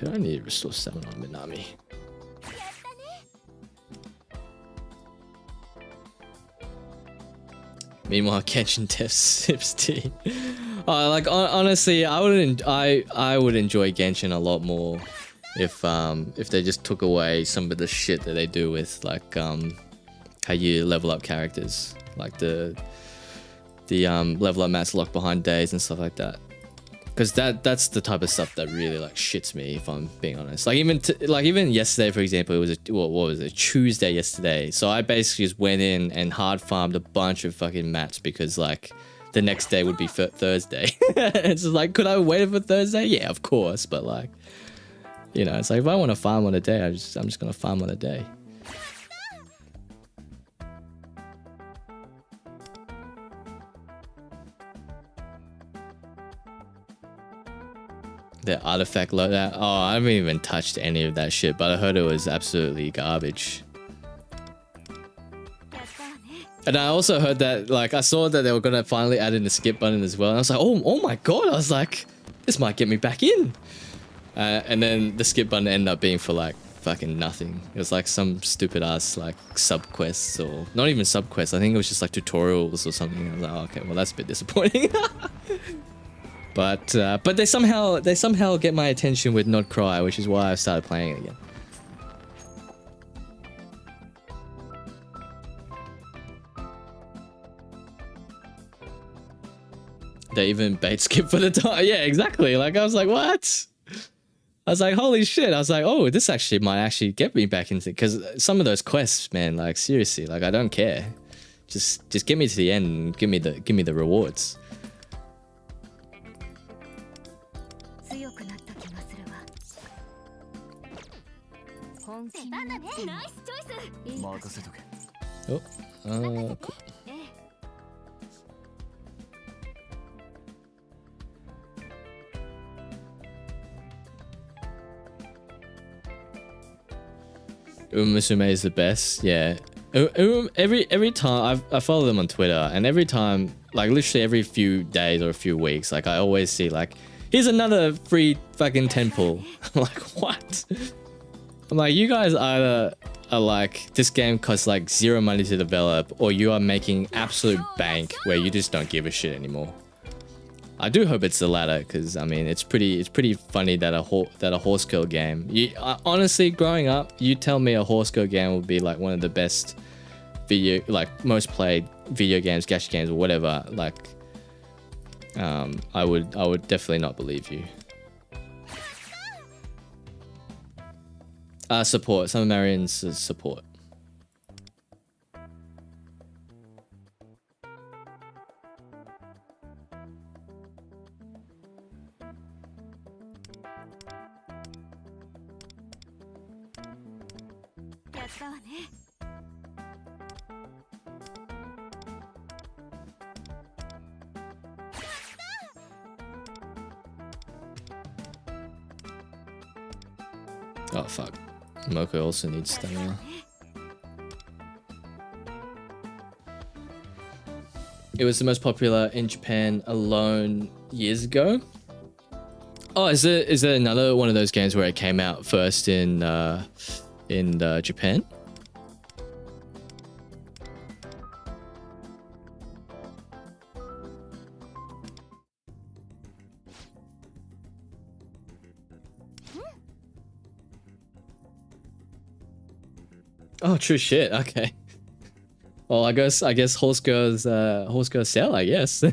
I need to restore 7 on Minami. Meanwhile, Kenshin Death sips tea. Like honestly, I would enjoy Genshin a lot more if they just took away some of the shit that they do with like how you level up characters, like the level up mats locked behind days and stuff like that. Because that's the type of stuff that really like shits me, if I'm being honest. Like even yesterday, for example, it was what was it, Tuesday yesterday. So I basically just went in and hard farmed a bunch of fucking mats because like the next day would be Thursday. It's just like, could I wait for Thursday? Yeah, of course. But like, you know, it's like if I want to farm on a day, I'm just gonna farm on a day. The artifact loadout. Oh, I haven't even touched any of that shit, but I heard it was absolutely garbage. And I also heard that, like, I saw that they were gonna finally add in the skip button as well. And I was like, oh my god! I was like, this might get me back in. And then the skip button ended up being for like fucking nothing. It was like some stupid ass like sub quests, or not even sub quests. I think it was just like tutorials or something. I was like, oh, okay, well that's a bit disappointing. But they somehow get my attention with Not Cry, which is why I started playing it again. They even bait skip for the time. Yeah, exactly. Like I was like, what? I was like, holy shit. I was like, oh, this actually might actually get me back into, because some of those quests, man, like seriously, like I don't care. Just get me to the end and give me the rewards. Oh, cool. Musume is the best. Yeah, every time I follow them on Twitter, and every time, like literally every few days or a few weeks, like I always see like, here's another free fucking 10 pull. I'm like, what? I'm like, you guys either are like, this game costs like 0 money to develop, or you are making absolute bank where you just don't give a shit anymore. I do hope it's the latter, because I mean, it's pretty funny that a horse girl game. Honestly, growing up, you tell me a horse girl game would be like one of the best most played video games, gacha games, or whatever. Like, I would definitely not believe you. Support. Some Marian's support. Oh fuck. Moko also needs stamina. It was the most popular in Japan alone years ago. Oh, is there another one of those games where it came out first in Japan? Oh, true shit. Okay. Well, I guess horse girls sell, I guess.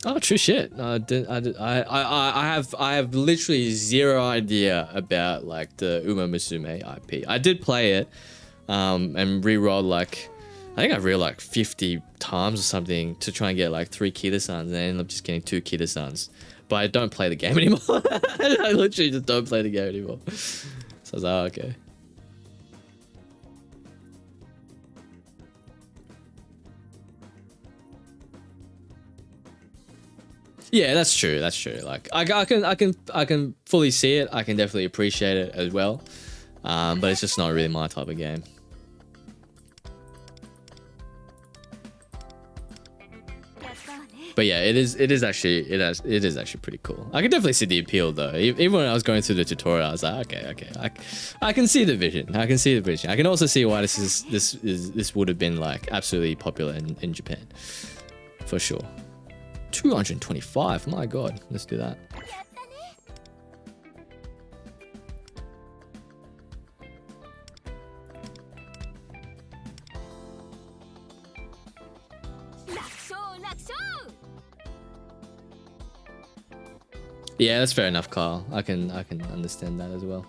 Oh, true shit. I have literally zero idea about like the Uma Musume IP. I did play it, and re-rolled like, I think I reeled like 50 times or something to try and get like 3 Kita-sans, and I ended up just getting 2 Kita-sans. But I don't play the game anymore. I literally just don't play the game anymore. So I was like, oh, okay. Yeah, that's true. That's true. Like I can fully see it. I can definitely appreciate it as well. But it's just not really my type of game. But yeah, it is actually pretty cool. I can definitely see the appeal though. Even when I was going through the tutorial, I was like, okay, I can see the vision. I can see the vision. I can also see why this would have been like absolutely popular in Japan, for sure. 225. My god, let's do that. Yeah, that's fair enough, Kyle. I can understand that as well.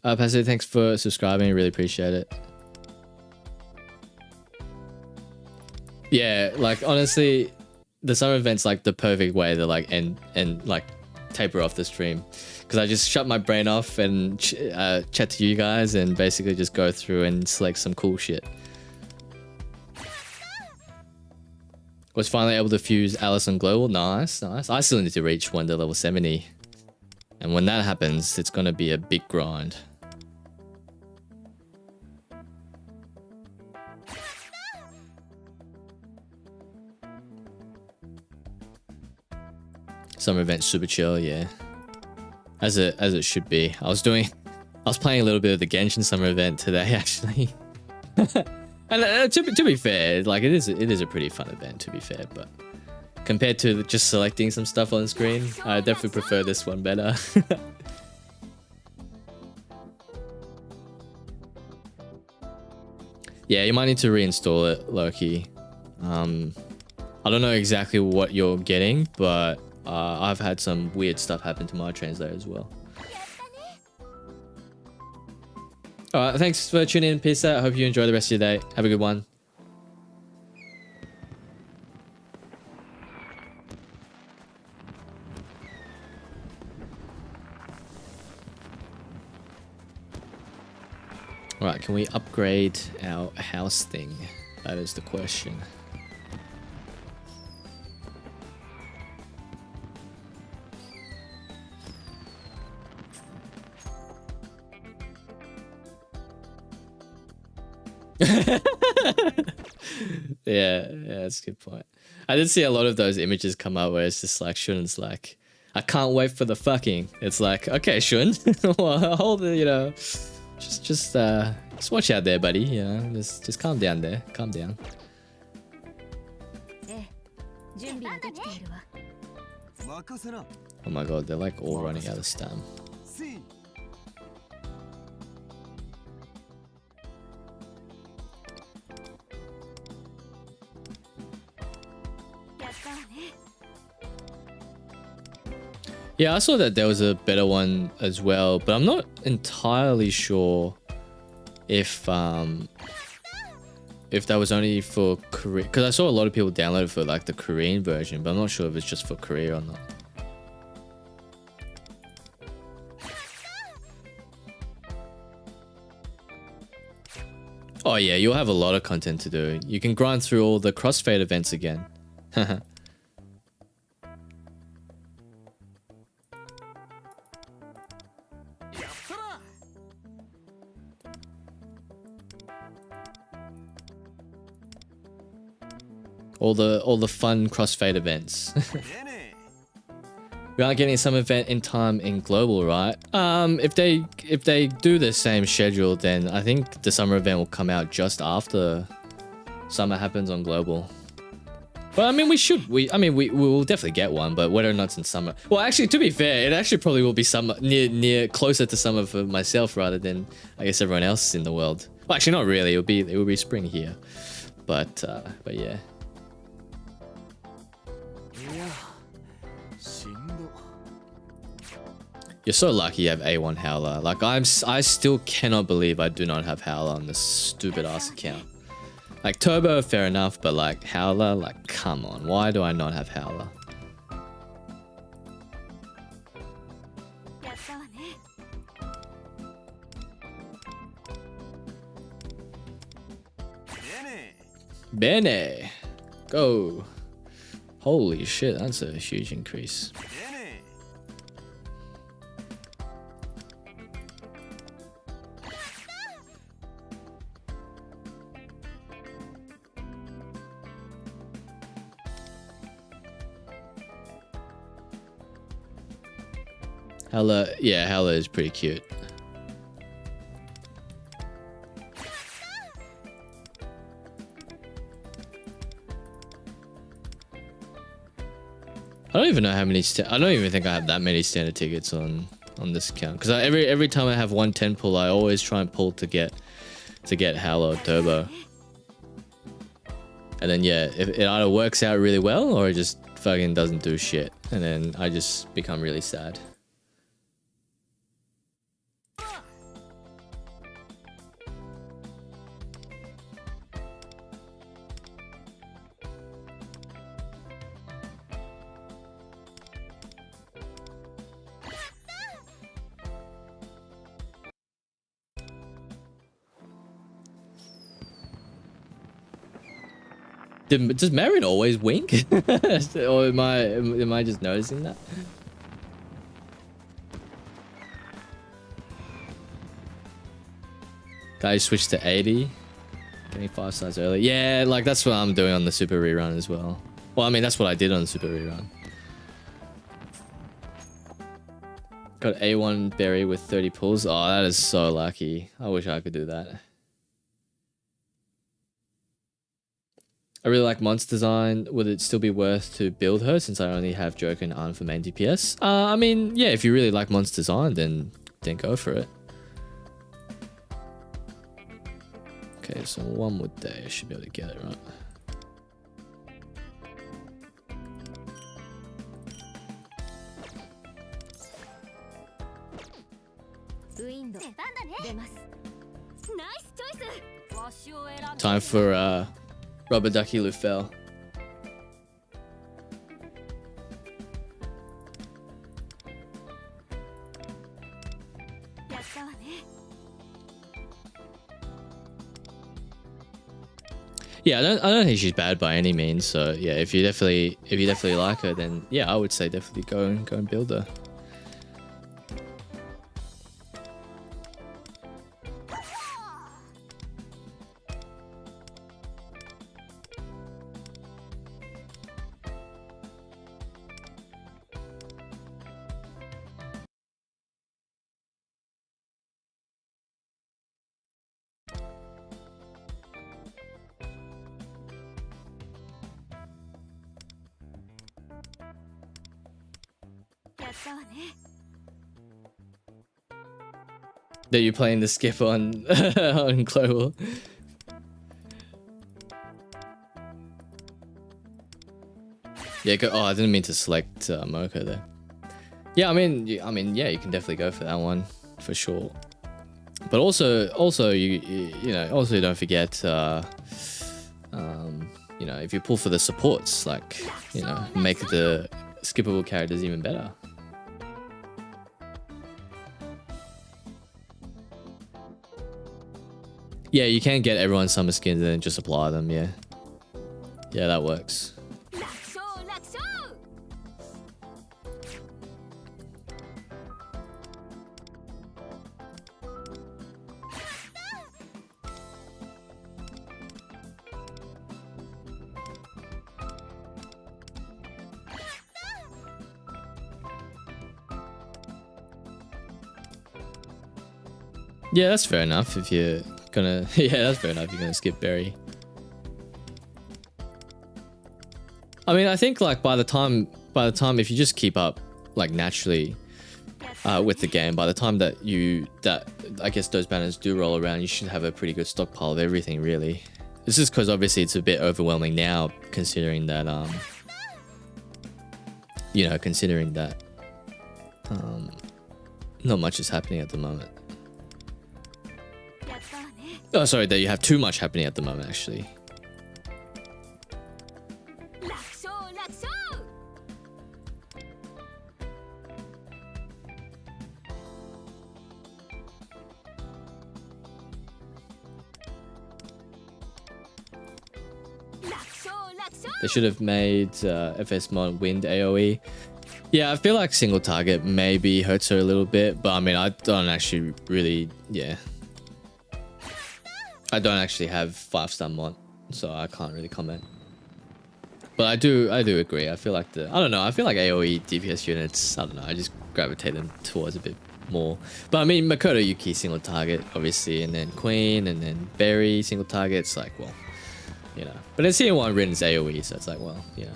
Passive, thanks for subscribing. Really appreciate it. Yeah, like honestly, the summer event's like the perfect way to like end like taper off the stream, because I just shut my brain off and chat to you guys and basically just go through and select some cool shit. Was finally able to fuse Alice on Global. Nice. I still need to reach Wonder level 70. And when that happens, it's going to be a big grind. Summer event super chill, yeah. As it should be. I was playing a little bit of the Genshin summer event today, actually. And to be fair, like it is a pretty fun event, to be fair, but compared to just selecting some stuff on screen, I definitely prefer this one better. Yeah, you might need to reinstall it, Loki. I don't know exactly what you're getting, but I've had some weird stuff happen to my translator as well. Alright, thanks for tuning in. Peace out. I hope you enjoy the rest of your day. Have a good one. Alright, can we upgrade our house thing? That is the question. Yeah, that's a good point. I did see a lot of those images come up where it's just like Shun's like, I can't wait for the fucking. It's like, okay, Shun, well, hold it, you know, just watch out there, buddy. You know, just calm down there, calm down. Oh my god, they're like all running out of stam. Yeah, I saw that there was a better one as well, but I'm not entirely sure if that was only for Korea, because I saw a lot of people download it for like the Korean version, but I'm not sure if it's just for Korea or not. Oh yeah, you'll have a lot of content to do. You can grind through all the crossfade events again. all the fun crossfade events. We aren't getting some event in time in global, right? If they do the same schedule, then I think the summer event will come out just after summer happens on global. But I mean, we will definitely get one, but whether or not it's in summer. Well, actually, to be fair, it actually probably will be summer near closer to summer for myself rather than I guess everyone else in the world. Well, actually, not really. It will be spring here, but yeah. You're so lucky you have A1 Howler. Like I still cannot believe I do not have Howler on this stupid ass account. Like Turbo, fair enough, but like Howler, like come on, why do I not have Howler? Bene, go! Holy shit, that's a huge increase. Hella, yeah, Hella is pretty cute. I don't even know how many. I don't even think I have that many standard tickets on this account. Because every time I have 110 pull, I always try and pull to get Howler or Turbo. And then yeah, if it either works out really well or it just fucking doesn't do shit, and then I just become really sad. Does Marion always wink? Or am I just noticing that? Guys switch to 80. Getting 5 stars early. Yeah, like that's what I'm doing on the super rerun as well. Well, I mean that's what I did on the super rerun. Got A1 berry with 30 pulls. Oh, that is so lucky. I wish I could do that. I really like Mon's design. Would it still be worth to build her since I only have Joker and Arn for main DPS? I mean, yeah, if you really like Mon's design, then go for it. Okay, so one more day, I should be able to get it, right? Time for Rubber Ducky Lufel. Yeah, I don't think she's bad by any means. So yeah, if you definitely like her, then yeah, I would say definitely go and build her. That you're playing the skip on on global. Yeah, go, oh, I didn't mean to select Mocha there. Yeah, I mean, yeah, you can definitely go for that one for sure. But also you know, also don't forget, you know, if you pull for the supports, like, you know, make the skippable characters even better. Yeah, you can get everyone's summer skins and then just apply them, yeah. Yeah, that works. Yeah, that's fair enough if you're gonna... Yeah, that's fair enough if you're gonna skip Berry. I mean, I think like by the time if you just keep up like naturally with the game, by the time that I guess those banners do roll around, you should have a pretty good stockpile of everything, really. This is because obviously it's a bit overwhelming now, considering that you know, considering that not much is happening at the moment. Oh, sorry, that you have too much happening at the moment, actually. They should have made FS Mod Wind AoE. Yeah, I feel like single target maybe hurts her a little bit, but I mean, I don't actually really, yeah. I don't actually have 5-star mod, so I can't really comment. But I do agree. I feel like I don't know, I feel like AoE DPS units, I don't know, I just gravitate them towards a bit more. But I mean, Makoto Yuki single target, obviously, and then Queen, and then Berry single targets, like, well, you know. But then CN1 Rin is AoE, so it's like, well, you know.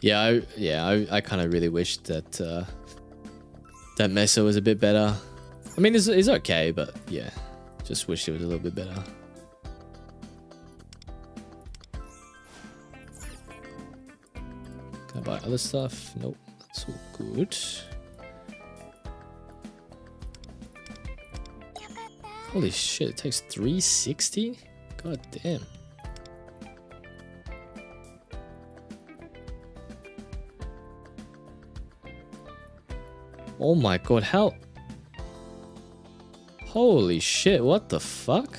I kind of really wish that that Mesa was a bit better. I mean, it's okay, but yeah, just wish it was a little bit better. Can I buy other stuff? Nope, that's all good. Holy shit, it takes 360? God damn. Oh my god, how? Holy shit, what the fuck?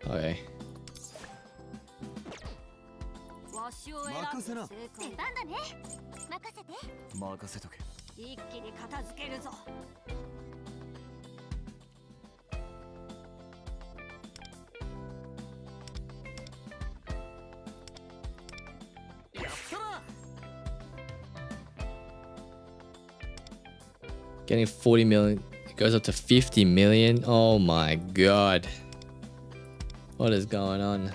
Okay. Getting 40 million, it goes up to 50 million. Oh my god. What is going on?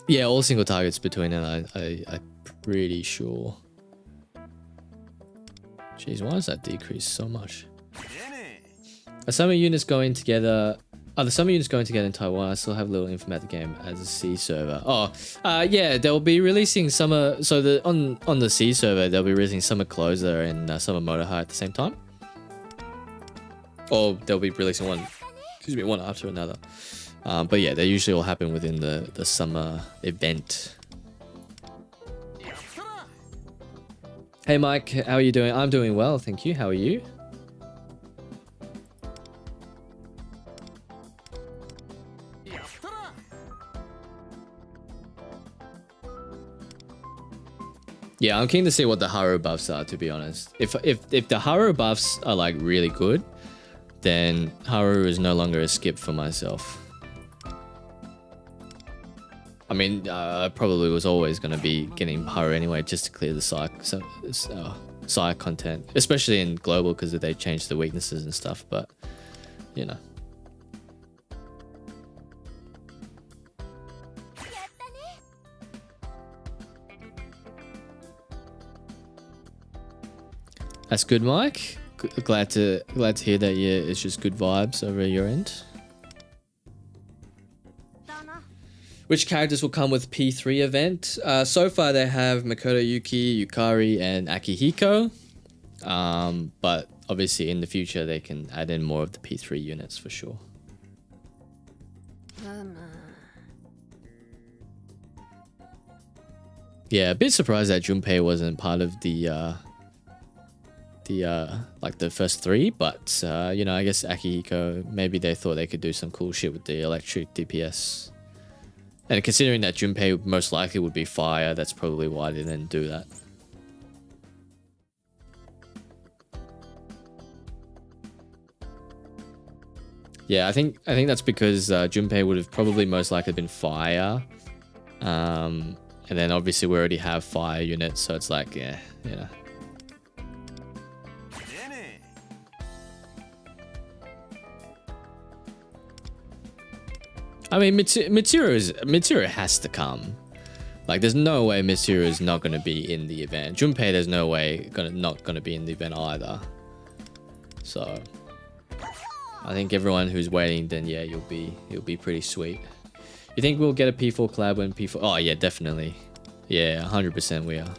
Yeah, all single targets between it, I'm pretty sure. Jeez, why does that decrease so much? Are some units going together The summer units going to get in Taiwan. I still have little info about the game as a C server. Oh, yeah, they'll be releasing summer. So on the C server, they'll be releasing Summer Closer and Summer Motor High at the same time. Or they'll be releasing one after another. But yeah, they usually all happen within the summer event. Hey Mike, how are you doing? I'm doing well, thank you. How are you? Yeah, I'm keen to see what the Haru buffs are, to be honest. If the Haru buffs are like really good, then Haru is no longer a skip for myself. I mean, I probably was always going to be getting Haru anyway, just to clear the psych content, especially in global because they changed the weaknesses and stuff. But you know. That's good, Mike. Glad to hear that. Yeah, it's just good vibes over your end. Which characters will come with P3 event? So far they have Makoto Yuki, Yukari, and Akihiko. But obviously in the future they can add in more of the P3 units for sure. Yeah, a bit surprised that Junpei wasn't part of the like the first three, but you know, I guess Akihiko, maybe they thought they could do some cool shit with the electric DPS. And considering that Junpei most likely would be fire, that's probably why they didn't do that. Yeah, I think that's because Junpei would have probably most likely been fire. And then obviously we already have fire units, so it's like, yeah, you know. I mean, Mitsuru has to come. Like, there's no way Mitsuru is not going to be in the event. Junpei, there's no way not going to be in the event either. So, I think everyone who's waiting, then yeah, you'll be pretty sweet. You think we'll get a P4 collab when P4? Oh yeah, definitely. Yeah, 100% we are.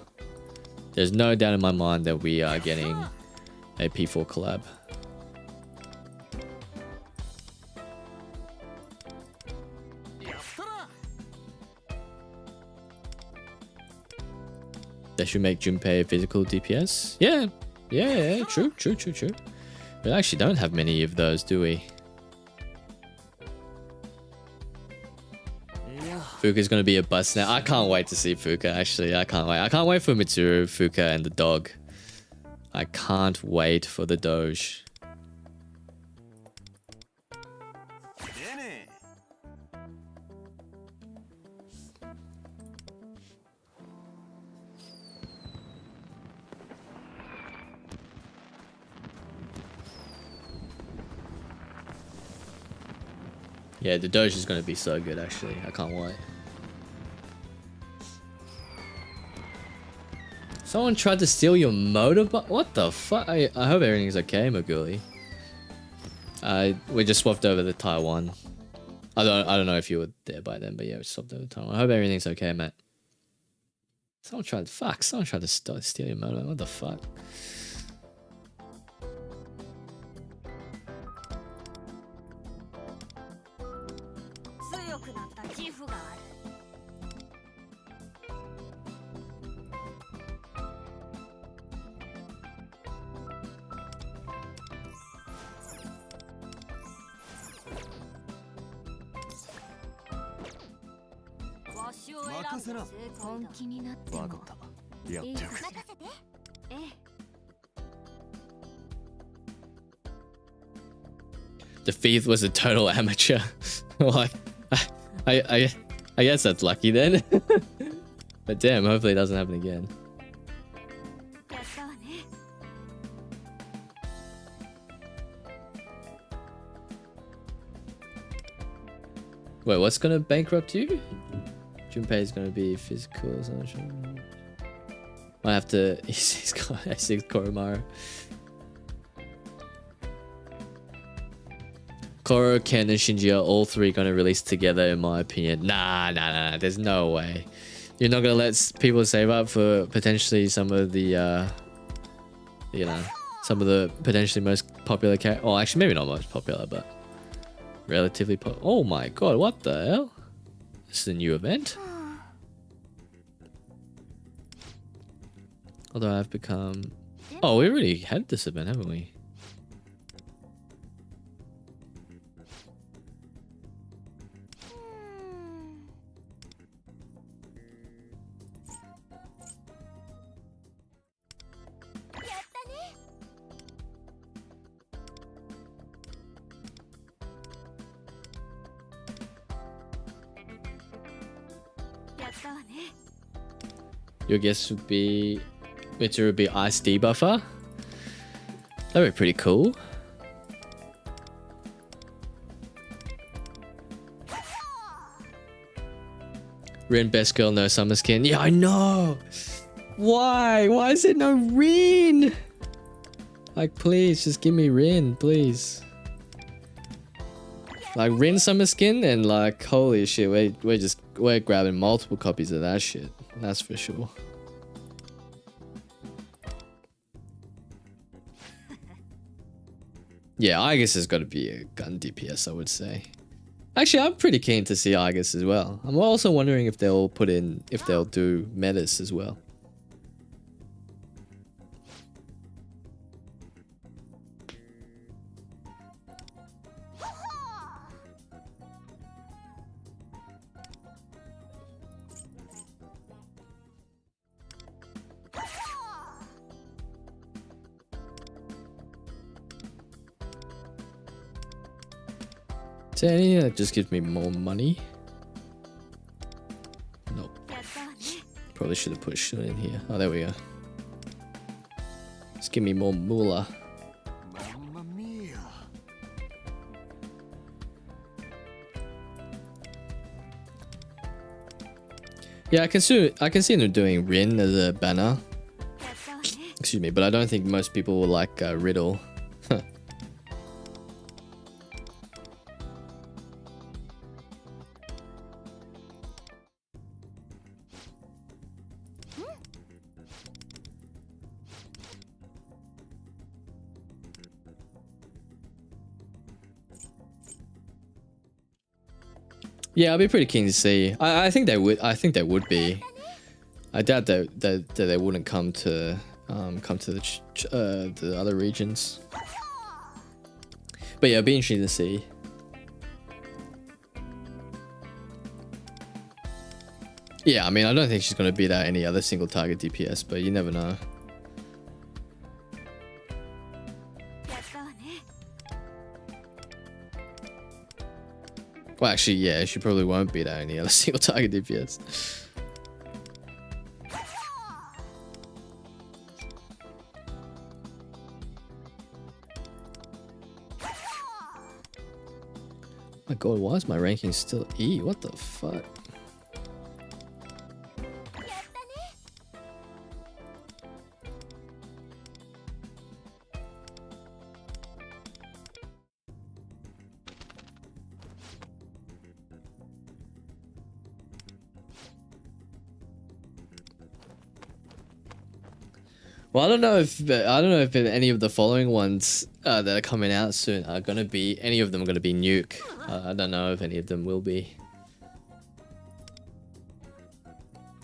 There's no doubt in my mind that we are getting a P4 collab. They should make Junpei a physical DPS. Yeah, true. We actually don't have many of those, do we? Fuka's gonna be a bust now. I can't wait to see Fuka, actually. I can't wait. I can't wait for Mitsuru, Fuka, and the dog. I can't wait for the Doge. Yeah, the Doge is going to be so good, actually. I can't wait. Someone tried to steal your motorbike? What the fuck? I hope everything's okay, Maguli. We just swapped over to Taiwan. I don't know if you were there by then, but yeah, we swapped over to Taiwan. I hope everything's okay, Matt. Someone tried to steal your motorbike. What the fuck? The thief was a total amateur. Like, I guess that's lucky then. But damn, hopefully it doesn't happen again. Wait, what's gonna bankrupt you? Junpei is gonna be physical. I have to. He's got A6 Koromaru. Koro, Ken, and Shinji are all three gonna release together, in my opinion. Nah. There's no way. You're not gonna let people save up for potentially some of the, some of the potentially most popular characters. Well, actually, maybe not most popular, but relatively Oh my god, what the hell? This is a new event? Although I've become... Oh, we already had this event, haven't we? Your guess would be... Mitsuru would be Ice Debuffer. That'd be pretty cool. Rin, best girl, no summer skin. Yeah, I know! Why? Why is it no Rin? Like, please, just give me Rin, please. Like, Rin summer skin and like, holy shit, we're grabbing multiple copies of that shit. That's for sure. Yeah, Argus has got to be a gun DPS, I would say. Actually, I'm pretty keen to see Argus as well. I'm also wondering if they'll do Metis as well. Is there any that just gives me more money? Nope. Probably should have put shit in here. Oh, there we go. Just give me more moolah. Yeah, I can see them doing Rin as a banner. Excuse me, but I don't think most people will like Riddle. Yeah, I'll be pretty keen to see. I think they would. I think they would be. I doubt that they wouldn't come to the other regions. But yeah, it'd be interesting to see. Yeah, I mean, I don't think she's gonna beat out any other single target DPS, but you never know. Well, actually, yeah, she probably won't beat out any other single target DPS. My god, why is my ranking still E? What the fuck? Well, I don't know if any of the following ones that are coming out soon are gonna be any of them are gonna be Nuke. I don't know if any of them will be.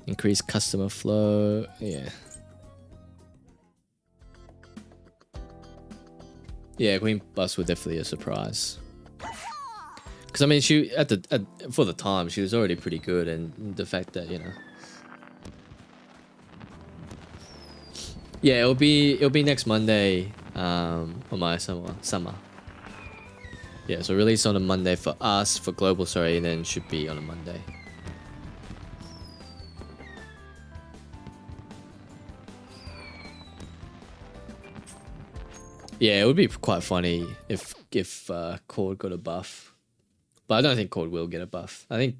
Increase customer flow, yeah. Yeah, Queen Bus was definitely a surprise. Because I mean, she for the time she was already pretty good, and the fact that, you know. Yeah, it'll be next Monday, on my summer. Yeah, so release on a Monday for us, for global, sorry, and then should be on a Monday. Yeah, it would be quite funny if Cord got a buff, but I don't think Cord will get a buff. I think.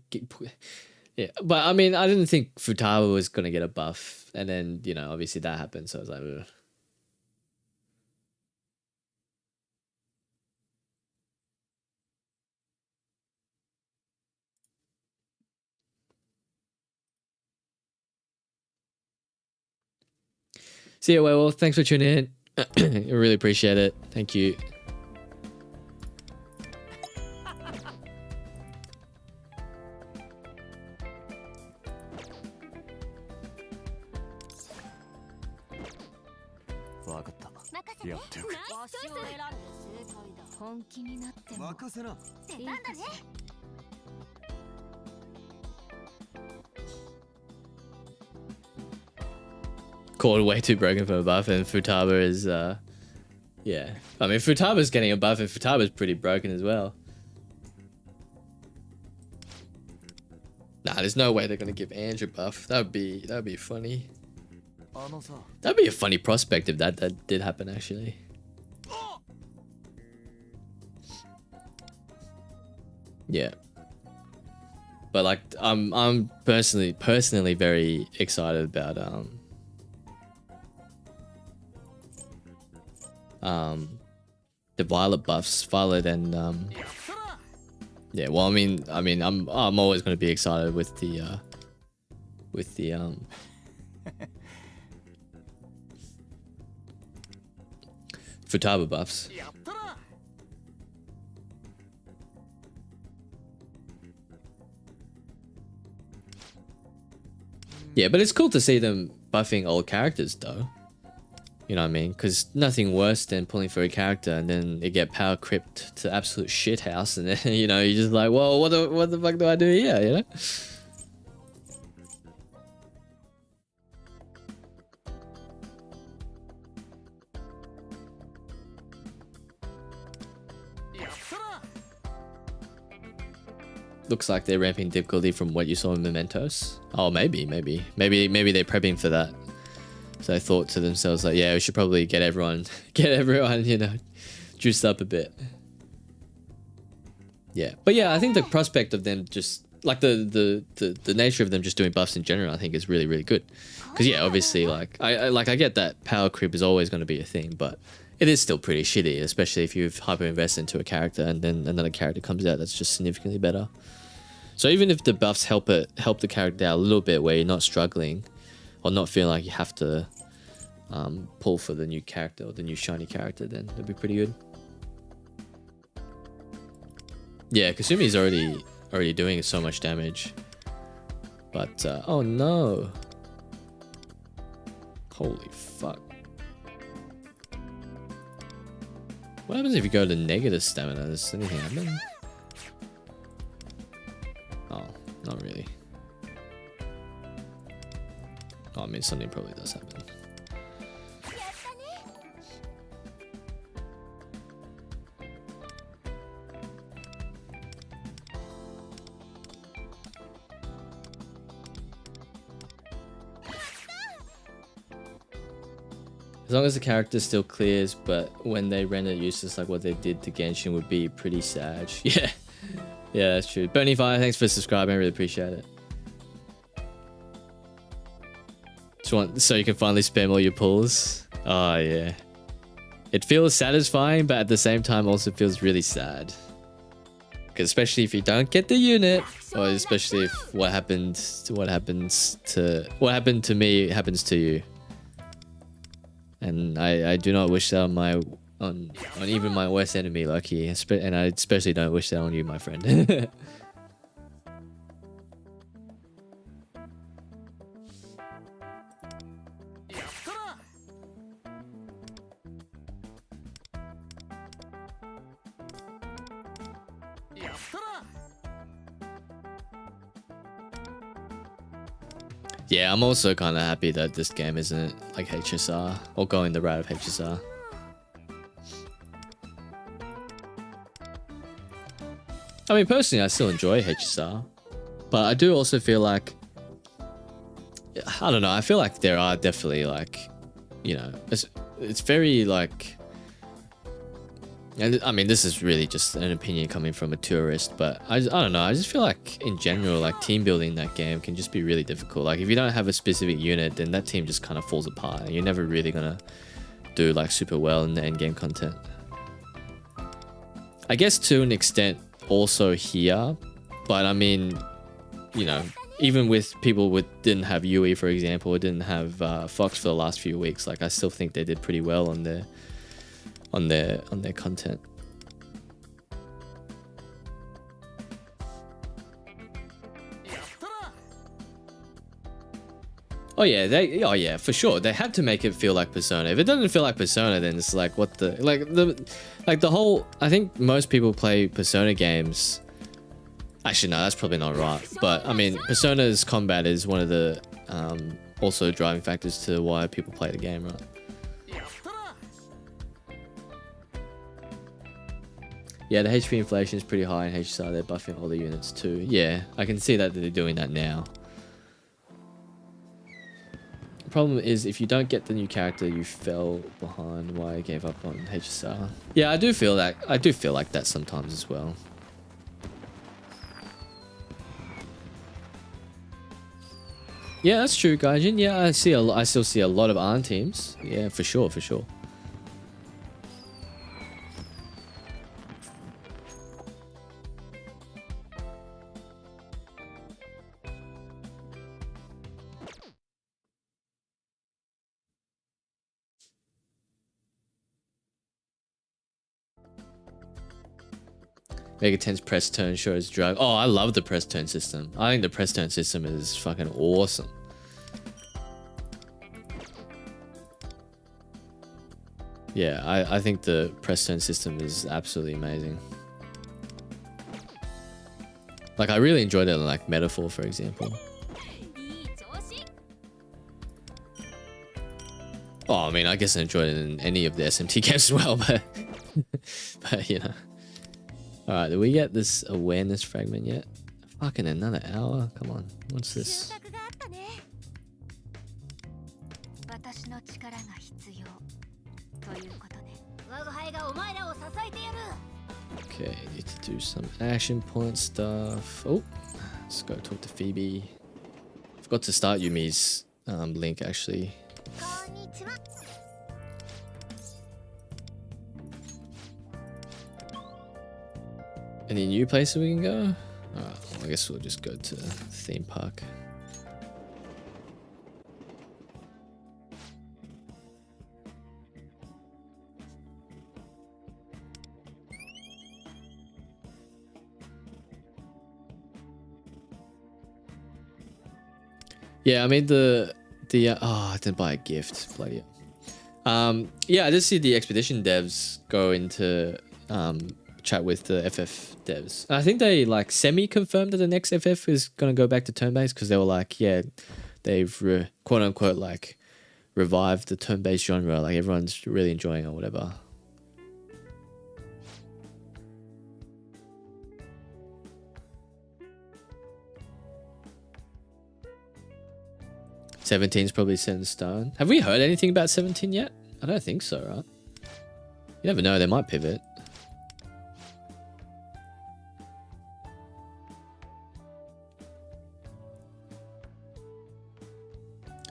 Yeah, but I mean, I didn't think Futaba was gonna get a buff, and then, you know, obviously that happened, so I was like, ugh. See you, Werewolf. Thanks for tuning in. I really appreciate it. Thank you. Called way too broken for a buff, and Futaba is yeah. I mean, Futaba's getting a buff, and Futaba's pretty broken as well. Nah, there's no way they're gonna give Andrew a buff. That'd be funny. That'd be a funny prospect if that did happen, actually. Yeah. But like, I'm personally very excited about the Violet buffs, Violet and yeah. Well, I mean, I'm always going to be excited with the Futaba buffs. Yeah, but it's cool to see them buffing old characters, though. You know what I mean? Because nothing worse than pulling for a character and then they get power crept to absolute shit house, and then you know you're just like, well, what the fuck do I do here? You know? Looks like they're ramping difficulty from what you saw in Mementos. Oh, maybe they're prepping for that. So they thought to themselves like, yeah, we should probably get everyone, you know, juiced up a bit. Yeah, but yeah, I think the prospect of them just like the nature of them just doing buffs in general, I think is really, really good. Because yeah, obviously, like I get that power creep is always going to be a thing, but it is still pretty shitty, especially if you've hyper invested into a character and then another character comes out that's just significantly better. So even if the buffs help the character out a little bit, where you're not struggling or not feeling like you have to pull for the new character or the new shiny character, then it'd be pretty good. Yeah, Kasumi's already doing so much damage. But oh no. Holy fuck. What happens if you go to negative stamina? Does anything happen? Oh, not really. Oh, I mean, something probably does happen. As long as the character still clears, but when they render it useless like what they did to Genshin would be pretty sad. Yeah. Yeah, that's true. Bernie5, thanks for subscribing. I really appreciate it. Just want so you can finally spam all your pulls. Oh yeah. It feels satisfying, but at the same time also feels really sad. Because especially if you don't get the unit, or especially if what happened to me happens to you. And I do not wish that on even my worst enemy, Lucky, and I especially don't wish that on you, my friend. Yeah, I'm also kind of happy that this game isn't like HSR or going the route of HSR. I mean, personally, I still enjoy HSR, but I do also feel like, I don't know, I feel like there are definitely like, you know, it's very like, and I mean, this is really just an opinion coming from a tourist, but I don't know, I just feel like in general, like team building in that game can just be really difficult. Like if you don't have a specific unit, then that team just kind of falls apart. You're never really gonna do like super well in the end game content. I guess to an extent also here, but I mean, you know, even with people with didn't have Yui, for example, or didn't have Fox for the last few weeks, like I still think they did pretty well on their content. Oh yeah, for sure. They have to make it feel like Persona. If it doesn't feel like Persona, then it's like what the the whole. I think most people play Persona games. Actually, no, that's probably not right. But I mean, Persona's combat is one of the also driving factors to why people play the game, right? Yeah, the HP inflation is pretty high in HSR. They're buffing all the units too. Yeah, I can see that they're doing that now. Problem is, if you don't get the new character, you fell behind. Why I gave up on HSR. Yeah, I do feel that. I do feel like that sometimes as well. Yeah, that's true, Gaijin. Yeah, I still see a lot of ARN teams. Yeah, for sure, for sure. Mega 10's press turn shows drug. Oh, I love the press turn system. I think the press turn system is fucking awesome. Yeah, I think the press turn system is absolutely amazing. Like, I really enjoyed it in like Metaphor, for example. Oh, I mean, I guess I enjoyed it in any of the SMT games as well, but but you know. Alright, did we get this awareness fragment yet? Fucking another hour? Come on, what's this? Okay, need to do some action point stuff. Oh, let's go talk to Phoebe. Forgot to start Yumi's link actually. Any new places we can go? Well, I guess we'll just go to the theme park. Yeah, I made the oh, I didn't buy a gift. Bloody hell. Yeah, I did see the expedition devs go into chat with the FF devs. And I think they like semi-confirmed that the next FF is gonna go back to turn-based because they were like, yeah, they've quote unquote like revived the turn-based genre. Like everyone's really enjoying it or whatever. '17's probably set in stone. Have we heard anything about 17 yet? I don't think so, right? You never know, they might pivot.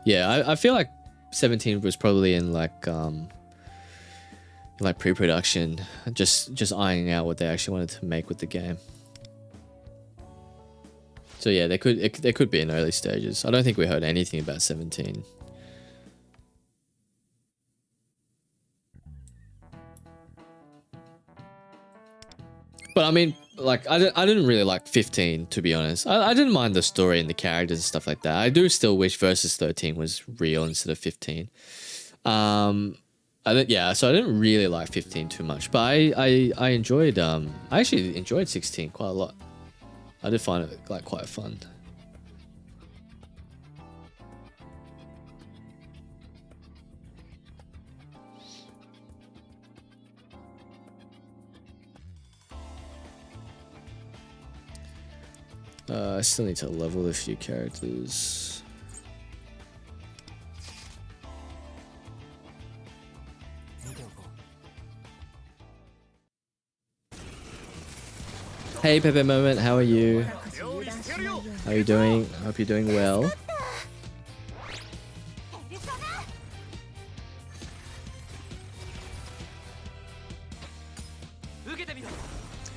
Yeah, I feel like 17 was probably in like pre-production, just ironing out what they actually wanted to make with the game. So yeah, they could be in early stages. I don't think we heard anything about 17. But I mean, like I didn't really like 15, to be honest. I didn't mind the story and the characters and stuff like that. I do still wish Versus 13 was real instead of 15. So I didn't really like 15 too much, but I enjoyed I actually enjoyed 16 quite a lot. I did find it like quite fun. I still need to level a few characters. Hey Pepe Moment, how are you? How are you doing? I hope you're doing well.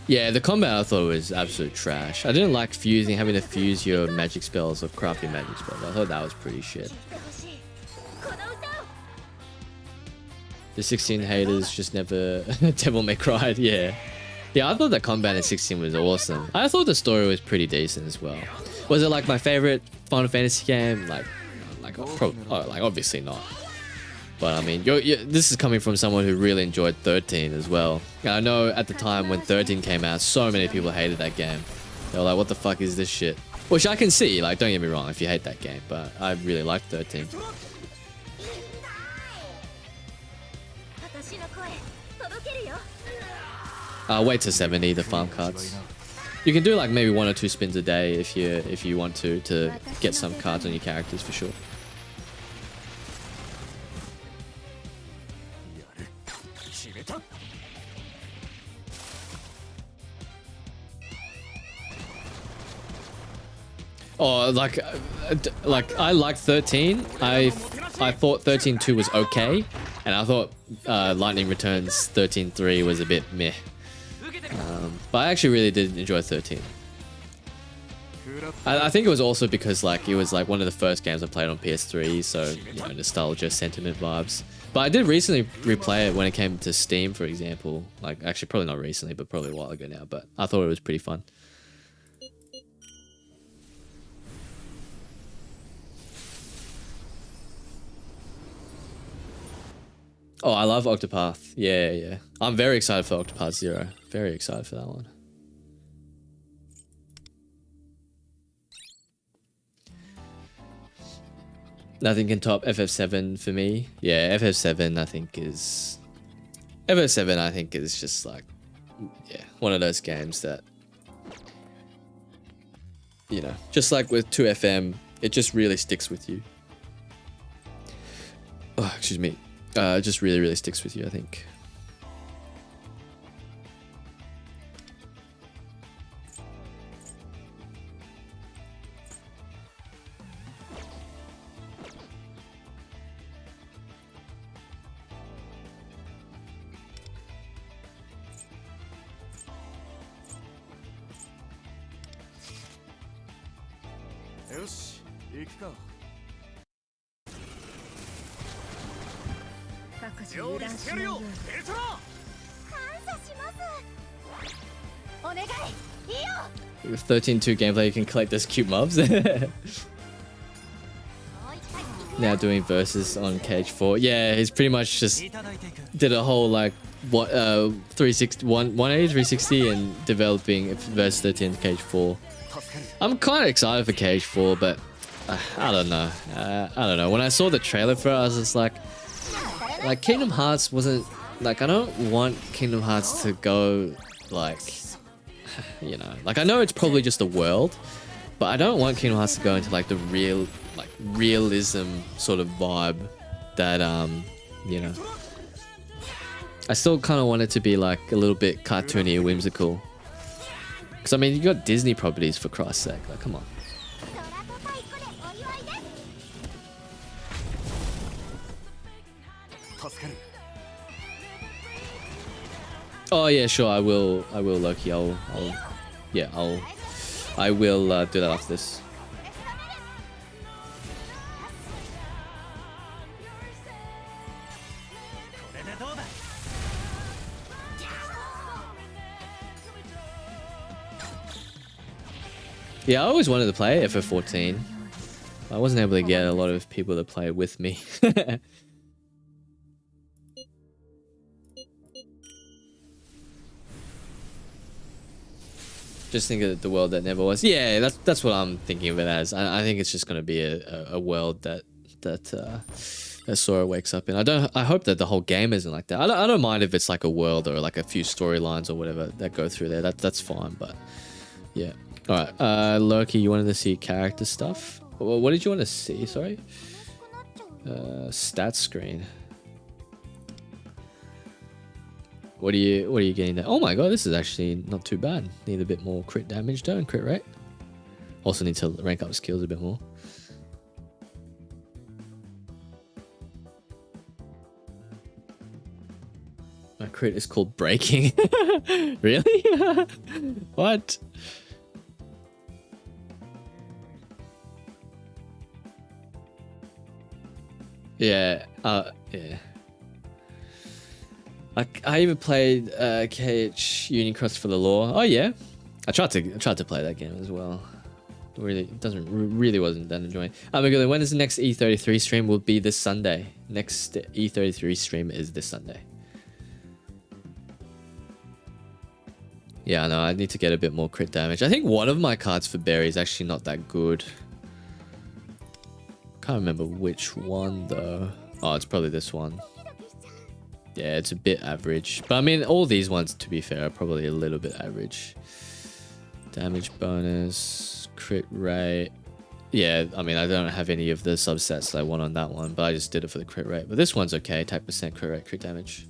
Yeah, the combat I thought was absolute trash. I didn't like having to fuse your magic spells or craft your magic spells. I thought that was pretty shit. The 16 haters just never Devil May Cry. Yeah. Yeah, I thought the combat in 16 was awesome. I thought the story was pretty decent as well. Was it like my favorite Final Fantasy game? Like obviously not. But I mean, this is coming from someone who really enjoyed 13 as well. And I know at the time when 13 came out, so many people hated that game. They were like, what the fuck is this shit? Which I can see, like, don't get me wrong if you hate that game, but I really liked 13. Wait to 70, the farm cards. You can do like maybe 1 or 2 spins a day if you want to get some cards on your characters for sure. Oh, like I liked 13. I thought 13.2 was okay, and I thought Lightning Returns 13.3 was a bit meh. But I actually really did enjoy 13. I think it was also because like it was like one of the first games I played on PS3, so you know, nostalgia, sentiment vibes. But I did recently replay it when it came to Steam, for example. Like actually probably not recently, but probably a while ago now. But I thought it was pretty fun. Oh, I love Octopath. Yeah. I'm very excited for Octopath Zero. Very excited for that one. Nothing can top FF7 for me. Yeah, FF7 I think is just like, yeah, one of those games that, you know, just like with 2FM, it just really sticks with you. Oh, excuse me. It just really sticks with you, I think. With 13.2 gameplay, you can collect those cute mobs. Now doing versus on Cage 4. Yeah, he's pretty much just did a whole like 360, 180, 360 and developing versus 13 Cage 4. I'm kind of excited for Cage 4, but I don't know. I don't know. When I saw the trailer for it, I was just like Kingdom Hearts wasn't like, I don't want Kingdom Hearts to go like, you know, like I know it's probably just a world, but I don't want Kingdom Hearts to go into like the realism sort of vibe that you know, I still kind of want it to be like a little bit cartoony or whimsical. Because I mean, you got Disney properties for Christ's sake, like come on. Oh yeah, sure. I will, Loki. I will do that after this. Yeah, I always wanted to play FF14. I wasn't able to get a lot of people to play with me. Just think of the world that never was. Yeah, that's what I'm thinking of it as. I think it's just going to be a world that Sora wakes up in. I hope that the whole game isn't like that. I don't mind if it's like a world or like a few storylines or whatever that go through there. That's fine. But yeah. All right. Loki, you wanted to see character stuff. What did you want to see? Sorry. Stats screen. What are you getting there? Oh my god, this is actually not too bad. Need a bit more crit damage though and crit rate. Also need to rank up skills a bit more. crit is called breaking. Really? What? Yeah. Yeah. I even played KH Union Cross for the Law. Oh yeah, I tried to play that game as well. Really wasn't that enjoying. When is the next E33 stream? Will be this Sunday. Next E33 stream is this Sunday. Yeah, I know. I need to get a bit more crit damage. I think one of my cards for Berry is actually not that good. Can't remember which one though. Oh, it's probably this one. Yeah, it's a bit average. But I mean, all these ones, to be fair, are probably a little bit average. Damage bonus, crit rate. Yeah, I mean, I don't have any of the subsets that I want on that one, but I just did it for the crit rate. But this one's okay, attack percent, crit rate, crit damage.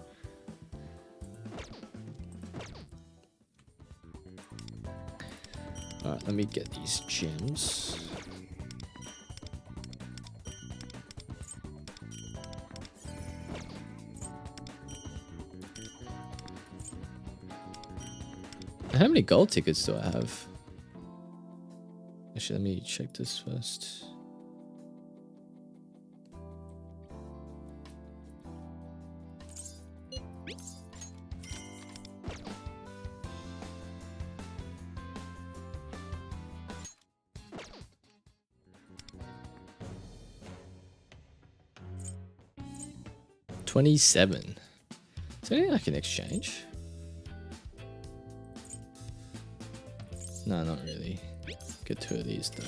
Alright, let me get these gems. How many gold tickets do I have? Actually, let me check this first. $27. Is there anything I can exchange? No, not really. Get 2 of these though.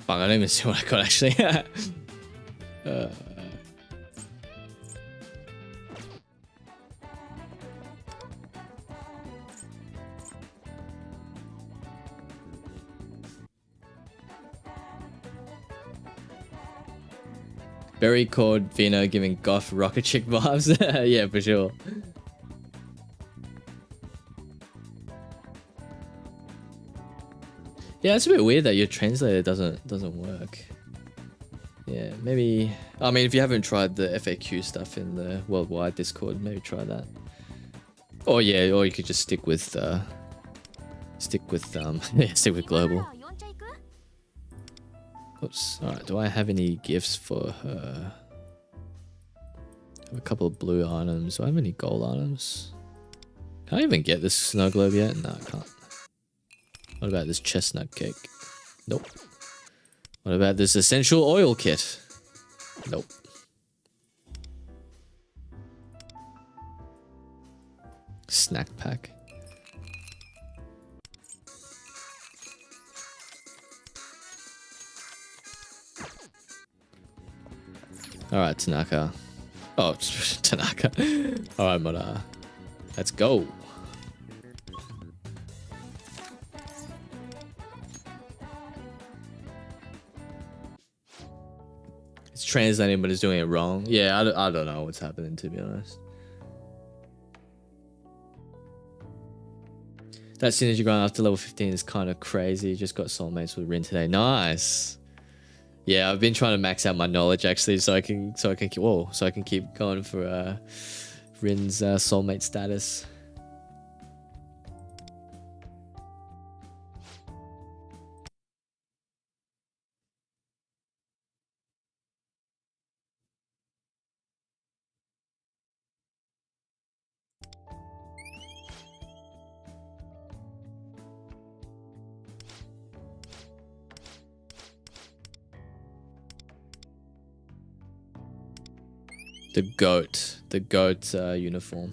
Fuck, I don't even see what I got actually. Very chord Vino giving goth rocket chick vibes. Yeah, for sure. Yeah, it's a bit weird that your translator doesn't work. Yeah, maybe. I mean, if you haven't tried the FAQ stuff in the worldwide Discord, maybe try that. Or yeah, or you could just stick with stick with global. Oops. All right. Do I have any gifts for her? I have a couple of blue items. Do I have any gold items? Can I even get this snow globe yet? No, I can't. What about this chestnut cake? Nope. What about this essential oil kit? Nope. Snack pack. Alright, Tanaka. Oh, Tanaka. Alright, Mara. Let's go. It's translating, but it's doing it wrong. Yeah, I don't know what's happening, to be honest. That synergy grind after level 15 is kind of crazy. Just got soulmates with Rin today. Nice. Yeah, I've been trying to max out my knowledge actually, so I can keep going for Rin's soulmate status. The goat uniform.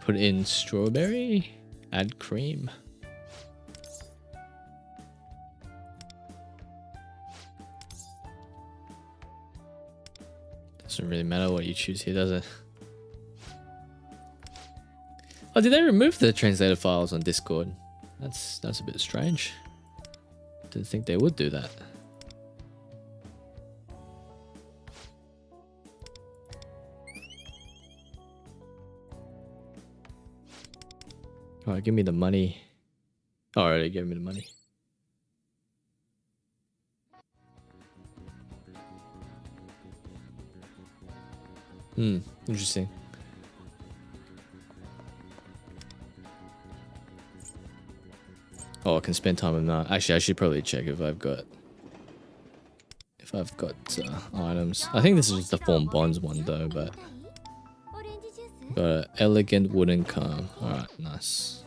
put in strawberry, add cream. Doesn't really matter what you choose here, does it? Oh, did they remove the translator files on Discord? That's a bit strange. Didn't think they would do that. Alright, give me the money. Alright, give me the money. Interesting. Oh, I can spend time with that. Actually, I should probably check if I've got items. I think this is just the form bonds one though, but got an elegant wooden comb. Alright, nice.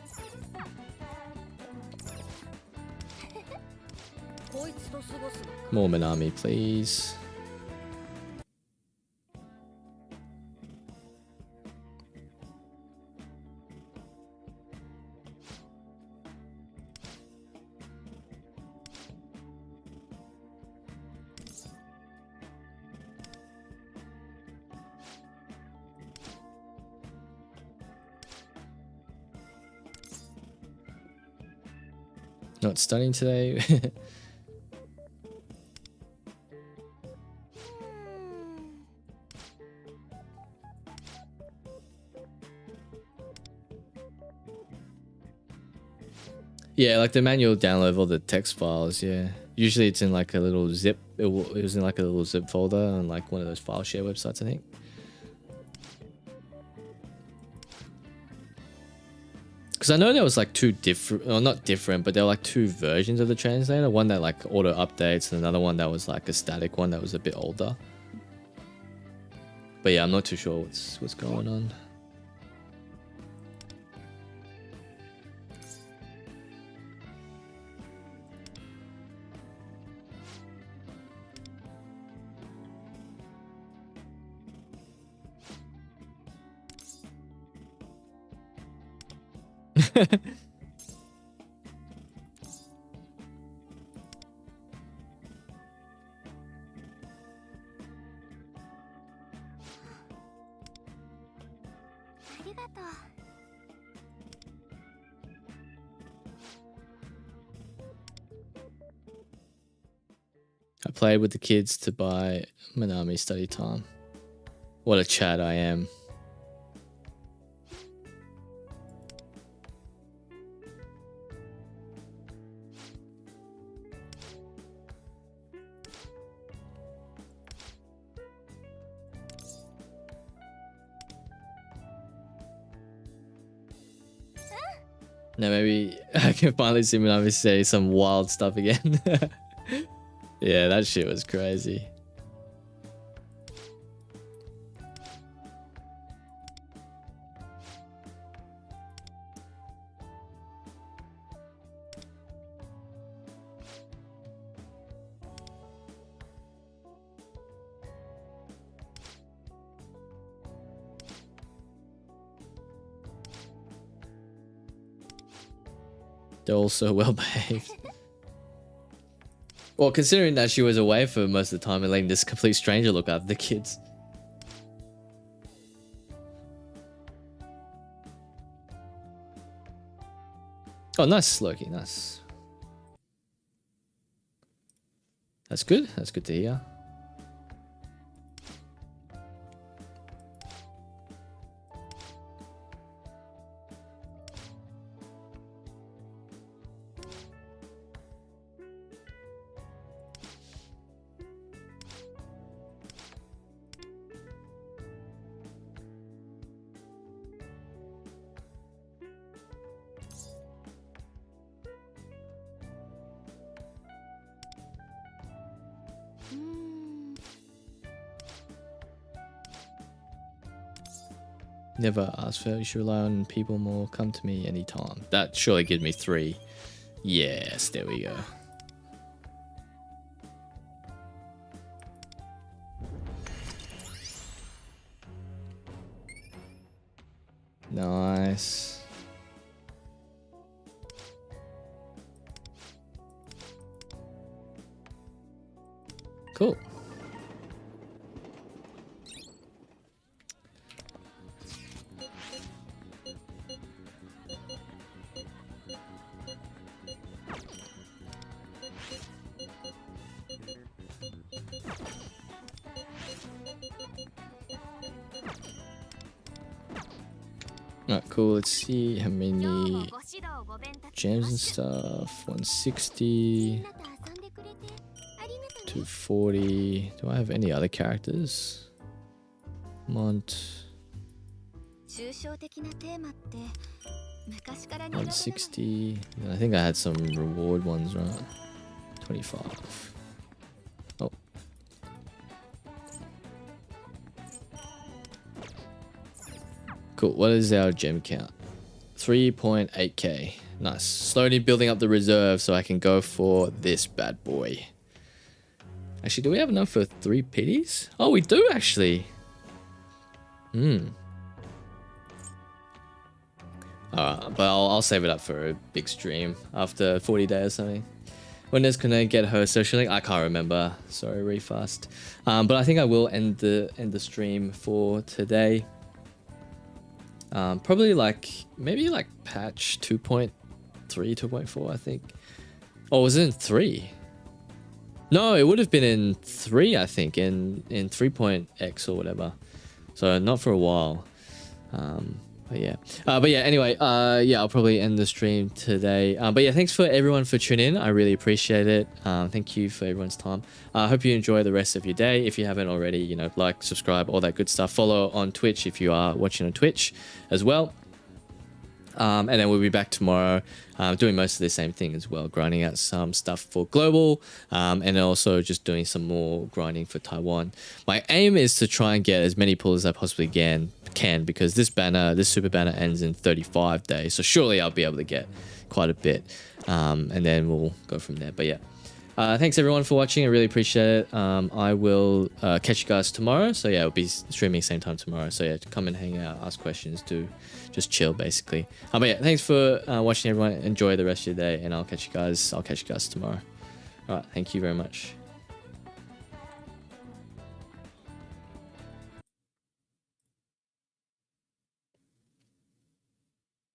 More Minami, please. Not studying today. Yeah, like the manual download of all the text files, yeah. Usually it's in like a little zip, it was in like a little zip folder on like one of those file share websites, I think. Because I know there was like two different, well, not different, but there were like two versions of the translator. One that like auto updates and another one that was like a static one that was a bit older. But yeah, I'm not too sure what's going on. I played with the kids to buy Minami study time. What a Chad I am. Now maybe I can finally see Minami say some wild stuff again. Yeah, that shit was crazy. They're all so well behaved. Well, considering that she was away for most of the time and letting this complete stranger look after the kids. Oh, nice, Loki, nice. That's good. That's good to hear. Never ask for help. You should rely on people more. Come to me anytime. That surely gives me 3. Yes, there we go. Nice. Cool. Alright, cool. Let's see how many gems and stuff. 160. 240. Do I have any other characters? Mont. 160. I think I had some reward ones, right? 25. Oh. Cool. What is our gem count? 3.8k. Nice. Slowly building up the reserve so I can go for this bad boy. Actually, do we have enough for 3 pities? Oh, we do actually. Alright, but I'll save it up for a big stream after 40 days or something. When is gonna get her social link? I can't remember. Sorry, really fast. But I think I will end the stream for today. Probably maybe patch 2.3, 2.4, I think. Oh, was it in 3? No, it would have been in 3, I think, in 3.x or whatever. So not for a while. But yeah. Anyway, I'll probably end the stream today. But yeah, thanks for everyone for tuning in. I really appreciate it. Thank you for everyone's time. I hope you enjoy the rest of your day. If you haven't already, like, subscribe, all that good stuff. Follow on Twitch if you are watching on Twitch as well. And then we'll be back tomorrow doing most of the same thing as well, grinding out some stuff for global, and also just doing some more grinding for Taiwan. My aim is to try and get as many pulls as I possibly can because this super banner ends in 35 days, so surely I'll be able to get quite a bit, and then we'll go from there. But yeah, thanks everyone for watching. I really appreciate it. I will catch you guys tomorrow. So yeah, I'll be streaming same time tomorrow. So yeah, come and hang out, ask questions, just chill basically. But yeah, thanks for watching everyone. Enjoy the rest of your day, and I'll catch you guys tomorrow. All right, thank you very much.